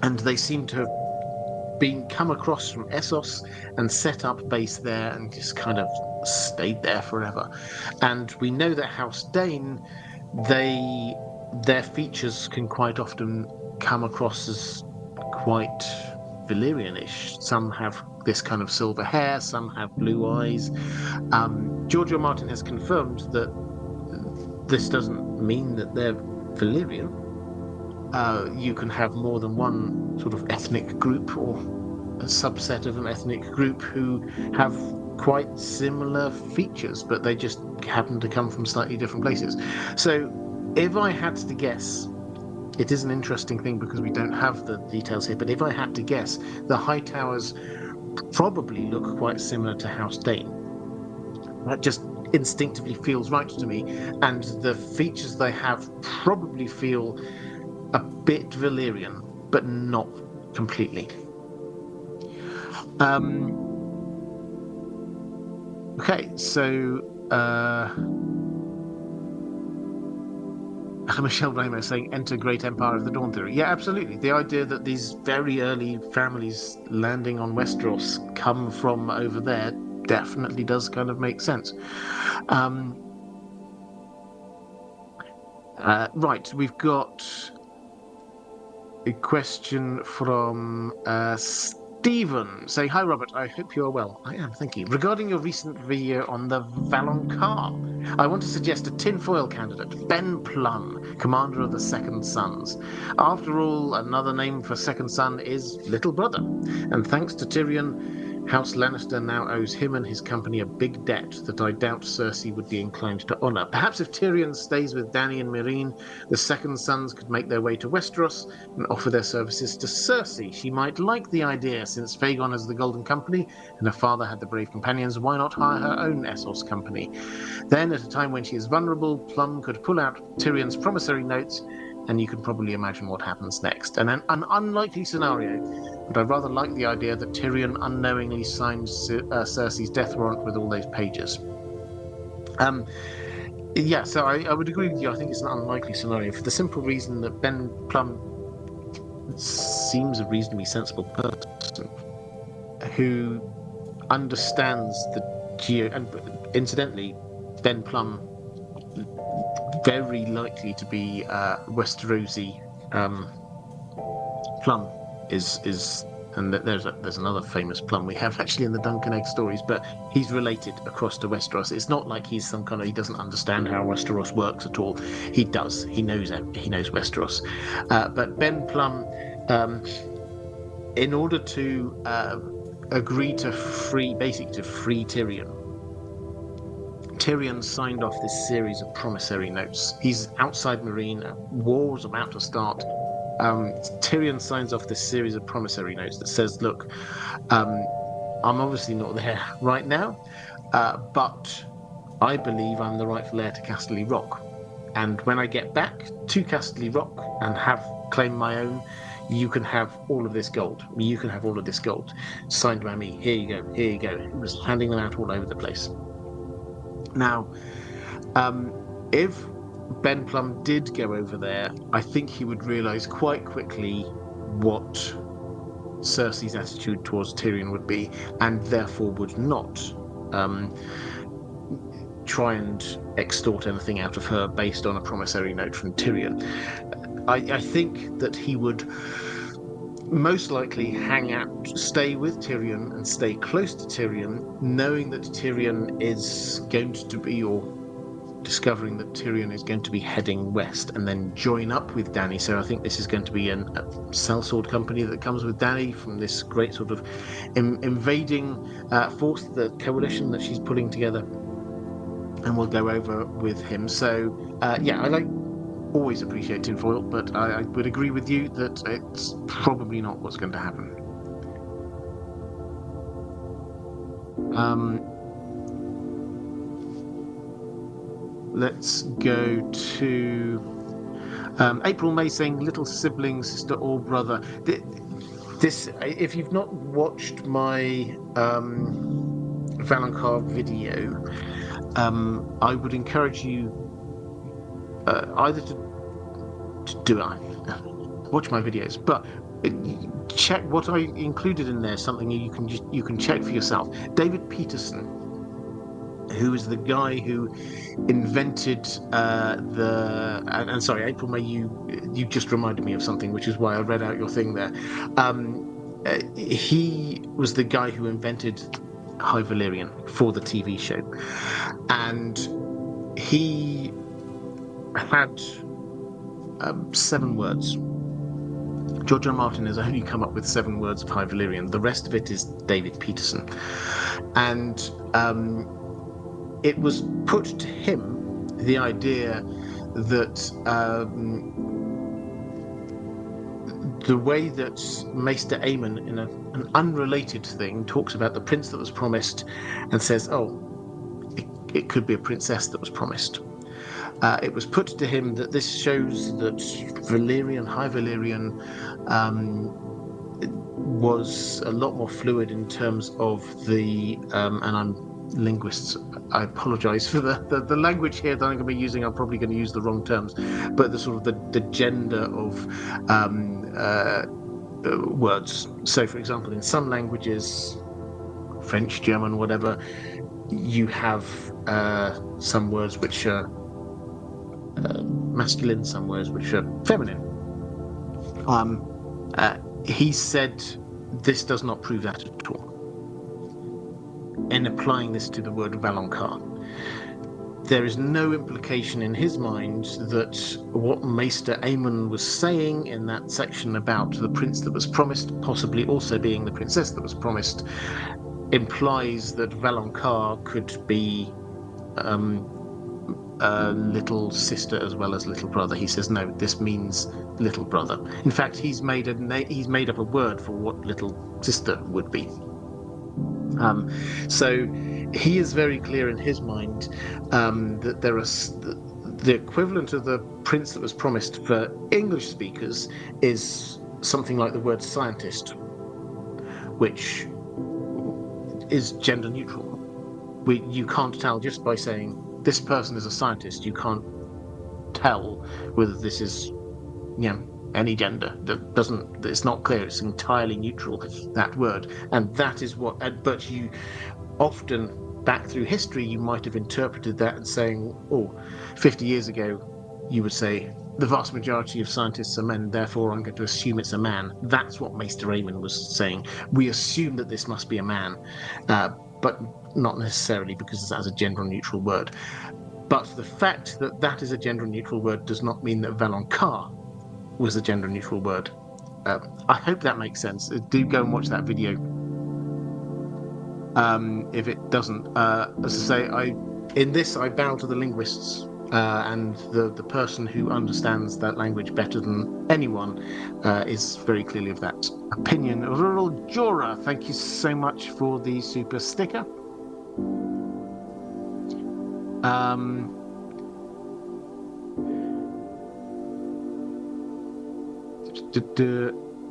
and they seem to have come across from Essos and set up base there and just kind of stayed there forever. And we know that House Dane, their features can quite often come across as quite Valyrian-ish. Some have this kind of silver hair, some have blue eyes. George R. Martin has confirmed that this doesn't mean that they're Valyrian. You can have more than one sort of ethnic group or a subset of an ethnic group who have quite similar features, but they just happen to come from slightly different places. So if I had to guess, it is an interesting thing because we don't have the details here, but if I had to guess, the High Towers probably look quite similar to House Dane. That just instinctively feels right to me, and the features they have probably feel a bit Valyrian, but not completely. Okay, so Michelle Ramos saying, enter Great Empire of the Dawn theory. Yeah, absolutely. The idea that these very early families landing on Westeros come from over there definitely does kind of make sense. Right, we've got a question from Stephen saying, hi Robert, I hope you are well. I am, thank you. Regarding your recent video on the Valonqar, I want to suggest a tinfoil candidate, Ben Plum, commander of the Second Sons. After all, another name for Second Son is Little Brother. And thanks to Tyrion, House Lannister now owes him and his company a big debt that I doubt Cersei would be inclined to honour. Perhaps if Tyrion stays with Dany and Meereen, the Second Sons could make their way to Westeros and offer their services to Cersei. She might like the idea, since Aegon has the Golden Company and her father had the Brave Companions. Why not hire her own Essos company? Then, at a time when she is vulnerable, Plum could pull out Tyrion's promissory notes, and you can probably imagine what happens next. And an unlikely scenario, but I rather like the idea that Tyrion unknowingly signed Cersei's death warrant with all those pages. Yeah, so I would agree with you. I think it's an unlikely scenario for the simple reason that Ben Plum seems a reasonably sensible person who understands the and incidentally, Ben Plum very likely to be Westerosi. Plum is and there's another famous Plum we have actually in the Duncan Egg stories, but he's related across to Westeros. It's not like he's some kind of, he doesn't understand how Westeros works at all. He does. He knows Westeros. But Ben Plum, in order to agree to free Tyrion, Tyrion signed off this series of promissory notes. He's outside Meereen, war's about to start. Tyrion signs off this series of promissory notes that says, look, I'm obviously not there right now, but I believe I'm the rightful heir to Casterly Rock. And when I get back to Casterly Rock and have claimed my own, you can have all of this gold. You can have all of this gold. Signed by me. Here you go. Here you go. He was handing them out all over the place. Now, if Ben Plum did go over there, I think he would realise quite quickly what Cersei's attitude towards Tyrion would be, and therefore would not try and extort anything out of her based on a promissory note from Tyrion. I think that he would most likely hang out, stay with Tyrion and stay close to Tyrion, knowing that Tyrion is going to be, or discovering that Tyrion is going to be heading west, and then join up with Dany. So I think this is going to be a sellsword company that comes with Dany from this great sort of invading force, the coalition that she's putting together, and we'll go over with him. So yeah, I always appreciate tinfoil, but I would agree with you that it's probably not what's going to happen. Let's go to April May saying, little sibling, sister or brother. This, if you've not watched my Valonqar video, I would encourage you either to do it, watch my videos, but check what I included in there. Something you can check for yourself. David Peterson, who is the guy who invented and sorry, April May, you just reminded me of something, which is why I read out your thing there. He was the guy who invented High Valyrian for the TV show, and he had 7 words. Do you George R. R. Martin has only come up with 7 words of High Valyrian. The rest of it is David Peterson. And it was put to him, the idea that the way that Maester Aemon, in an unrelated thing, talks about the prince that was promised and says, it could be a princess that was promised. It was put to him that this shows that High Valyrian, was a lot more fluid in terms of the, and I'm linguists, I apologize for the language here that I'm going to be using. I'm probably going to use the wrong terms, but the sort of the gender of words. So, for example, in some languages, French, German, whatever, you have some words which are masculine, some words which are feminine. He said this does not prove that at all. In applying this to the word Valonqar, there is no implication in his mind that what Maester Aemon was saying in that section about the prince that was promised, possibly also being the princess that was promised, implies that Valonqar could be little sister as well as little brother. He says no, this means little brother. In fact, he's made up a word for what little sister would be. So he is very clear in his mind that there are the equivalent of the prince that was promised for English speakers is something like the word scientist, which is gender neutral. You can't tell just by saying this person is a scientist. You can't tell whether this is, any gender. It's not clear. It's entirely neutral, that word, and that is what. But you often, back through history, you might have interpreted that and saying, 50 years ago, you would say the vast majority of scientists are men, therefore I'm going to assume it's a man. That's what Maester Aemon was saying. We assume that this must be a man, but not necessarily, because that's a gender-neutral word. But the fact that that is a gender-neutral word does not mean that Valonqar was a gender-neutral word. I hope that makes sense. Do go and watch that video. If it doesn't, as I say, I bow to the linguists, and the person who understands that language better than anyone is very clearly of that opinion. Rural Jora, thank you so much for the super sticker.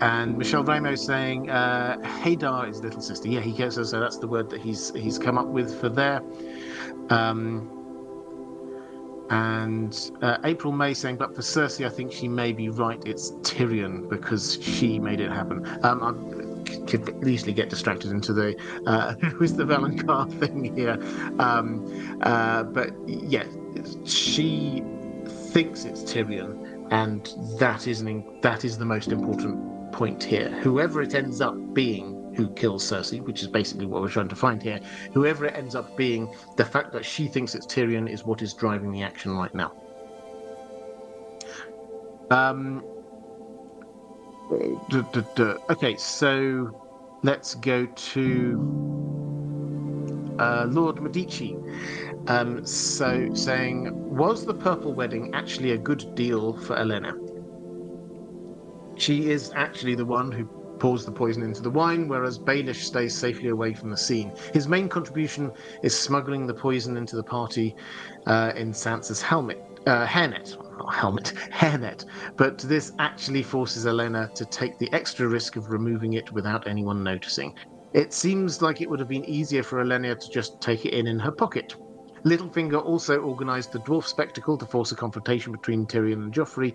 And Michelle Ramos saying Hadar is little sister. Yeah, he gets us. So that's the word that he's come up with for there. And April May saying, but for Cersei, I think she may be right. It's Tyrion because she made it happen. I could easily get distracted into the who's the Valonqar thing here. But yeah, she thinks it's Tyrion, and that is the most important point here. Whoever it ends up being who kills Cersei, which is basically what we're trying to find here, whoever it ends up being, the fact that she thinks it's Tyrion is what is driving the action right now. Okay, so let's go to Lord Medici. So saying, was the purple wedding actually a good deal for Olenna? She is actually the one who pours the poison into the wine, whereas Baelish stays safely away from the scene. His main contribution is smuggling the poison into the party in Sansa's hairnet. But this actually forces Olenna to take the extra risk of removing it without anyone noticing. It seems like it would have been easier for Olenna to just take it in her pocket. Littlefinger also organised the dwarf spectacle to force a confrontation between Tyrion and Joffrey,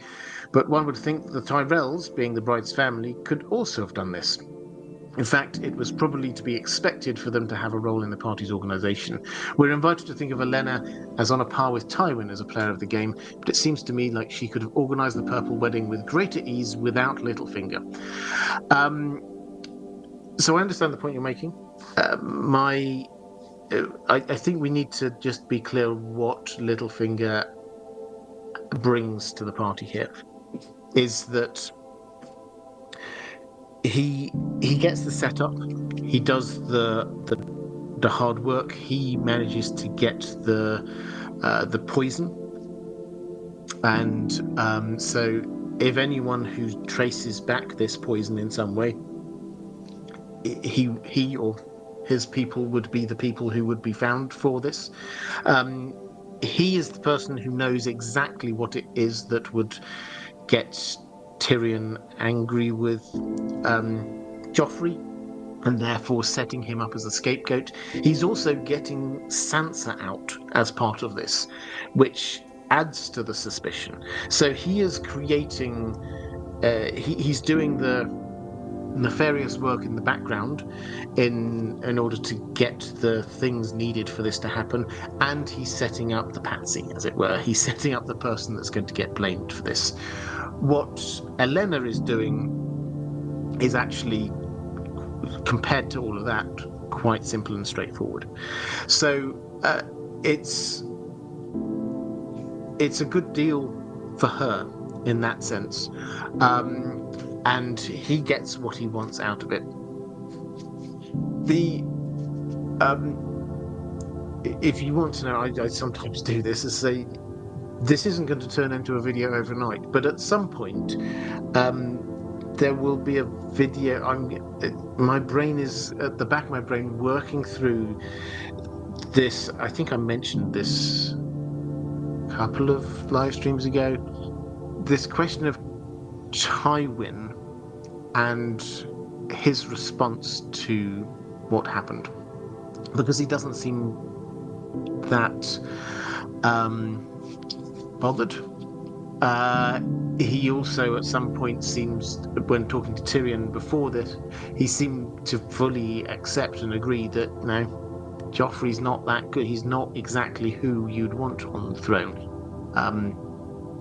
but one would think the Tyrells, being the bride's family, could also have done this. In fact, it was probably to be expected for them to have a role in the party's organisation. We're invited to think of Olenna as on a par with Tywin as a player of the game, but it seems to me like she could have organised the purple wedding with greater ease without Littlefinger. So I understand the point you're making. I think we need to just be clear what Littlefinger brings to the party here. Is that he gets the setup. He does the hard work. He manages to get the poison, and so if anyone who traces back this poison in some way, he or his people would be the people who would be found for this. He is the person who knows exactly what it is that would get Tyrion angry with Joffrey, and therefore setting him up as a scapegoat. He's also getting Sansa out as part of this, which adds to the suspicion. So he is creating, he's doing the nefarious work in the background in order to get the things needed for this to happen, and he's setting up the patsy, as it were. He's setting up the person that's going to get blamed for this. What Olenna is doing is actually, compared to all of that, quite simple and straightforward. So it's a good deal for her in that sense, and he gets what he wants out of it. If you want to know, I sometimes do this, is say this isn't going to turn into a video overnight, but at some point there will be a video. My brain is, at the back of my brain, working through this. I think I mentioned this a couple of live streams ago. This question of Tywin and his response to what happened, because he doesn't seem that bothered. He also at some point seems, when talking to Tyrion before this, he seemed to fully accept and agree that no, Joffrey's not that good. He's not exactly who you'd want on the throne.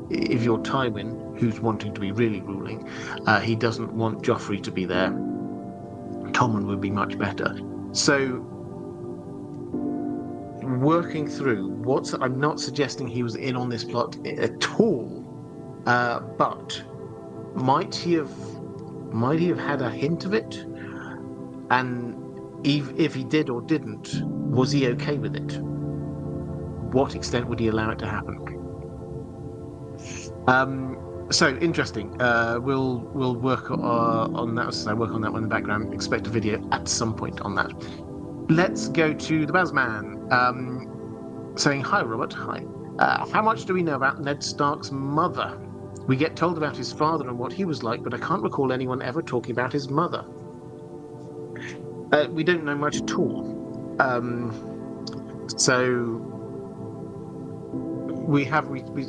If you're Tywin, who's wanting to be really ruling, he doesn't want Joffrey to be there. Tommen would be much better. So working through I'm not suggesting he was in on this plot at all, but might he have had a hint of it? And if he did or didn't, was he okay with it? What extent would he allow it to happen? So interesting. We'll work on that. So I work on that one in the background. Expect a video at some point on that. Let's go to the Bazman, saying, "Hi, Robert. Hi. How much do we know about Ned Stark's mother? We get told about his father and what he was like, but I can't recall anyone ever talking about his mother." We don't know much at all. So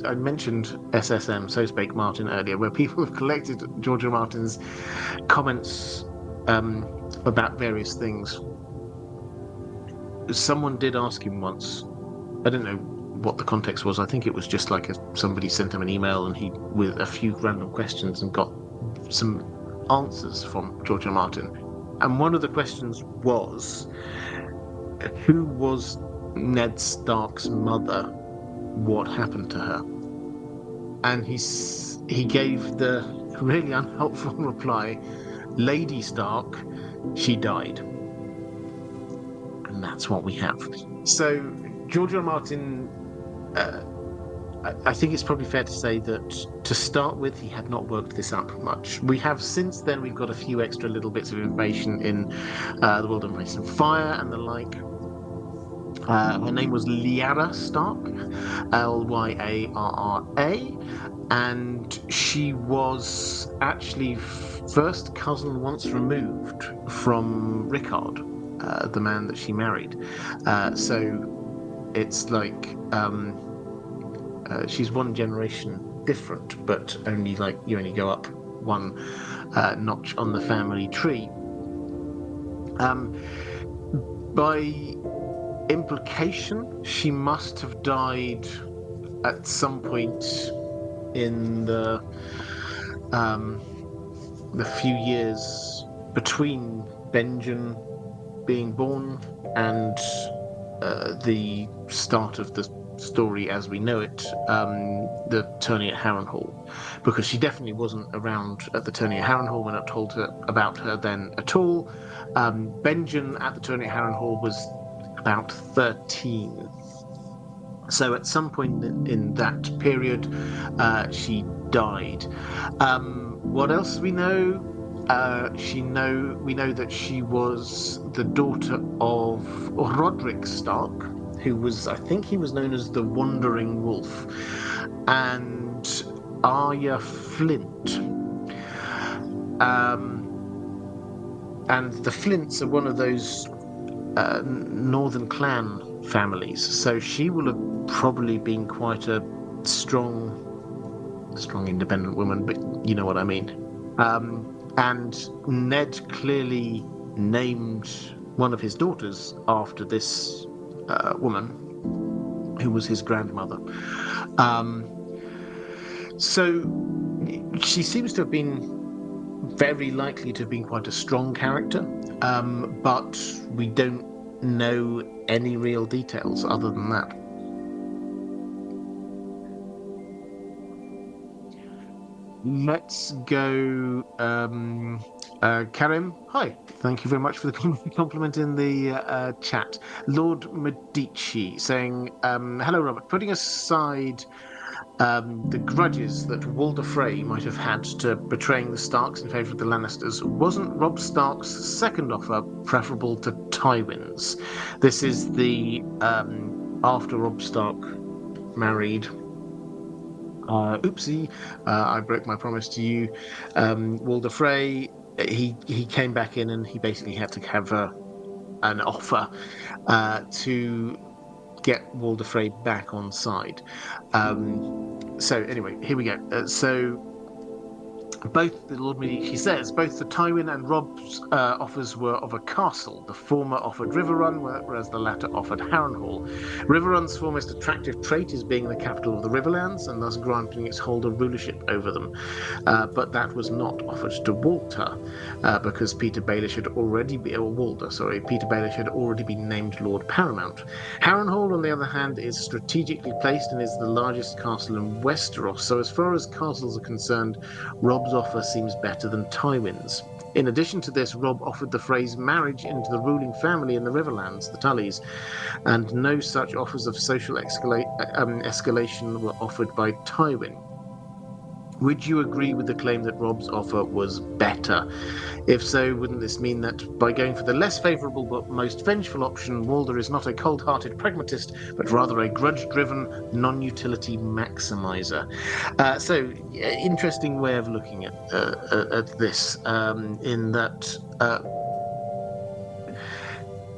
I mentioned SSM, So Spake Martin, earlier, where people have collected George R. Martin's comments about various things. Someone did ask him once, I don't know what the context was, I think it was just like somebody sent him an email and he, with a few random questions, and got some answers from George R. Martin. And one of the questions was, who was Ned Stark's mother? What happened to her? And he gave the really unhelpful reply, Lady Stark, she died. And that's what we have. So George R. Martin, I think it's probably fair to say that to start with, he had not worked this up much. We have since then, we've got a few extra little bits of information in The World of Ice and Fire and the like. Her name was Lyanna Stark, Lyarra, and she was actually first cousin once removed from Rickard, the man that she married. So it's like she's one generation different, but only like you only go up one notch on the family tree. By implication, she must have died at some point in the few years between Benjen being born and the start of the story as we know it, the tourney at Harrenhal, because she definitely wasn't around at the tourney at Harrenhal. We're not told about her then at all. Benjen at the tourney at Harrenhal was about 13. So at some point in that period, she died. What else we know? We know that she was the daughter of Roderick Stark, who was, I think he was known as the Wandering Wolf, and Arya Flint. And the Flints are one of those Northern clan families, so she will have probably been quite a strong independent woman, but you know what I mean. And Ned clearly named one of his daughters after this woman, who was his grandmother. So she seems to have been very likely to have been quite a strong character, but we don't know any real details other than that. Let's go. Karim, hi. Thank you very much for the compliment in the chat. Lord Medici saying, hello, Robert. Putting aside the grudges that Walder Frey might have had to betraying the Starks in favour of the Lannisters, wasn't Robb Stark's second offer preferable to Tywin's? This is the after Robb Stark married. Oopsie, I broke my promise to you. Walder Frey, he came back in and he basically had to have an offer to get Walder Frey back on side. So anyway, here we go. So both the Lord Medici says both the Tywin and Robb's offers were of a castle. The former offered Riverrun, whereas the latter offered Harrenhal. Riverrun's foremost attractive trait is being the capital of the Riverlands and thus granting its holder rulership over them. But that was not offered to Walter because Peter Baelish had already been, or Walder, sorry, Peter Baelish had already been named Lord Paramount. Harrenhal, on the other hand, is strategically placed and is the largest castle in Westeros. So as far as castles are concerned, Robb's offer seems better than Tywin's. In addition to this, Robb offered the Freys marriage into the ruling family in the Riverlands, the Tullys, and no such offers of social escalation were offered by Tywin. Would you agree with the claim that Robb's offer was better? If so, wouldn't this mean that by going for the less favourable but most vengeful option, Walder is not a cold-hearted pragmatist, but rather a grudge-driven, non-utility maximizer? So, interesting way of looking at this, in that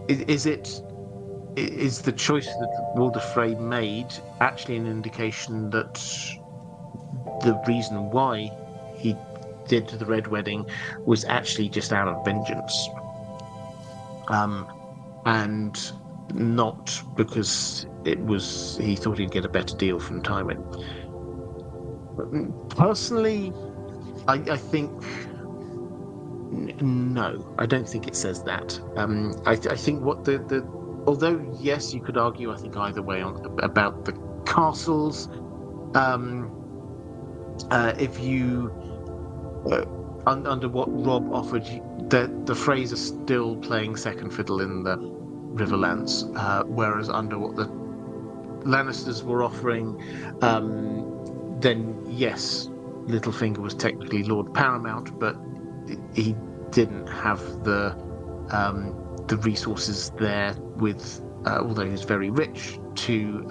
is the choice that Walder Frey made actually an indication that the reason why he did the Red Wedding was actually just out of vengeance, and not because he thought he'd get a better deal from Tywin. Personally, I think no, I don't think it says that. I think what although yes, you could argue, I think either way about the castles. If you under what Robb offered, the Freys are still playing second fiddle in the Riverlands, whereas under what the Lannisters were offering, then yes, Littlefinger was technically Lord Paramount, but he didn't have the resources there with, although he was very rich, to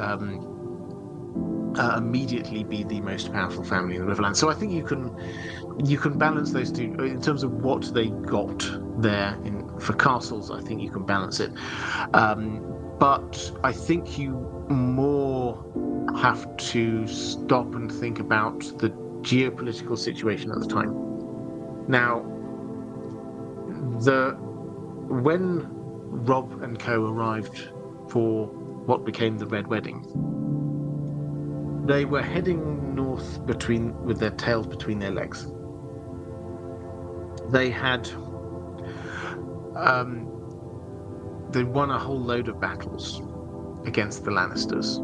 immediately be the most powerful family in the Riverlands. So I think you can balance those two in terms of what they got there for castles. I think you can balance it, but I think you more have to stop and think about the geopolitical situation at the time. Now, when Robb and co arrived for what became the Red Wedding, they were heading north with their tails between their legs. They had they won a whole load of battles against the Lannisters,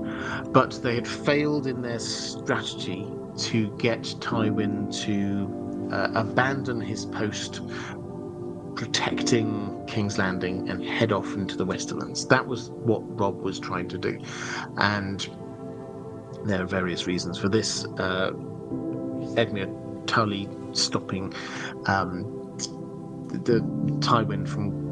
but they had failed in their strategy to get Tywin to abandon his post protecting King's Landing and head off into the Westerlands. That was what Robb was trying to do, and there are various reasons for this. Edmure Tully stopping the Tywin from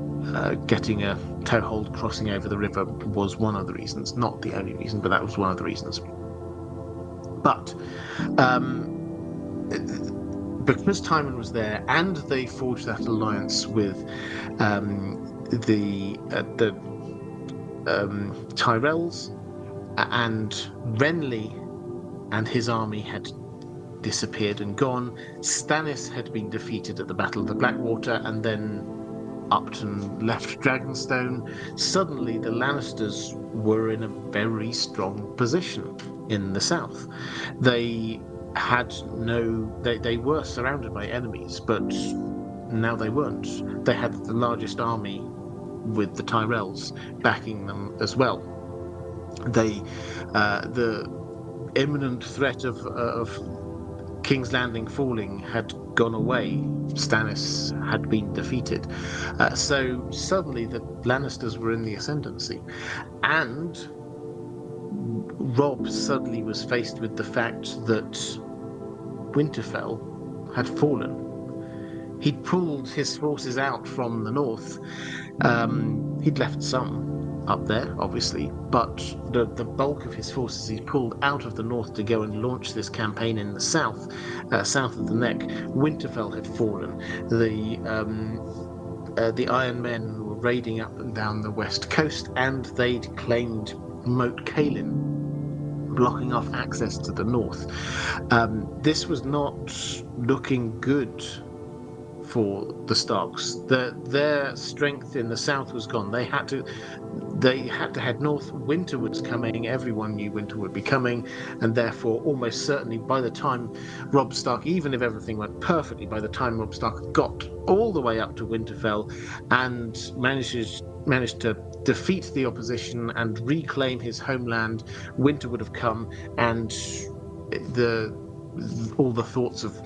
getting a toehold crossing over the river was one of the reasons, not the only reason, but that was one of the reasons. But because Tywin was there, and they forged that alliance with the Tyrells, and Renly and his army had disappeared and gone. Stannis had been defeated at the Battle of the Blackwater, and then Upton left Dragonstone. Suddenly the Lannisters were in a very strong position in the south. They were surrounded by enemies, but now they weren't. They had the largest army with the Tyrells backing them as well. The imminent threat of King's Landing falling had gone away. Stannis had been defeated. So suddenly the Lannisters were in the ascendancy. And Robb suddenly was faced with the fact that Winterfell had fallen. He'd pulled his forces out from the north. He'd left some up there, obviously, but the bulk of his forces he pulled out of the north to go and launch this campaign in the south, south of the Neck. Winterfell had fallen. The Iron Men were raiding up and down the west coast, and they'd claimed Moat Cailin, blocking off access to the north. This was not looking good for the Starks. Their strength in the south was gone. They had to head north. Winter was coming. Everyone knew winter would be coming, and therefore, almost certainly, by the time Robb Stark, even if everything went perfectly, by the time Robb Stark got all the way up to Winterfell and managed to defeat the opposition and reclaim his homeland, winter would have come, and all the thoughts of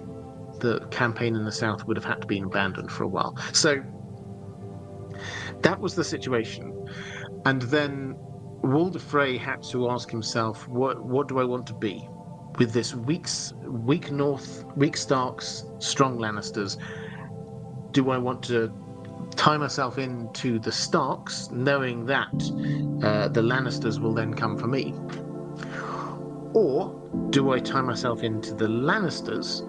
the campaign in the south would have had to be abandoned for a while. So that was the situation. And then Walder Frey had to ask himself, what do I want to be? With this weak North, weak Starks, strong Lannisters, do I want to tie myself into the Starks, knowing that the Lannisters will then come for me? Or do I tie myself into the Lannisters,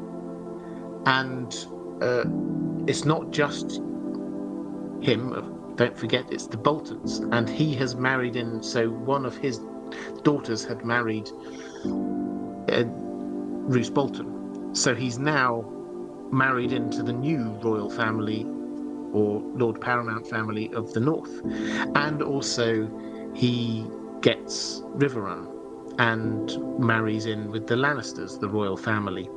and it's not just him, don't forget it's the Boltons, and he has married in, so one of his daughters had married Roose Bolton, so he's now married into the new royal family or Lord Paramount family of the north. And also he gets Riverrun and marries in with the Lannisters, the royal family.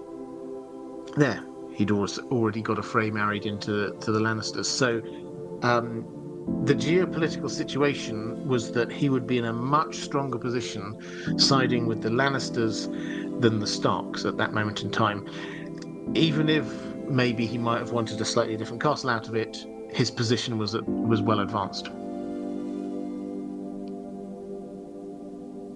There, he'd already got a Frey married into the Lannisters. So the geopolitical situation was that he would be in a much stronger position siding with the Lannisters than the Starks at that moment in time. Even if maybe he might have wanted a slightly different castle out of it, his position was well advanced.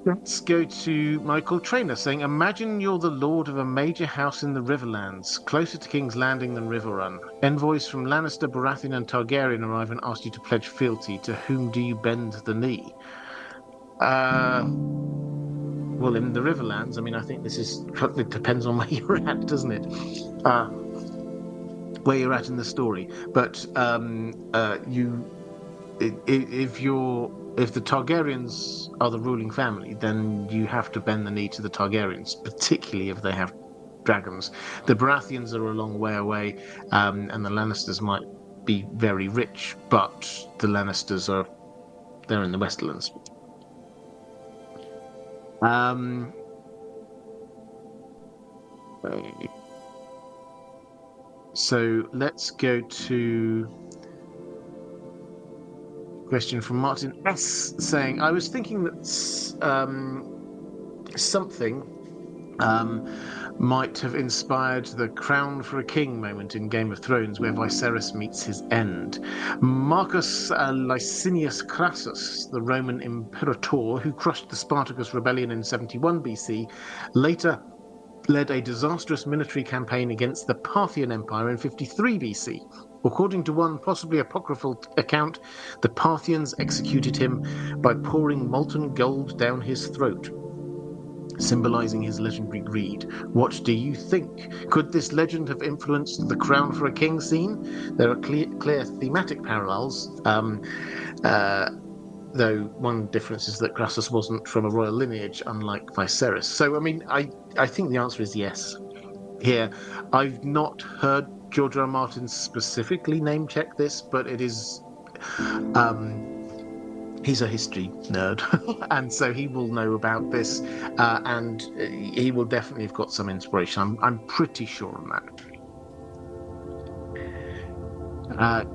Let's go to Michael Trainer saying, imagine you're the lord of a major house in the Riverlands, closer to King's Landing than Riverrun. Envoys from Lannister, Baratheon and Targaryen arrive and ask you to pledge fealty. To whom do you bend the knee? Well, in the Riverlands, I mean, I think it depends on where you're at, doesn't it? Where you're at in the story. But if the Targaryens are the ruling family, then you have to bend the knee to the Targaryens, particularly if they have dragons. The Baratheons are a long way away, and the Lannisters might be very rich, but the Lannisters they're in the Westerlands. So let's go to question from Martin S. saying, I was thinking that something might have inspired the crown for a king moment in Game of Thrones where Viserys meets his end. Marcus Licinius Crassus, the Roman imperator who crushed the Spartacus rebellion in 71 BC, later led a disastrous military campaign against the Parthian Empire in 53 BC. According to one possibly apocryphal account, the Parthians executed him by pouring molten gold down his throat, symbolizing his legendary greed. What do you think? Could this legend have influenced the crown for a king scene? There are clear thematic parallels, though one difference is that Crassus wasn't from a royal lineage, unlike Viserys. So, I mean, I think the answer is yes. Here, I've not heard George R. R. Martin specifically name-check this, but it is... he's a history nerd, and so he will know about this, and he will definitely have got some inspiration. I'm pretty sure on that.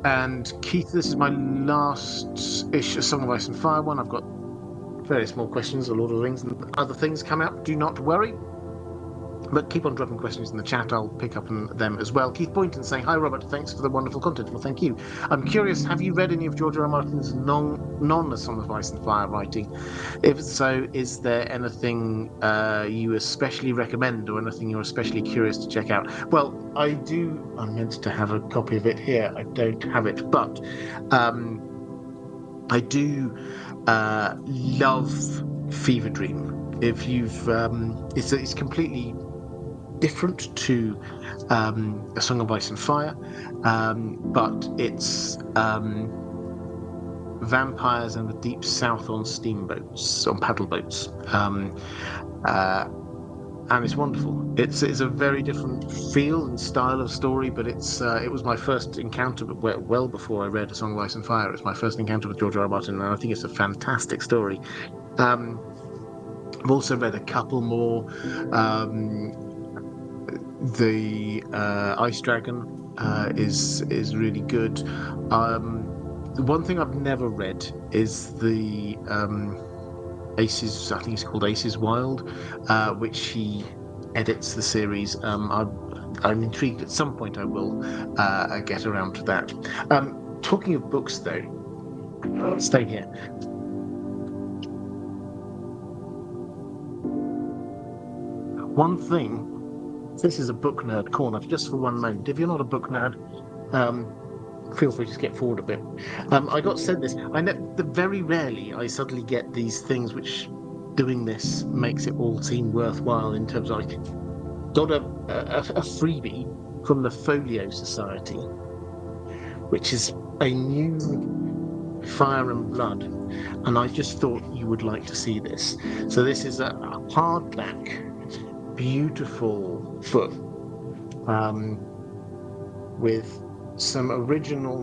And Keith, this is my last issue, Song of Ice and Fire one. I've got various more questions, a Lord of the Rings and other things come out. Do not worry. But keep on dropping questions in the chat. I'll pick up on them as well. Keith Boynton saying, hi, Robert. Thanks for the wonderful content. Well, thank you. I'm curious, have you read any of George R. R. Martin's non-Song of Ice and Fire writing? If so, is there anything you especially recommend or anything you're especially curious to check out? Well, I meant to have a copy of it here. I don't have it. But I do love Fever Dream. If you've... it's completely different to A Song of Ice and Fire, but it's vampires in the deep south on steamboats, on paddle boats, and it's wonderful. It's a very different feel and style of story, but it was my first encounter, well before I read A Song of Ice and Fire. It was my first encounter with George R. R. Martin, and I think it's a fantastic story. I've also read a couple more. The Ice Dragon is really good. The one thing I've never read is the Aces. I think it's called Aces Wild, which he edits the series. I'm intrigued. At some point, I will get around to that. Talking of books, though, stay here. One thing. This is a book nerd corner, just for one moment. If you're not a book nerd, feel free to skip forward a bit. I got sent this. I know that very rarely I suddenly get these things which doing this makes it all seem worthwhile in terms of, like, got a freebie from the Folio Society, which is a new Fire and Blood, and I just thought you would like to see this. So this is a hardback, beautiful book with some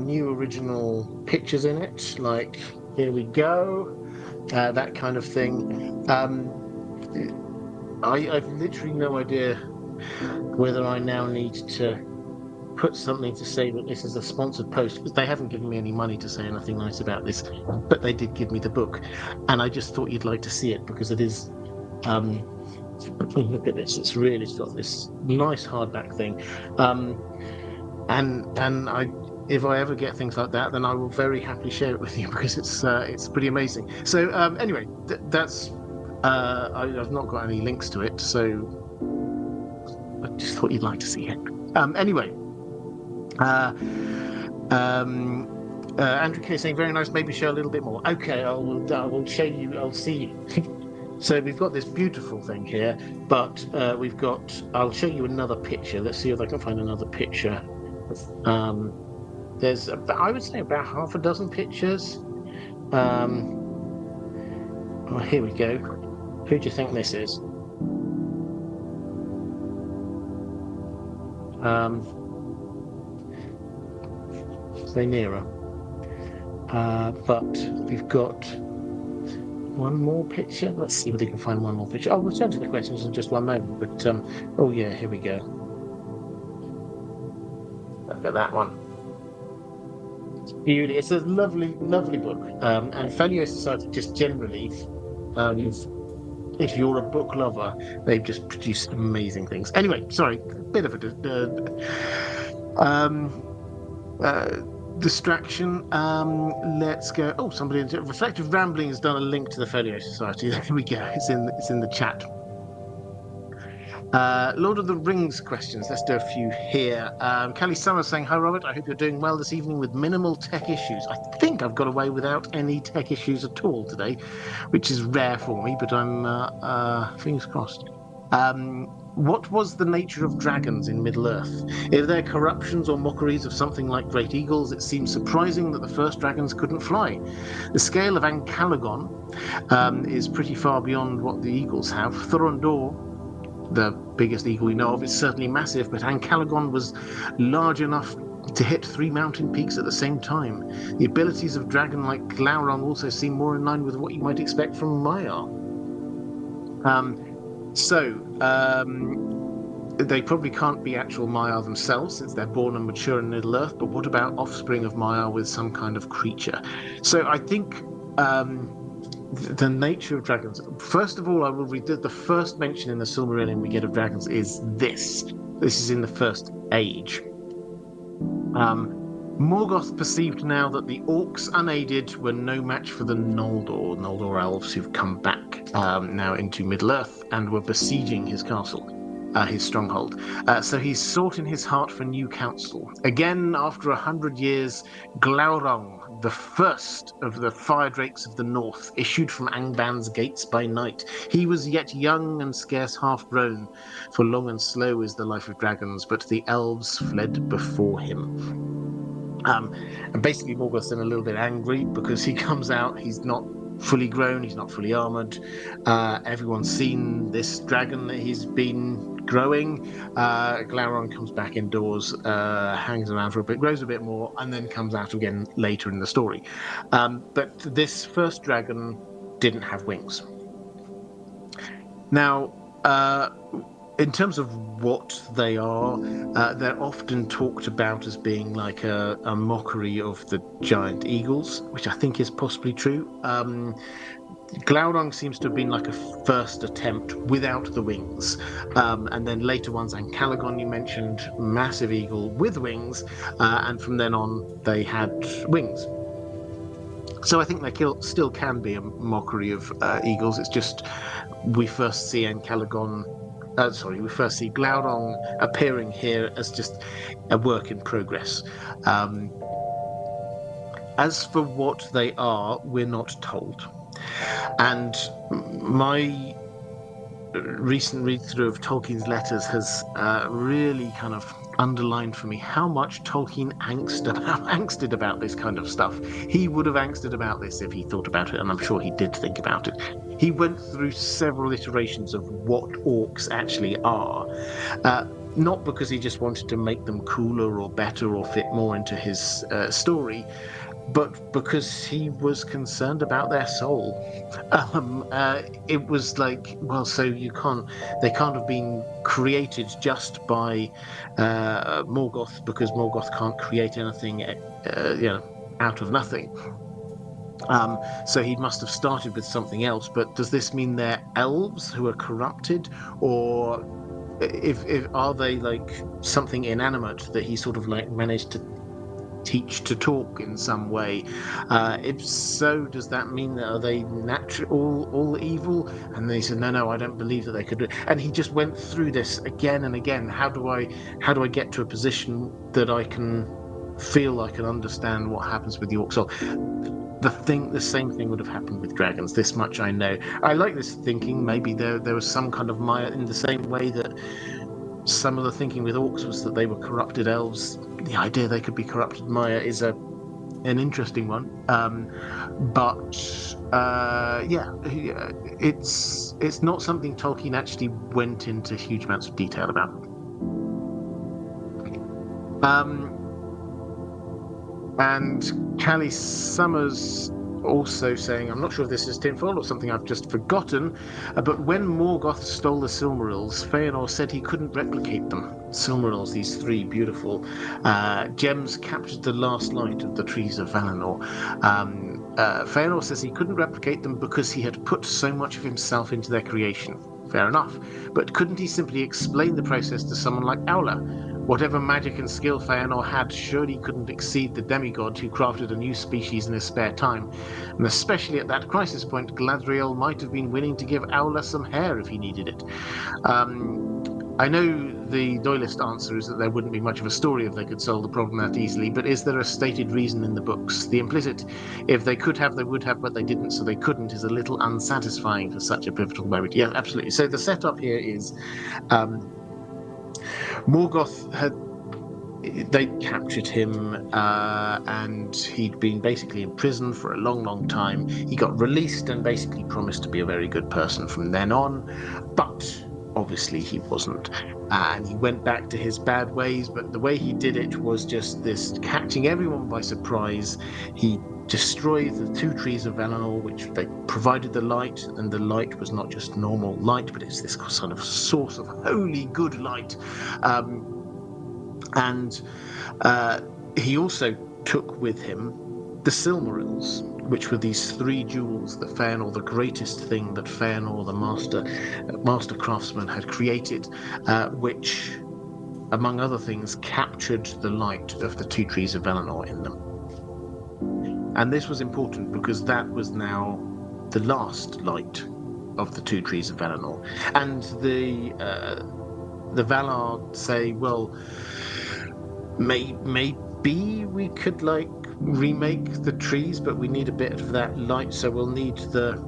new original pictures in it, like here we go, that kind of thing. I've literally no idea whether I now need to put something to say that this is a sponsored post, because they haven't given me any money to say anything nice about this, but they did give me the book, and I just thought you'd like to see it because it is look at this. It's got this nice hardback thing, and if I ever get things like that, then I will very happily share it with you because it's pretty amazing. So anyway, that's I've not got any links to it, so I just thought you'd like to see it. Anyway, Andrew K saying very nice. Maybe show a little bit more. Okay, I will show you. I'll see you. So we've got this beautiful thing here, but I'll show you another picture. Let's see if I can find another picture. There's, I would say, about half a dozen pictures. Oh, here we go. Who do you think this is? Rhaenyra. But we've got one more picture. Let's see if we can find one more picture. I'll return to the questions in just one moment. But oh yeah, here we go. Look at that one. Beauty. It's a lovely, lovely book. And Fanio Society just generally, um, if you're a book lover, they've just produced amazing things. Anyway, sorry, a bit of um, uh, distraction. Let's go. Oh, somebody in Reflective Rambling has done a link to the Folio Society. There we go. It's in the chat. Lord of the Rings questions. Let's do a few here. Kelly Summers saying, "Hi, Robert. I hope you're doing well this evening with minimal tech issues. I think I've got away without any tech issues at all today, which is rare for me, but I'm fingers crossed." What was the nature of dragons in Middle-earth? If they're corruptions or mockeries of something like great eagles, it seems surprising that the first dragons couldn't fly. The scale of Ancalagon is pretty far beyond what the eagles have. Thorondor, the biggest eagle we know of, is certainly massive, but Ancalagon was large enough to hit 3 mountain peaks at the same time. The abilities of dragon like Glaurung also seem more in line with what you might expect from Maiar. They probably can't be actual Maiar themselves since they're born and mature in Middle-earth, but what about offspring of Maiar with some kind of creature? So I think the nature of dragons. First of all, I will read the first mention in the Silmarillion we get of dragons is this. This is in the First Age. Morgoth perceived now that the orcs unaided were no match for the Noldor elves who've come back now into Middle-earth and were besieging his castle. His stronghold. So he sought in his heart for new counsel. Again, after 100 years, Glaurung, the first of the fire drakes of the north, issued from Angban's gates by night. He was yet young and scarce half grown, for long and slow is the life of dragons, but the elves fled before him. And basically Morgoth's then a little bit angry because he comes out, he's not fully grown, he's not fully armored. Everyone's seen this dragon that he's been growing. Glaurung comes back indoors, hangs around for a bit, grows a bit more, and then comes out again later in the story. But this first dragon didn't have wings. Now, in terms of what they are, they're often talked about as being like a mockery of the giant eagles, which I think is possibly true. Glaurung seems to have been like a first attempt without the wings. And then later ones, Ancalagon you mentioned, massive eagle with wings, and from then on they had wings. So I think they still can be a mockery of eagles. It's just we first see we first see Glaurung appearing here as just a work in progress. As for what they are, we're not told. And my recent read-through of Tolkien's letters has really kind of underlined for me how much Tolkien angsted about this kind of stuff. He would have angsted about this if he thought about it, and I'm sure he did think about it. He went through several iterations of what orcs actually are, not because he just wanted to make them cooler or better or fit more into his story, but because he was concerned about their soul. It was like, well, so they can't have been created just by Morgoth, because Morgoth can't create anything, out of nothing. So he must have started with something else. But does this mean they're elves who are corrupted, or if are they like something inanimate that he sort of like managed to teach to talk in some way? If so, does that mean that are they all evil? And they said, no, I don't believe that they could do it. And he just went through this again and again. How do I get to a position that I can feel I can understand what happens with the orcs? So the same thing would have happened with dragons. This much I know. I like this thinking. Maybe there was some kind of Maya in the same way that some of the thinking with orcs was that they were corrupted elves. The idea they could be corrupted Maya is an interesting one. It's not something Tolkien actually went into huge amounts of detail about. And Callie Summers also saying, I'm not sure if this is tinfoil or something I've just forgotten, but when Morgoth stole the Silmarils, Feanor said he couldn't replicate them. Silmarils, these three beautiful gems, captured the last light of the trees of Valinor. Feanor says he couldn't replicate them because he had put so much of himself into their creation. Fair enough, but couldn't he simply explain the process to someone like Aula? Whatever magic and skill Feanor had surely couldn't exceed the demigod who crafted a new species in his spare time. And especially at that crisis point, Galadriel might have been willing to give Aula some hair if he needed it. I know the Doylist answer is that there wouldn't be much of a story if they could solve the problem that easily, but is there a stated reason in the books? The implicit, if they could have, they would have, but they didn't, so they couldn't, is a little unsatisfying for such a pivotal moment. Yeah, absolutely. So the setup here is Morgoth they'd captured him and he'd been basically in prison for a long time. He got released and basically promised to be a very good person from then on, but obviously he wasn't, and he went back to his bad ways. But the way he did it was just this, catching everyone by surprise. He destroyed the two trees of Valinor, which they provided the light, and the light was not just normal light, but it's this sort of source of holy good light. And he also took with him the Silmarils, which were these three jewels that Feanor, the greatest thing that Feanor, the master craftsman, had created, which, among other things, captured the light of the two trees of Valinor in them. And this was important because that was now the last light of the two trees of Valinor. And the Valar say, well, maybe we could remake the trees, but we need a bit of that light, so we'll need the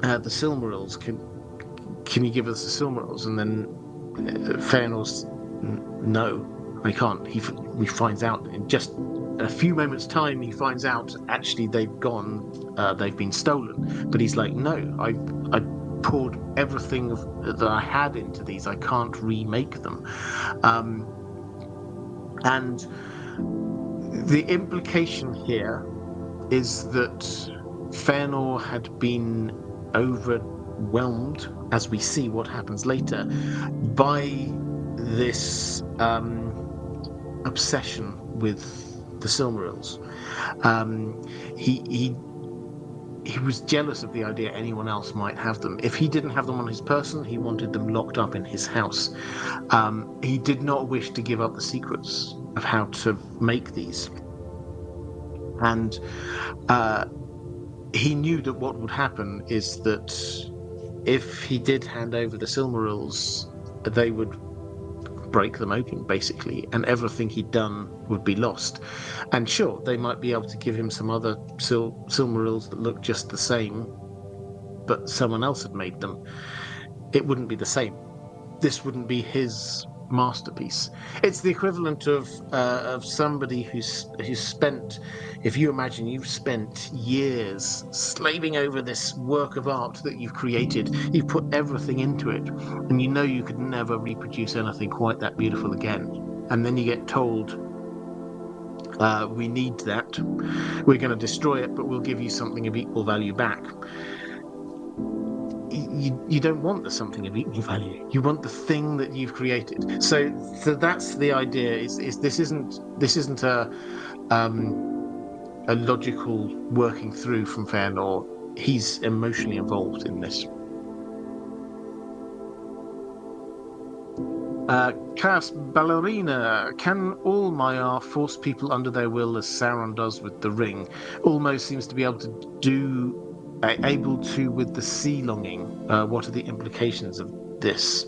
Silmarils. Can you give us the Silmarils? And then Feanor's, no, I can't. He finds out in just a few moments' time. He finds out actually they've gone, they've been stolen. But he's like, no, I poured everything that I had into these. I can't remake them. And the implication here is that Feanor had been overwhelmed, as we see what happens later, by this obsession with the Silmarils. He was jealous of the idea anyone else might have them. If he didn't have them on his person, he wanted them locked up in his house. He did not wish to give up the secrets of how to make these. And he knew that what would happen is that if he did hand over the Silmarils, they would break them open, basically, and everything he'd done would be lost. And sure, they might be able to give him some other Silmarils that look just the same, but someone else had made them. It wouldn't be the same. This wouldn't be his masterpiece. It's the equivalent of somebody who's spent, if you imagine you've spent years slaving over this work of art that you've created, you've put everything into it, and you know you could never reproduce anything quite that beautiful again. And then you get told, we need that, we're going to destroy it, but we'll give you something of equal value back. You don't want the something of equal value. You want the thing that you've created. So that's the idea. Is this isn't a logical working through from Feanor. He's emotionally involved in this. Chaos Ballerina, can all Maiar force people under their will as Sauron does with the ring? Almost seems to be able to with the sea longing. What are the implications of this?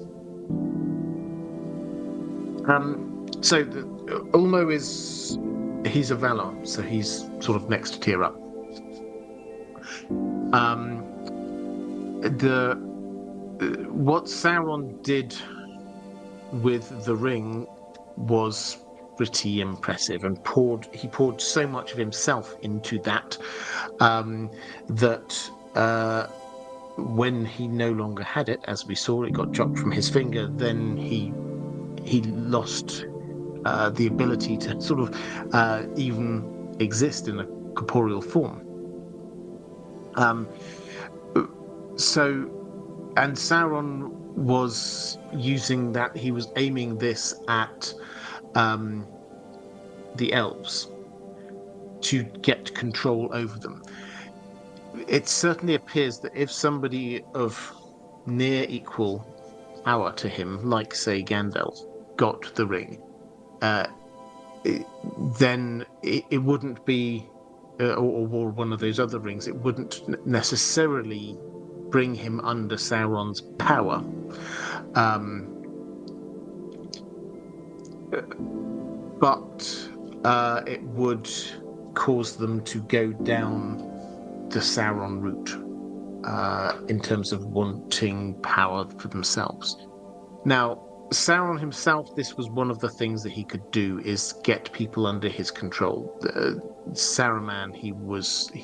So Ulmo he's a Valar, so he's sort of next tier up. What Sauron did with the ring was pretty impressive, and he poured so much of himself into that that when he no longer had it, as we saw, it got dropped from his finger, then he lost the ability to sort of even exist in a corporeal form. Um, so, and Sauron was using that. He was aiming this at the elves to get control over them. It certainly appears that if somebody of near equal power to him, like say Gandalf, got the ring, uh, then it wouldn't be, or one of those other rings, it wouldn't necessarily bring him under Sauron's power. But it would cause them to go down the Sauron route in terms of wanting power for themselves. Now, Sauron himself, this was one of the things that he could do, is get people under his control. Saruman, he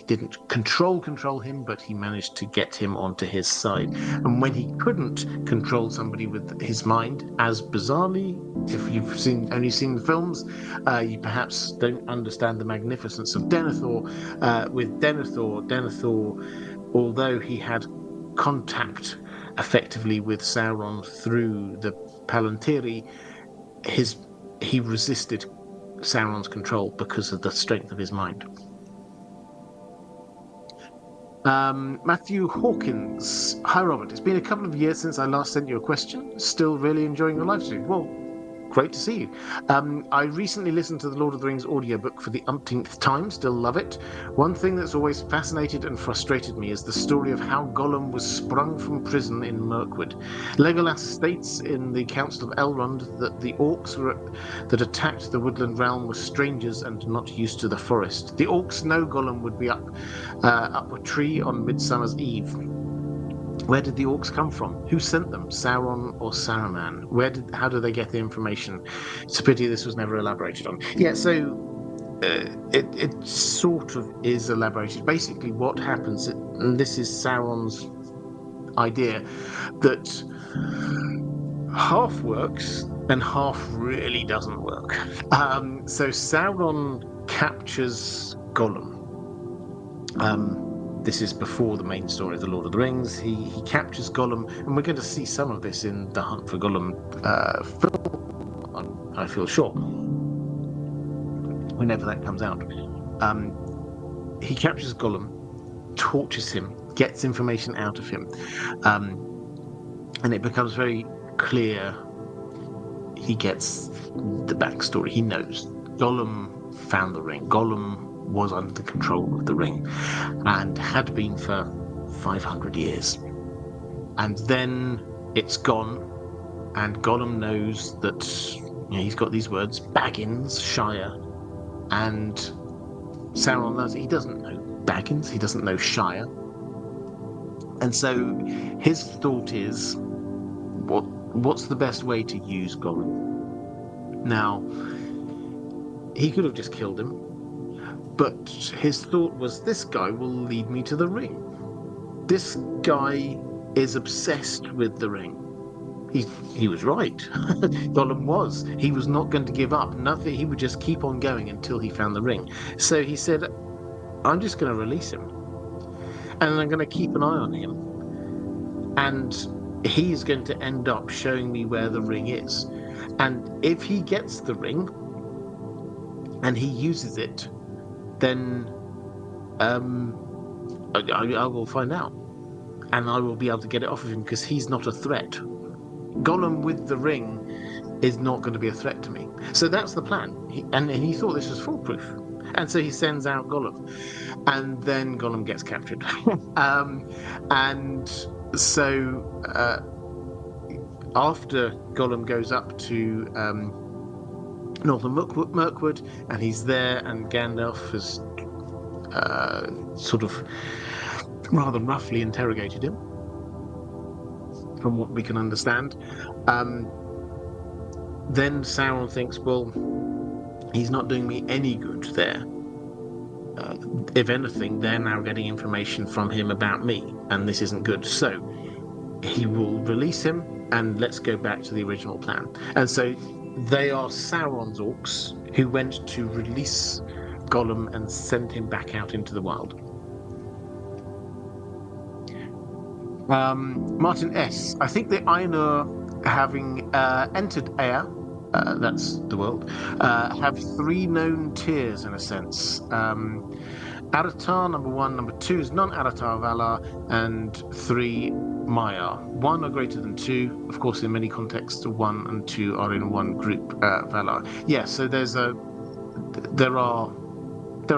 didn't control him, but he managed to get him onto his side. And when he couldn't control somebody with his mind, as bizarrely, if you've only seen the films, you perhaps don't understand the magnificence of Denethor. With Denethor, although he had contact effectively with Sauron through the Palantiri, he resisted Sauron's control because of the strength of his mind. Matthew Hawkins. Hi, Robert. It's been a couple of years since I last sent you a question. Still really enjoying your live stream. Well, great to see you. I recently listened to the Lord of the Rings audiobook for the umpteenth time. Still love it. One thing that's always fascinated and frustrated me is the story of how Gollum was sprung from prison in Mirkwood. Legolas states in the Council of Elrond that the orcs that attacked the woodland realm were strangers and not used to the forest. The orcs know Gollum would be up a tree on Midsummer's Eve. Where did the orcs come from? Who sent them? Sauron or Saruman? How did they get the information? It's a pity this was never elaborated on. Yeah, so it sort of is elaborated. Basically, what happens, and this is Sauron's idea, that half works and half really doesn't work. So Sauron captures Gollum. This is before the main story of the Lord of the Rings. He captures Gollum, and we're going to see some of this in the Hunt for Gollum film, I feel sure, whenever that comes out. He captures Gollum, tortures him, gets information out of him, and it becomes very clear he gets the backstory. He knows Gollum found the ring. Gollum was under the control of the ring and had been for 500 years. And then it's gone, and Gollum knows that he's got these words, Baggins, Shire, and Sauron knows he doesn't know Baggins, he doesn't know Shire. And so his thought is, what's the best way to use Gollum? Now, he could have just killed him, but his thought was, this guy will lead me to the ring. This guy is obsessed with the ring. He was right. Gollum was. He was not going to give up. Nothing. He would just keep on going until he found the ring. So he said, I'm just going to release him. And I'm going to keep an eye on him. And he's going to end up showing me where the ring is. And if he gets the ring and he uses it, then I will find out, and I will be able to get it off of him because he's not a threat. Gollum with the ring is not going to be a threat to me. So that's the plan. And he thought this was foolproof. And so he sends out Gollum, and then Gollum gets captured. And so after Gollum goes up to Northern Mirkwood, and he's there, and Gandalf has sort of rather roughly interrogated him, from what we can understand. Then Sauron thinks, well, he's not doing me any good there. If anything, they're now getting information from him about me, and this isn't good. So he will release him, and let's go back to the original plan. And so they are Sauron's orcs who went to release Gollum and send him back out into the wild. Martin S. I think the Ainur, having entered Ea, that's the world, have three known tiers in a sense. Aratar, number one. Number two is non-Aratar Valar, and three, Maiar. One are greater than two. Of course, in many contexts, one and two are in one group, Valar. Yeah, so there are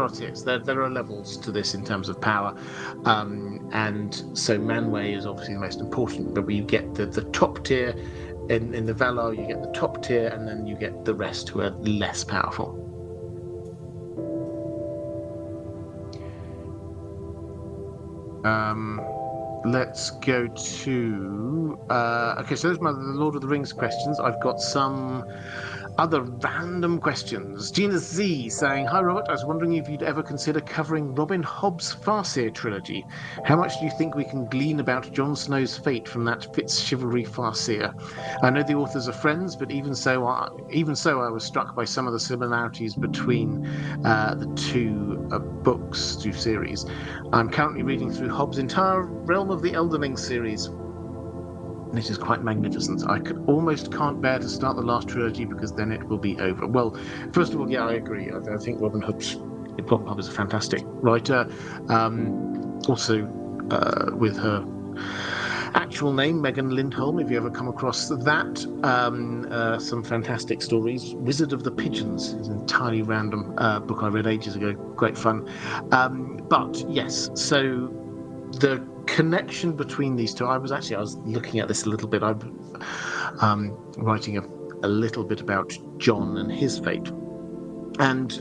tiers. There are levels to this in terms of power, and so Manwë is obviously the most important. But you get the top tier in the Valar, you get the top tier, and then you get the rest who are less powerful. Let's go to okay, so those are the Lord of the Rings questions. I've got some other random questions. Gina Z saying, "Hi Robert, I was wondering if you'd ever consider covering Robin Hobb's Farseer trilogy. How much do you think we can glean about Jon Snow's fate from that Fitz-chivalry Farseer? I know the authors are friends, but even so, I was struck by some of the similarities between the two series. I'm currently reading through Hobb's entire Realm of the Elderling series. It is quite magnificent. I can't bear to start the last trilogy because then it will be over." Well, first of all, yeah, I agree. I think Robin Hobb is a fantastic writer. Also, with her actual name, Megan Lindholm, if you ever come across that. Some fantastic stories. Wizard of the Pigeons is an entirely random book I read ages ago. Great fun. But yes, so the connection between these two, I was looking at this a little bit. I'm writing a little bit about Jon and his fate. And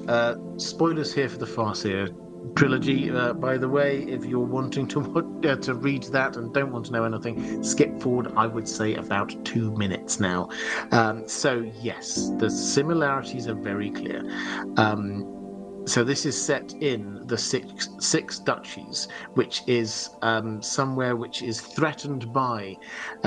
spoilers here for the Farseer trilogy. By the way, if you're wanting to read that and don't want to know anything, skip forward, I would say, about 2 minutes now. So yes, the similarities are very clear. So this is set in the six duchies, which is somewhere which is threatened by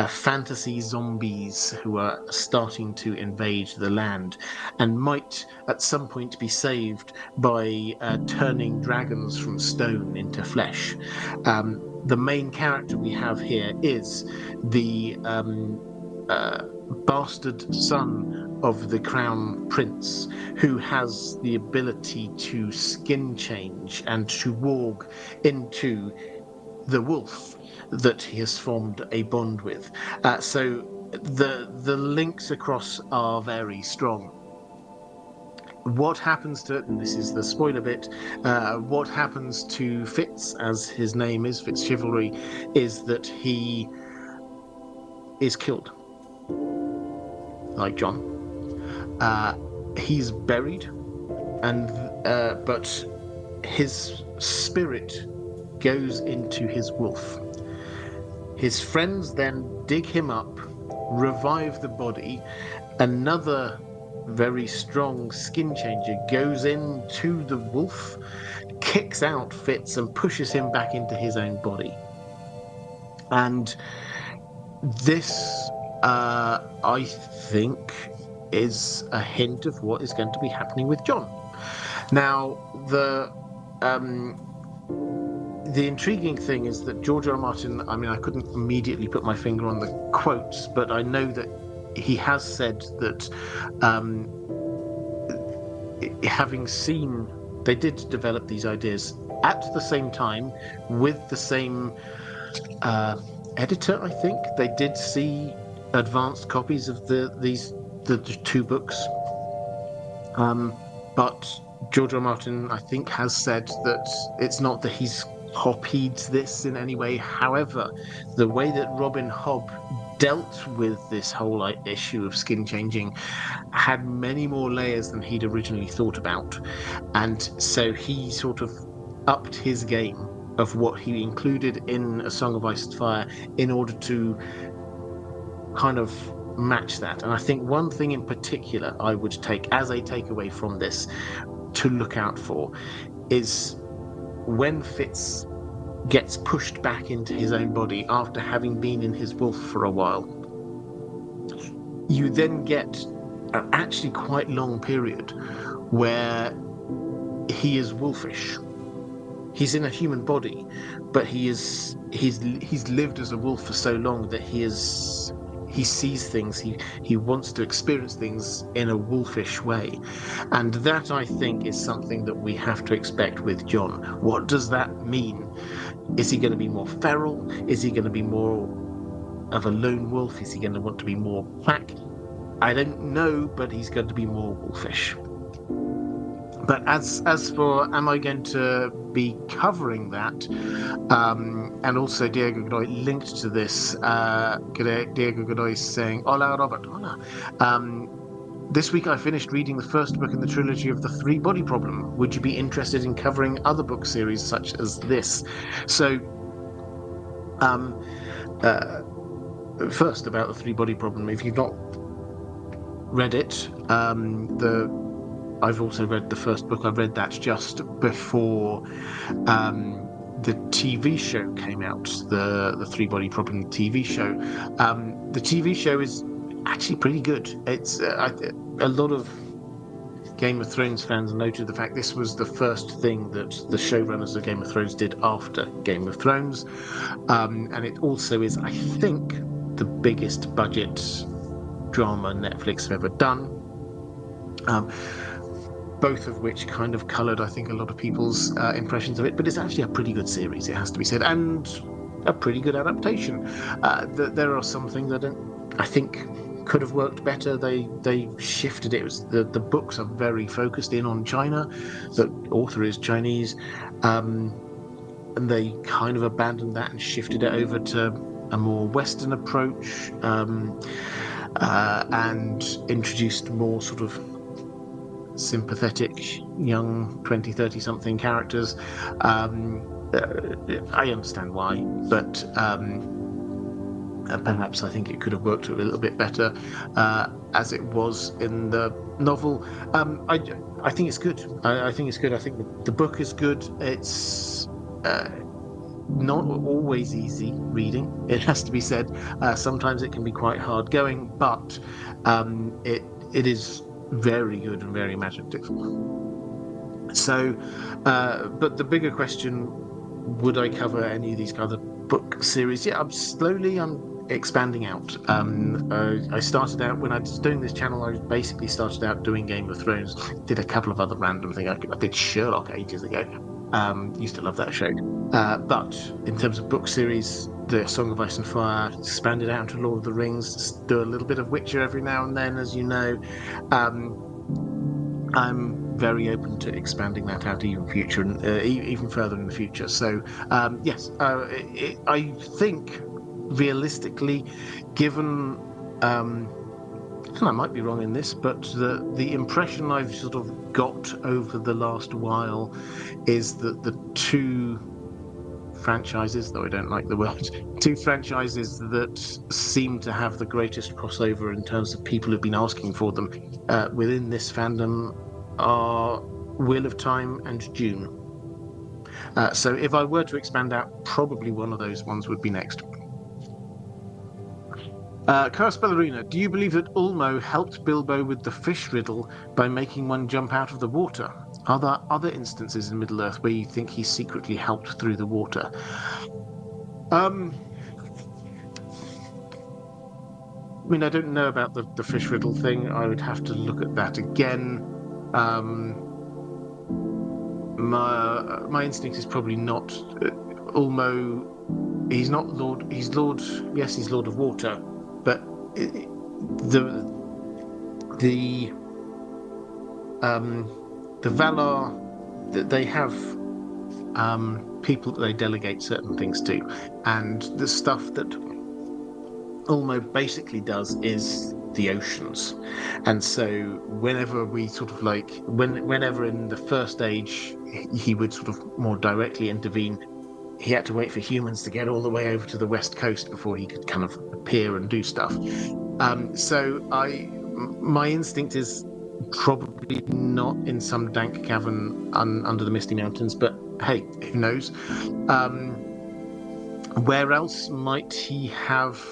fantasy zombies who are starting to invade the land, and might at some point be saved by turning dragons from stone into flesh. The main character we have here is the bastard son of the crown prince, who has the ability to skin change and to warg into the wolf that he has formed a bond with. So the links across are very strong. What happens to, and this is the spoiler bit, what happens to Fitz, as his name is, Fitz-chivalry, is that he is killed, like Jon. He's buried, and but his spirit goes into his wolf. His friends then dig him up, revive the body. Another very strong skin changer goes into the wolf, kicks out Fitz, and pushes him back into his own body. And this, I think, is a hint of what is going to be happening with Jon. Now, the intriguing thing is that George R. R. Martin, I mean, I couldn't immediately put my finger on the quotes, but I know that he has said that having seen, they did develop these ideas at the same time with the same editor, I think. They did see advanced copies of the two books, but George R. R. Martin, I think, has said that it's not that he's copied this in any way. However, the way that Robin Hobb dealt with this whole issue of skin changing had many more layers than he'd originally thought about, and so he sort of upped his game of what he included in A Song of Ice and Fire in order to kind of match that. And I think one thing in particular I would take as a takeaway from this to look out for is when Fitz gets pushed back into his own body after having been in his wolf for a while, you then get an actually quite long period where he is wolfish. he's in a human body, but he's lived as a wolf for so long that he sees things, he wants to experience things in a wolfish way. And that, I think, is something that we have to expect with Jon. What does that mean? Is he going to be more feral? Is he going to be more of a lone wolf? Is he going to want to be more pack? I don't know, but he's going to be more wolfish. But as for, am I going to be covering that? And also Diego Godoy linked to this. Diego Godoy is saying, "Hola, Robert. Hola. This week I finished reading the first book in the trilogy of The Three Body Problem. Would you be interested in covering other book series such as this?" So, first about The Three Body Problem. If you've not read it, I've also read the first book. I read that just before the TV show came out, the Three Body Problem TV show. The TV show is actually pretty good. It's a lot of Game of Thrones fans noted the fact this was the first thing that the showrunners of Game of Thrones did after Game of Thrones. And it also is, I think, the biggest budget drama Netflix have ever done. Both of which kind of coloured, I think, a lot of people's impressions of it. But it's actually a pretty good series, it has to be said, and a pretty good adaptation. There are some things I think could have worked better. They shifted it. The books are very focused in on China. The author is Chinese, and they kind of abandoned that and shifted it over to a more Western approach, and introduced more sort of sympathetic young 20-30 something characters. I understand why, but perhaps I think it could have worked a little bit better as it was in the novel. I think it's good. I think it's good. I think the book is good. It's not always easy reading, it has to be said. Sometimes it can be quite hard going, but it is very good and very imaginative. So, but the bigger question, would I cover any of these other book series? Yeah, I'm expanding out. I started out, when I was doing this channel, I basically started out doing Game of Thrones, did a couple of other random things. I did Sherlock ages ago. Used to love that show. But in terms of book series, the Song of Ice and Fire expanded out to Lord of the Rings, do a little bit of Witcher every now and then, as you know. I'm very open to expanding that out even further in the future. So yes, I think realistically, given and I might be wrong in this, but the impression I've sort of got over the last while is that the two franchises, though I don't like the word, two franchises that seem to have the greatest crossover in terms of people who've been asking for them within this fandom are Wheel of Time and Dune. So if I were to expand out, probably one of those ones would be next. Chaos Ballerina, do you believe that Ulmo helped Bilbo with the fish riddle by making one jump out of the water? Are there other instances in Middle-earth where you think he secretly helped through the water? I mean, I don't know about the fish riddle thing. I would have to look at that again. My instinct is probably not Ulmo. He's not Lord. He's Lord. Yes, he's Lord of Water, but the Valar, they have people that they delegate certain things to, and the stuff that Ulmo basically does is the oceans. And so whenever we sort of whenever in the First Age he would sort of more directly intervene, he had to wait for humans to get all the way over to the west coast before he could kind of appear and do stuff. So my instinct is probably not in some dank cavern under the Misty Mountains, but hey, who knows? Where else might he have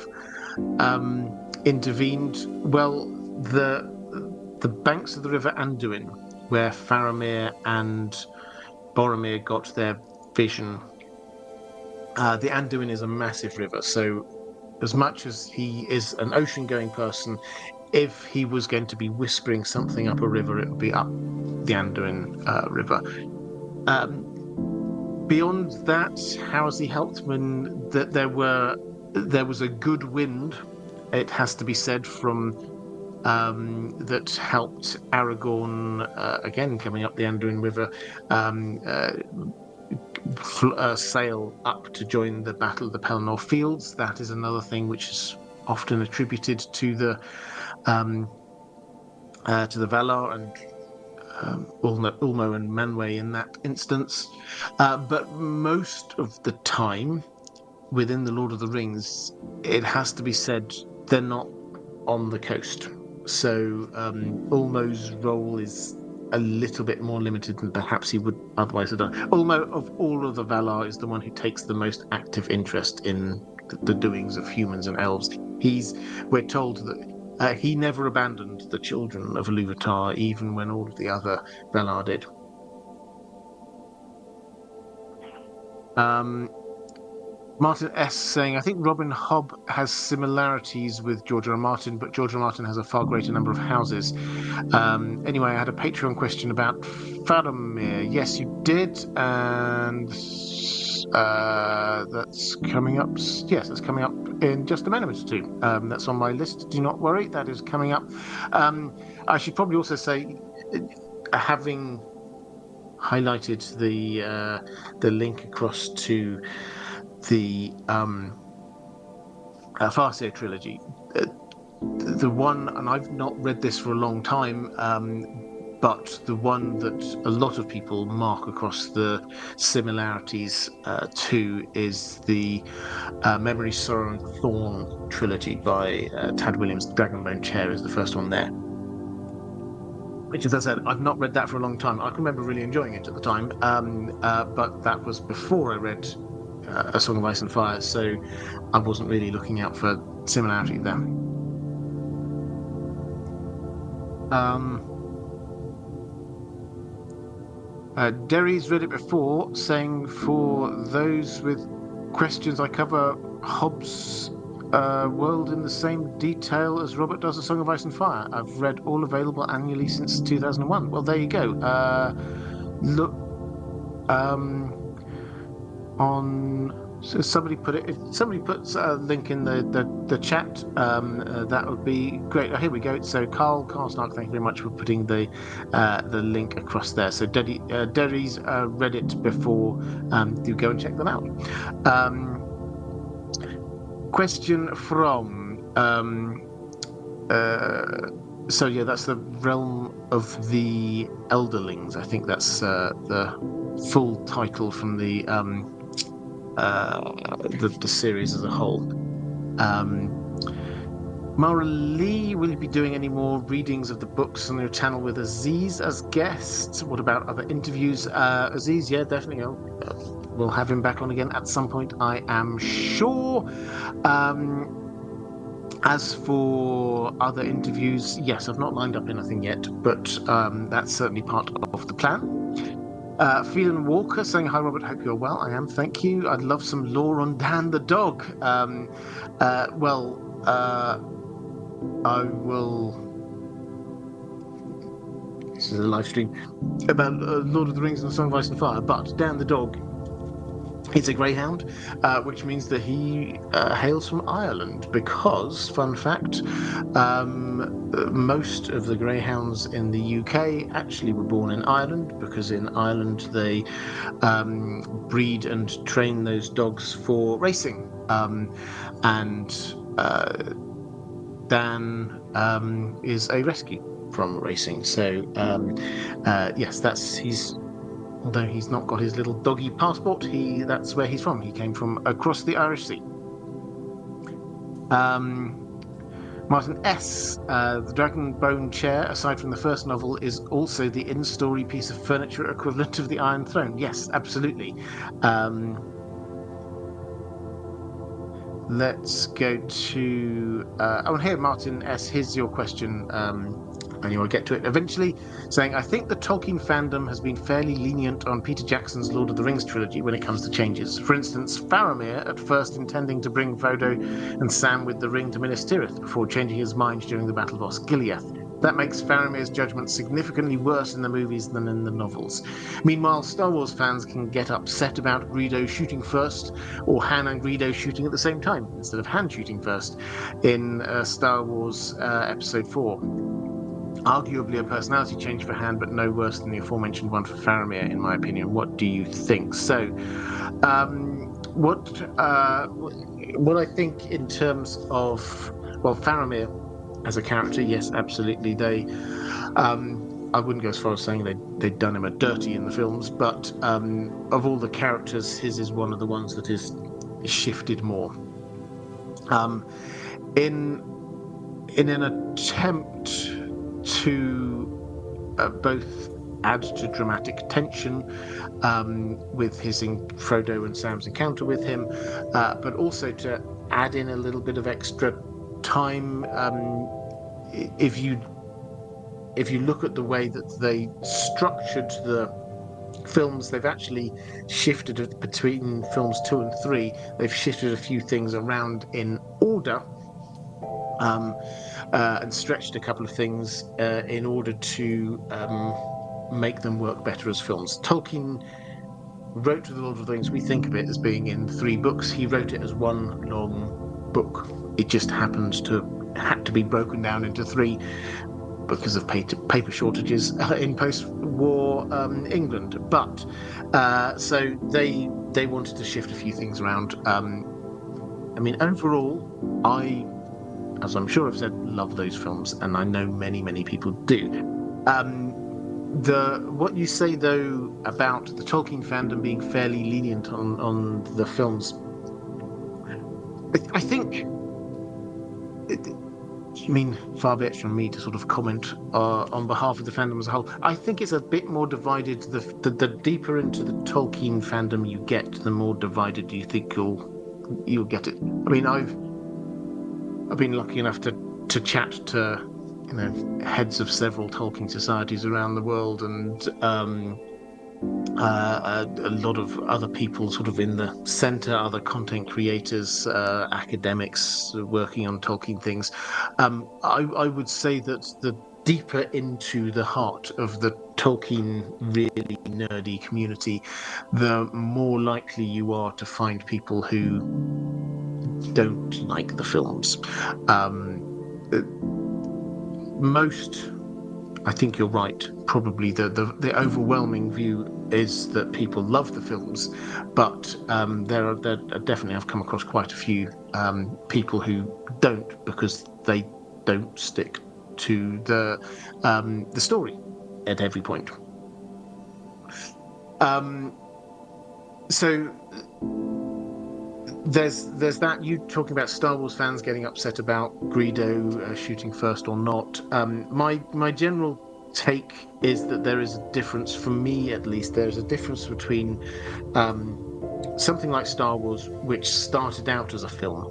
intervened? Well, the banks of the River Anduin, where Faramir and Boromir got their vision. The Anduin is a massive river, so as much as he is an ocean-going person, if he was going to be whispering something up a river, it would be up the Anduin River. Beyond that, how has he helped? When there was a good wind, it has to be said, from that helped Aragorn, again coming up the Anduin River, sail up to join the Battle of the Pelennor Fields. That is another thing which is often attributed to the Valar and Ulmo and Manwë in that instance. But most of the time, within the Lord of the Rings, it has to be said they're not on the coast. So Ulmo's role is a little bit more limited than perhaps he would otherwise have done. Ulmo, of all of the Valar, is the one who takes the most active interest in the doings of humans and elves. We're told that he never abandoned the children of Ilúvatar, even when all of the other Valar did. Martin S. saying, I think Robin Hobb has similarities with George R. R. Martin, but George R. R. Martin has a far greater number of houses. Anyway, I had a Patreon question about Faramir. Yes, you did, and that's coming up. Yes, that's coming up in just a minute or two. That's on my list. Do not worry, that is coming up. I should probably also say, having highlighted the link across to the Farseer trilogy, the one, and I've not read this for a long time, but the one that a lot of people mark across the similarities to is the Memory, Sorrow and Thorn trilogy by Tad Williams. Dragonbone Chair is the first one there, which, as I said, I've not read that for a long time. I can remember really enjoying it at the time, but that was before I read A Song of Ice and Fire, so I wasn't really looking out for similarity there. Derry's read it before, saying, for those with questions, I cover Hobbes' world in the same detail as Robert does A Song of Ice and Fire. I've read all available annually since 2001. Well, there you go. Look on. So somebody put if somebody puts a link in the chat, that would be great. Oh, here we go. So Carl Stark, thank you very much for putting the link across there. So Derry's read it before. Do go and check them out. Question from so yeah, that's the realm of the Elderlings. I think that's the full title from the series as a whole. Mara Lee, will you be doing any more readings of the books on your channel with Aziz as guests? What about other interviews? Aziz, yeah, definitely. We'll have him back on again at some point, I am sure. As for other interviews, yes, I've not lined up anything yet, but that's certainly part of the plan. Phelan Walker saying, hi Robert, hope you're well. I am, thank you. I'd love some lore on Dan the dog. I will. This is a live stream about Lord of the Rings and the Song of Ice and Fire, but Dan the dog is a greyhound, which means that he hails from Ireland because, fun fact, most of the greyhounds in the UK actually were born in Ireland, because in Ireland they breed and train those dogs for racing. And Dan is a rescue from racing. So yes, although he's not got his little doggy passport, that's where he's from. He came from across the Irish Sea. Martin S. The Dragonbone Chair, aside from the first novel, is also the in-story piece of furniture equivalent of the Iron Throne. Yes, absolutely. Let's go to... and here, Martin S., here's your question. and you'll get to it eventually, saying, I think the Tolkien fandom has been fairly lenient on Peter Jackson's Lord of the Rings trilogy when it comes to changes. For instance, Faramir at first intending to bring Frodo and Sam with the ring to Minas Tirith before changing his mind during the Battle of Osgiliath. That makes Faramir's judgment significantly worse in the movies than in the novels. Meanwhile, Star Wars fans can get upset about Greedo shooting first, or Han and Greedo shooting at the same time, instead of Han shooting first, in Star Wars Episode 4. Arguably a personality change for Han, but no worse than the aforementioned one for Faramir, in my opinion. What do you think? So, what I think in terms of, well, Faramir as a character, yes, absolutely. They, I wouldn't go as far as saying they'd done him a dirty in the films, but of all the characters, his is one of the ones that is shifted more. In an attempt to both add to dramatic tension with his Frodo and Sam's encounter with him, but also to add in a little bit of extra time. If you look at the way that they structured the films, they've actually shifted it between films 2 and 3. They've shifted a few things around in order, and stretched a couple of things in order to make them work better as films. Tolkien wrote The Lord of the Rings. We think of it as being in 3 books. He wrote it as one long book. It just had to be broken down into 3 because of paper shortages in post-war England. But so they wanted to shift a few things around. I mean, overall, as I'm sure I've said, love those films, and I know many people do. What you say though about the Tolkien fandom being fairly lenient on the films, I think. I mean, far be it from me to sort of comment on behalf of the fandom as a whole. I think it's a bit more divided. The deeper into the Tolkien fandom you get, the more divided you think you'll get it. I mean, I've been lucky enough to chat to heads of several Tolkien societies around the world, and a lot of other people sort of in the centre, other content creators, academics working on Tolkien things. I would say that the deeper into the heart of the Tolkien really nerdy community, the more likely you are to find people who don't like the films. Most, I think you're right, probably the overwhelming view is that people love the films, but there definitely I've come across quite a few people who don't, because they don't stick to the story at every point. So there's that. You talking about Star Wars fans getting upset about Greedo shooting first or not. My general take is that there is a difference, for me at least, there's a difference between something like Star Wars, which started out as a film,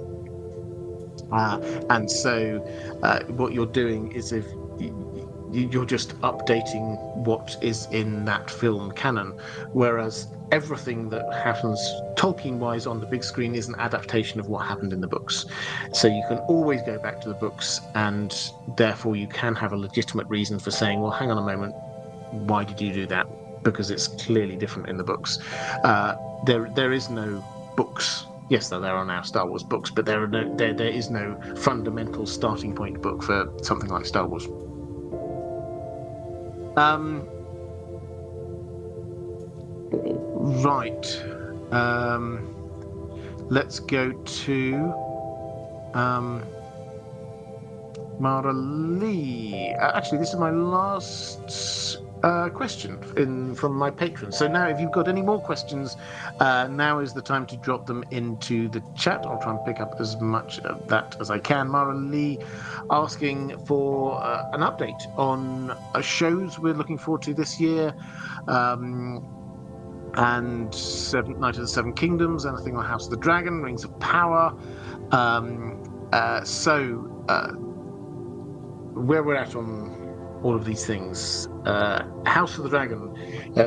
and so what you're doing is if you're just updating what is in that film canon, whereas everything that happens Tolkien-wise on the big screen is an adaptation of what happened in the books. So you can always go back to the books, and therefore you can have a legitimate reason for saying, well, hang on a moment, why did you do that? Because it's clearly different in the books. There is no books. Yes, there are now Star Wars books, but there is no fundamental starting point book for something like Star Wars. Right. Let's go to Mara Lee. Actually, this is my last question from my patrons. So now, if you've got any more questions, now is the time to drop them into the chat. I'll try and pick up as much of that as I can. Mara Lee asking for an update on shows we're looking forward to this year, and Night of the Seven Kingdoms, anything on House of the Dragon, Rings of Power. Where we're at on all of these things. House of the Dragon,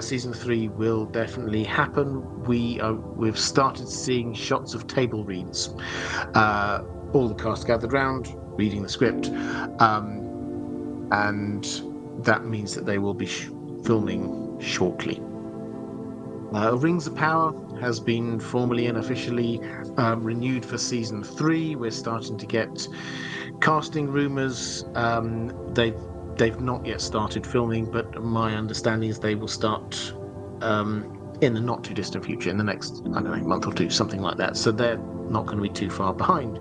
season 3 will definitely happen. We've started seeing shots of table reads. All the cast gathered round, reading the script, and that means that they will be filming shortly. Rings of Power has been formally and officially renewed for season 3. We're starting to get casting rumours. They've not yet started filming, but my understanding is they will start in the not too distant future, in the next, I don't know, month or two, something like that. So they're not going to be too far behind.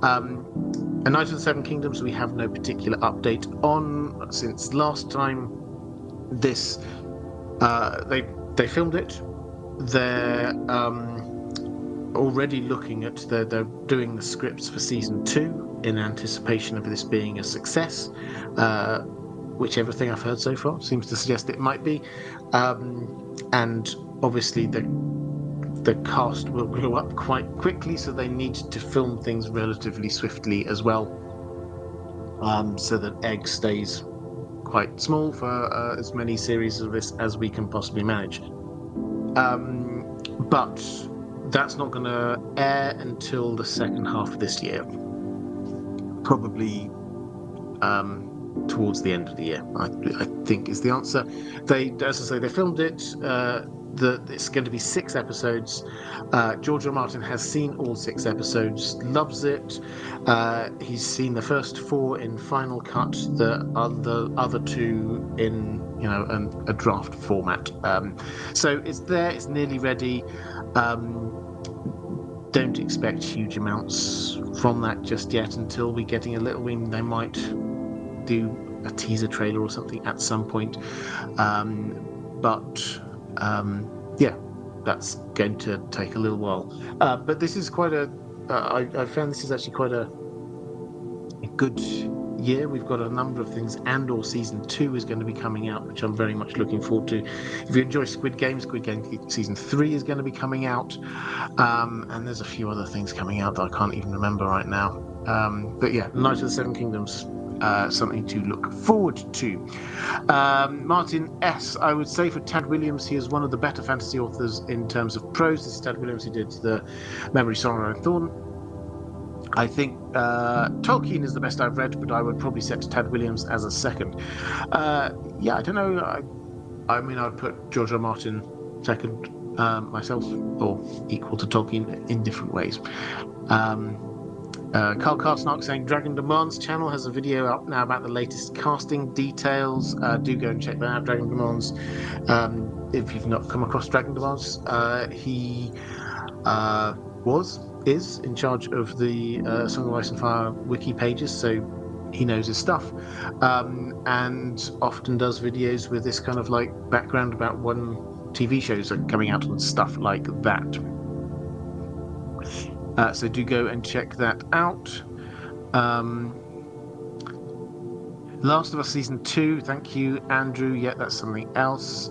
A Knight of the Seven Kingdoms, we have no particular update on since last time. This they filmed it. They're already looking at they're doing the scripts for season 2 in anticipation of this being a success, which everything I've heard so far seems to suggest it might be, and obviously the cast will grow up quite quickly, so they need to film things relatively swiftly as well, so that Egg stays quite small for as many series of this as we can possibly manage. But that's not going to air until the second half of this year, probably towards the end of the year, I think is the answer. As I say, they filmed it. It's going to be 6 episodes. George R. R. Martin has seen all 6 episodes, loves it. He's seen the first 4 in Final Cut, the other 2 in a draft format. So it's there, it's nearly ready. Don't expect huge amounts from that just yet until we're getting a little win. They might do a teaser trailer or something at some point. Yeah, that's going to take a little while. But this is quite I found this is actually quite a good year. We've got a number of things, and/or season 2 is going to be coming out, which I'm very much looking forward to. If you enjoy Squid Game season 3 is going to be coming out, and there's a few other things coming out that I can't even remember right now. But yeah, Knight of the Seven Kingdoms, something to look forward to. Martin S., I would say for Tad Williams, he is one of the better fantasy authors in terms of prose. This is Tad Williams who did the Memory, Sorrow and Thorn. I think Tolkien is the best I've read, but I would probably set Tad Williams as a second. Yeah, I don't know. I mean, I'd put George R. R. Martin second myself, or equal to Tolkien in different ways. Carl Carsnark saying Dragon Demands channel has a video up now about the latest casting details. Do go and check that out, Dragon Demands. If you've not come across Dragon Demands, he is in charge of the Song of Ice and Fire wiki pages, so he knows his stuff, and often does videos with this kind of like background about when TV shows are coming out and stuff like that. So do go and check that out. Last of Us Season 2, thank you, Andrew. Yeah, that's something else.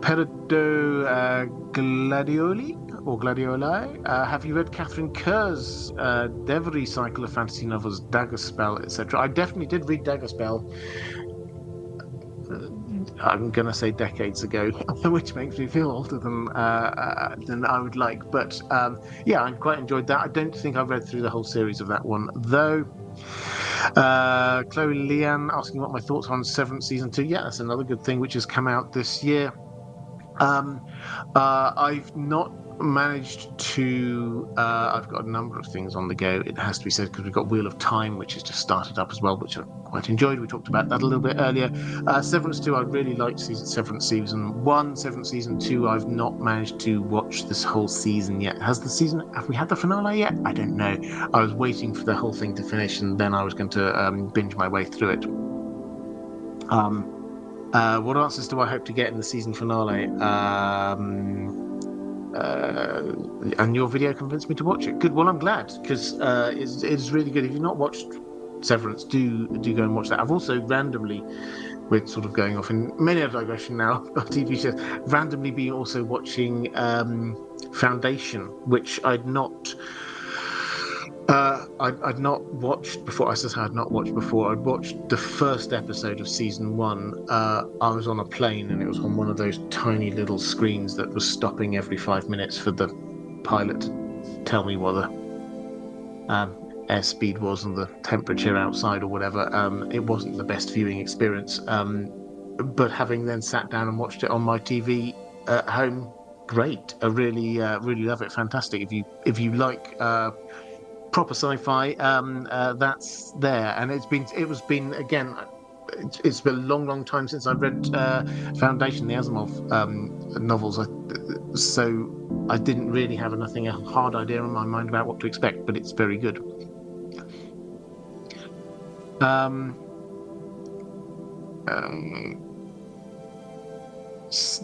Peredo Gladioli or Gladioli. Have you read Catherine Kerr's Devery cycle of fantasy novels, Daggerspell, etc.? I definitely did read Daggerspell. I'm going to say decades ago, which makes me feel older than I would like. But yeah, I quite enjoyed that. I don't think I've read through the whole series of that one, though. Chloe Leanne asking what my thoughts on Severance Season 2. Yeah, that's another good thing which has come out this year. I've not managed to I've got a number of things on the go, it has to be said, because we've got Wheel of Time, which has just started up as well, which I quite enjoyed. We talked about that a little bit earlier. Severance 2, I really liked Severance Season 1. Severance Season 2, I've not managed to watch this whole season yet. Have we had the finale yet? I don't know. I was waiting for the whole thing to finish, and then I was going to binge my way through it. What answers do I hope to get in the season finale? And your video convinced me to watch it. Good. Well, I'm glad, because it's really good. If you've not watched Severance, do go and watch that. I've also randomly, we're sort of going off in many a digression now of TV shows, randomly been also watching Foundation, which I'd not I'd not watched before. As I said, I'd not watched before. I'd watched the first episode of season 1. I was on a plane, and it was on one of those tiny little screens that was stopping every 5 minutes for the pilot to tell me what the airspeed was and the temperature outside or whatever. It wasn't the best viewing experience. But having then sat down and watched it on my TV at home, great. I really love it. Fantastic. If you like proper sci-fi, that's there. And it's been again. It's been a long time since I've read Foundation, the Asimov novels. So I didn't really have a hard idea in my mind about what to expect, but it's very good.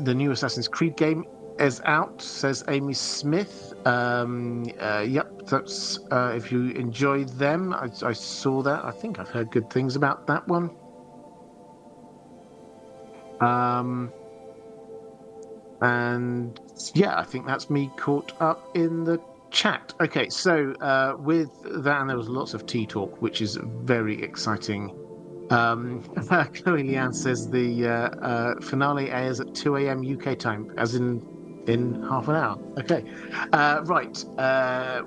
The new Assassin's Creed game is out, says Amy Smith. Yep, that's if you enjoy them. I saw that. I think I've heard good things about that one. And yeah, I think that's me caught up in the chat. Okay, so with that, and there was lots of tea talk, which is very exciting. Chloe Leanne says the finale airs at 2 a.m. UK time, as in half an hour. Okay, right.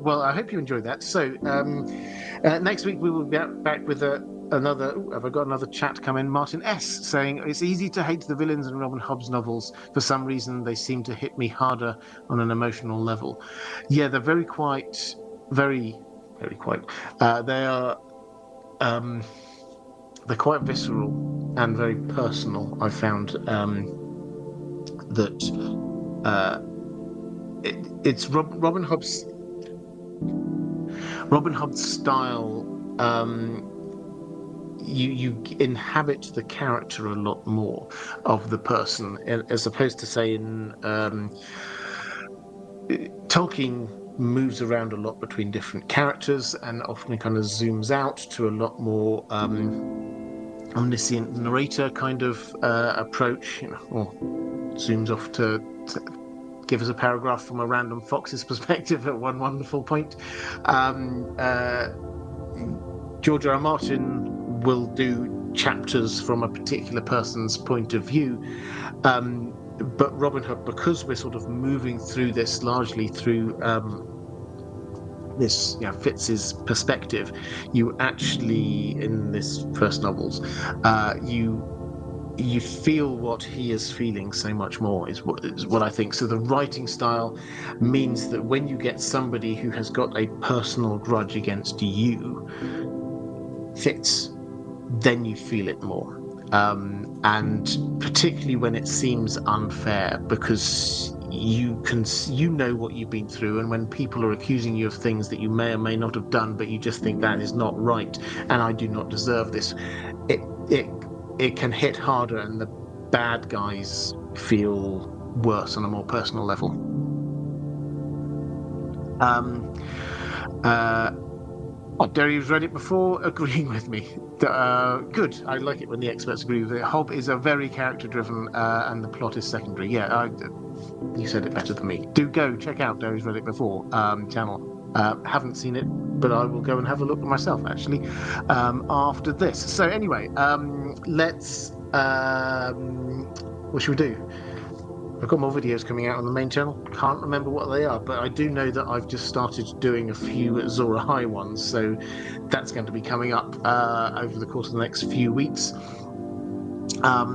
Well, I hope you enjoyed that. So next week we will be back with another. Have I got another chat come in? Martin S saying it's easy to hate the villains in Robin Hobb's novels. For some reason, they seem to hit me harder on an emotional level. Yeah, they're very quiet. Very quiet. They are. They're quite visceral and very personal. I found that it's Robin Hobb's style. You inhabit the character a lot more of the person, as opposed to, say, in Tolkien moves around a lot between different characters and often kind of zooms out to a lot more omniscient narrator kind of approach, or zooms off to give us a paragraph from a random fox's perspective at one wonderful point. George R. R. Martin will do chapters from a particular person's point of view, but Robin Hood, because we're sort of moving through this largely through this Fitz's perspective, you actually, in this first novels, you feel what he is feeling so much more is what I think. So the writing style means that when you get somebody who has got a personal grudge against you, Fitz, then you feel it more. And particularly when it seems unfair, because you know what you've been through, and when people are accusing you of things that you may or may not have done, but you just think that is not right, and I do not deserve this, it can hit harder, and the bad guys feel worse on a more personal level. Derry's read it before, agreeing with me. Good. I like it when the experts agree with it. Hobb is a very character-driven, and the plot is secondary. Yeah, you said it better than me. Do go check out Derry's read it before channel. Haven't seen it, but I will go and have a look myself, actually, after this. So anyway, let's... what should we do? I've got more videos coming out on the main channel. Can't remember what they are, but I do know that I've just started doing a few Zora High ones, so that's going to be coming up over the course of the next few weeks. I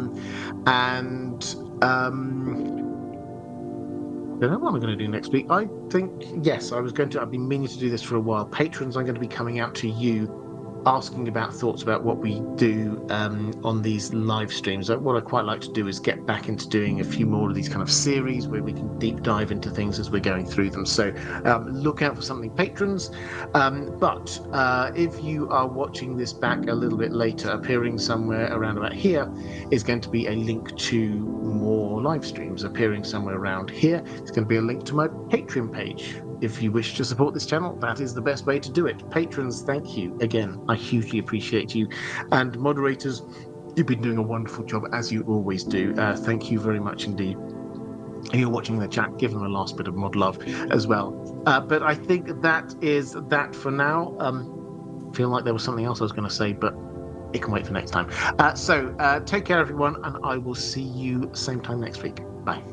don't know what I'm going to do next week. I think, yes, I've been meaning to do this for a while. Patrons, I'm going to be coming out to you asking about thoughts about what we do on these live streams. What I quite like to do is get back into doing a few more of these kind of series where we can deep dive into things as we're going through them. So look out for something, patrons. But if you are watching this back a little bit later, appearing somewhere around about here is going to be a link to more live streams. Appearing somewhere around here is going to be a link to my Patreon page. If you wish to support this channel, that is the best way to do it. Patrons, thank you again. I hugely appreciate you. And moderators, you've been doing a wonderful job, as you always do. Thank you very much indeed. If you're watching the chat, give them a last bit of mod love as well. But I think that is that for now. Feel like there was something else I was going to say, but it can wait for next time. So take care, everyone, and I will see you same time next week. Bye.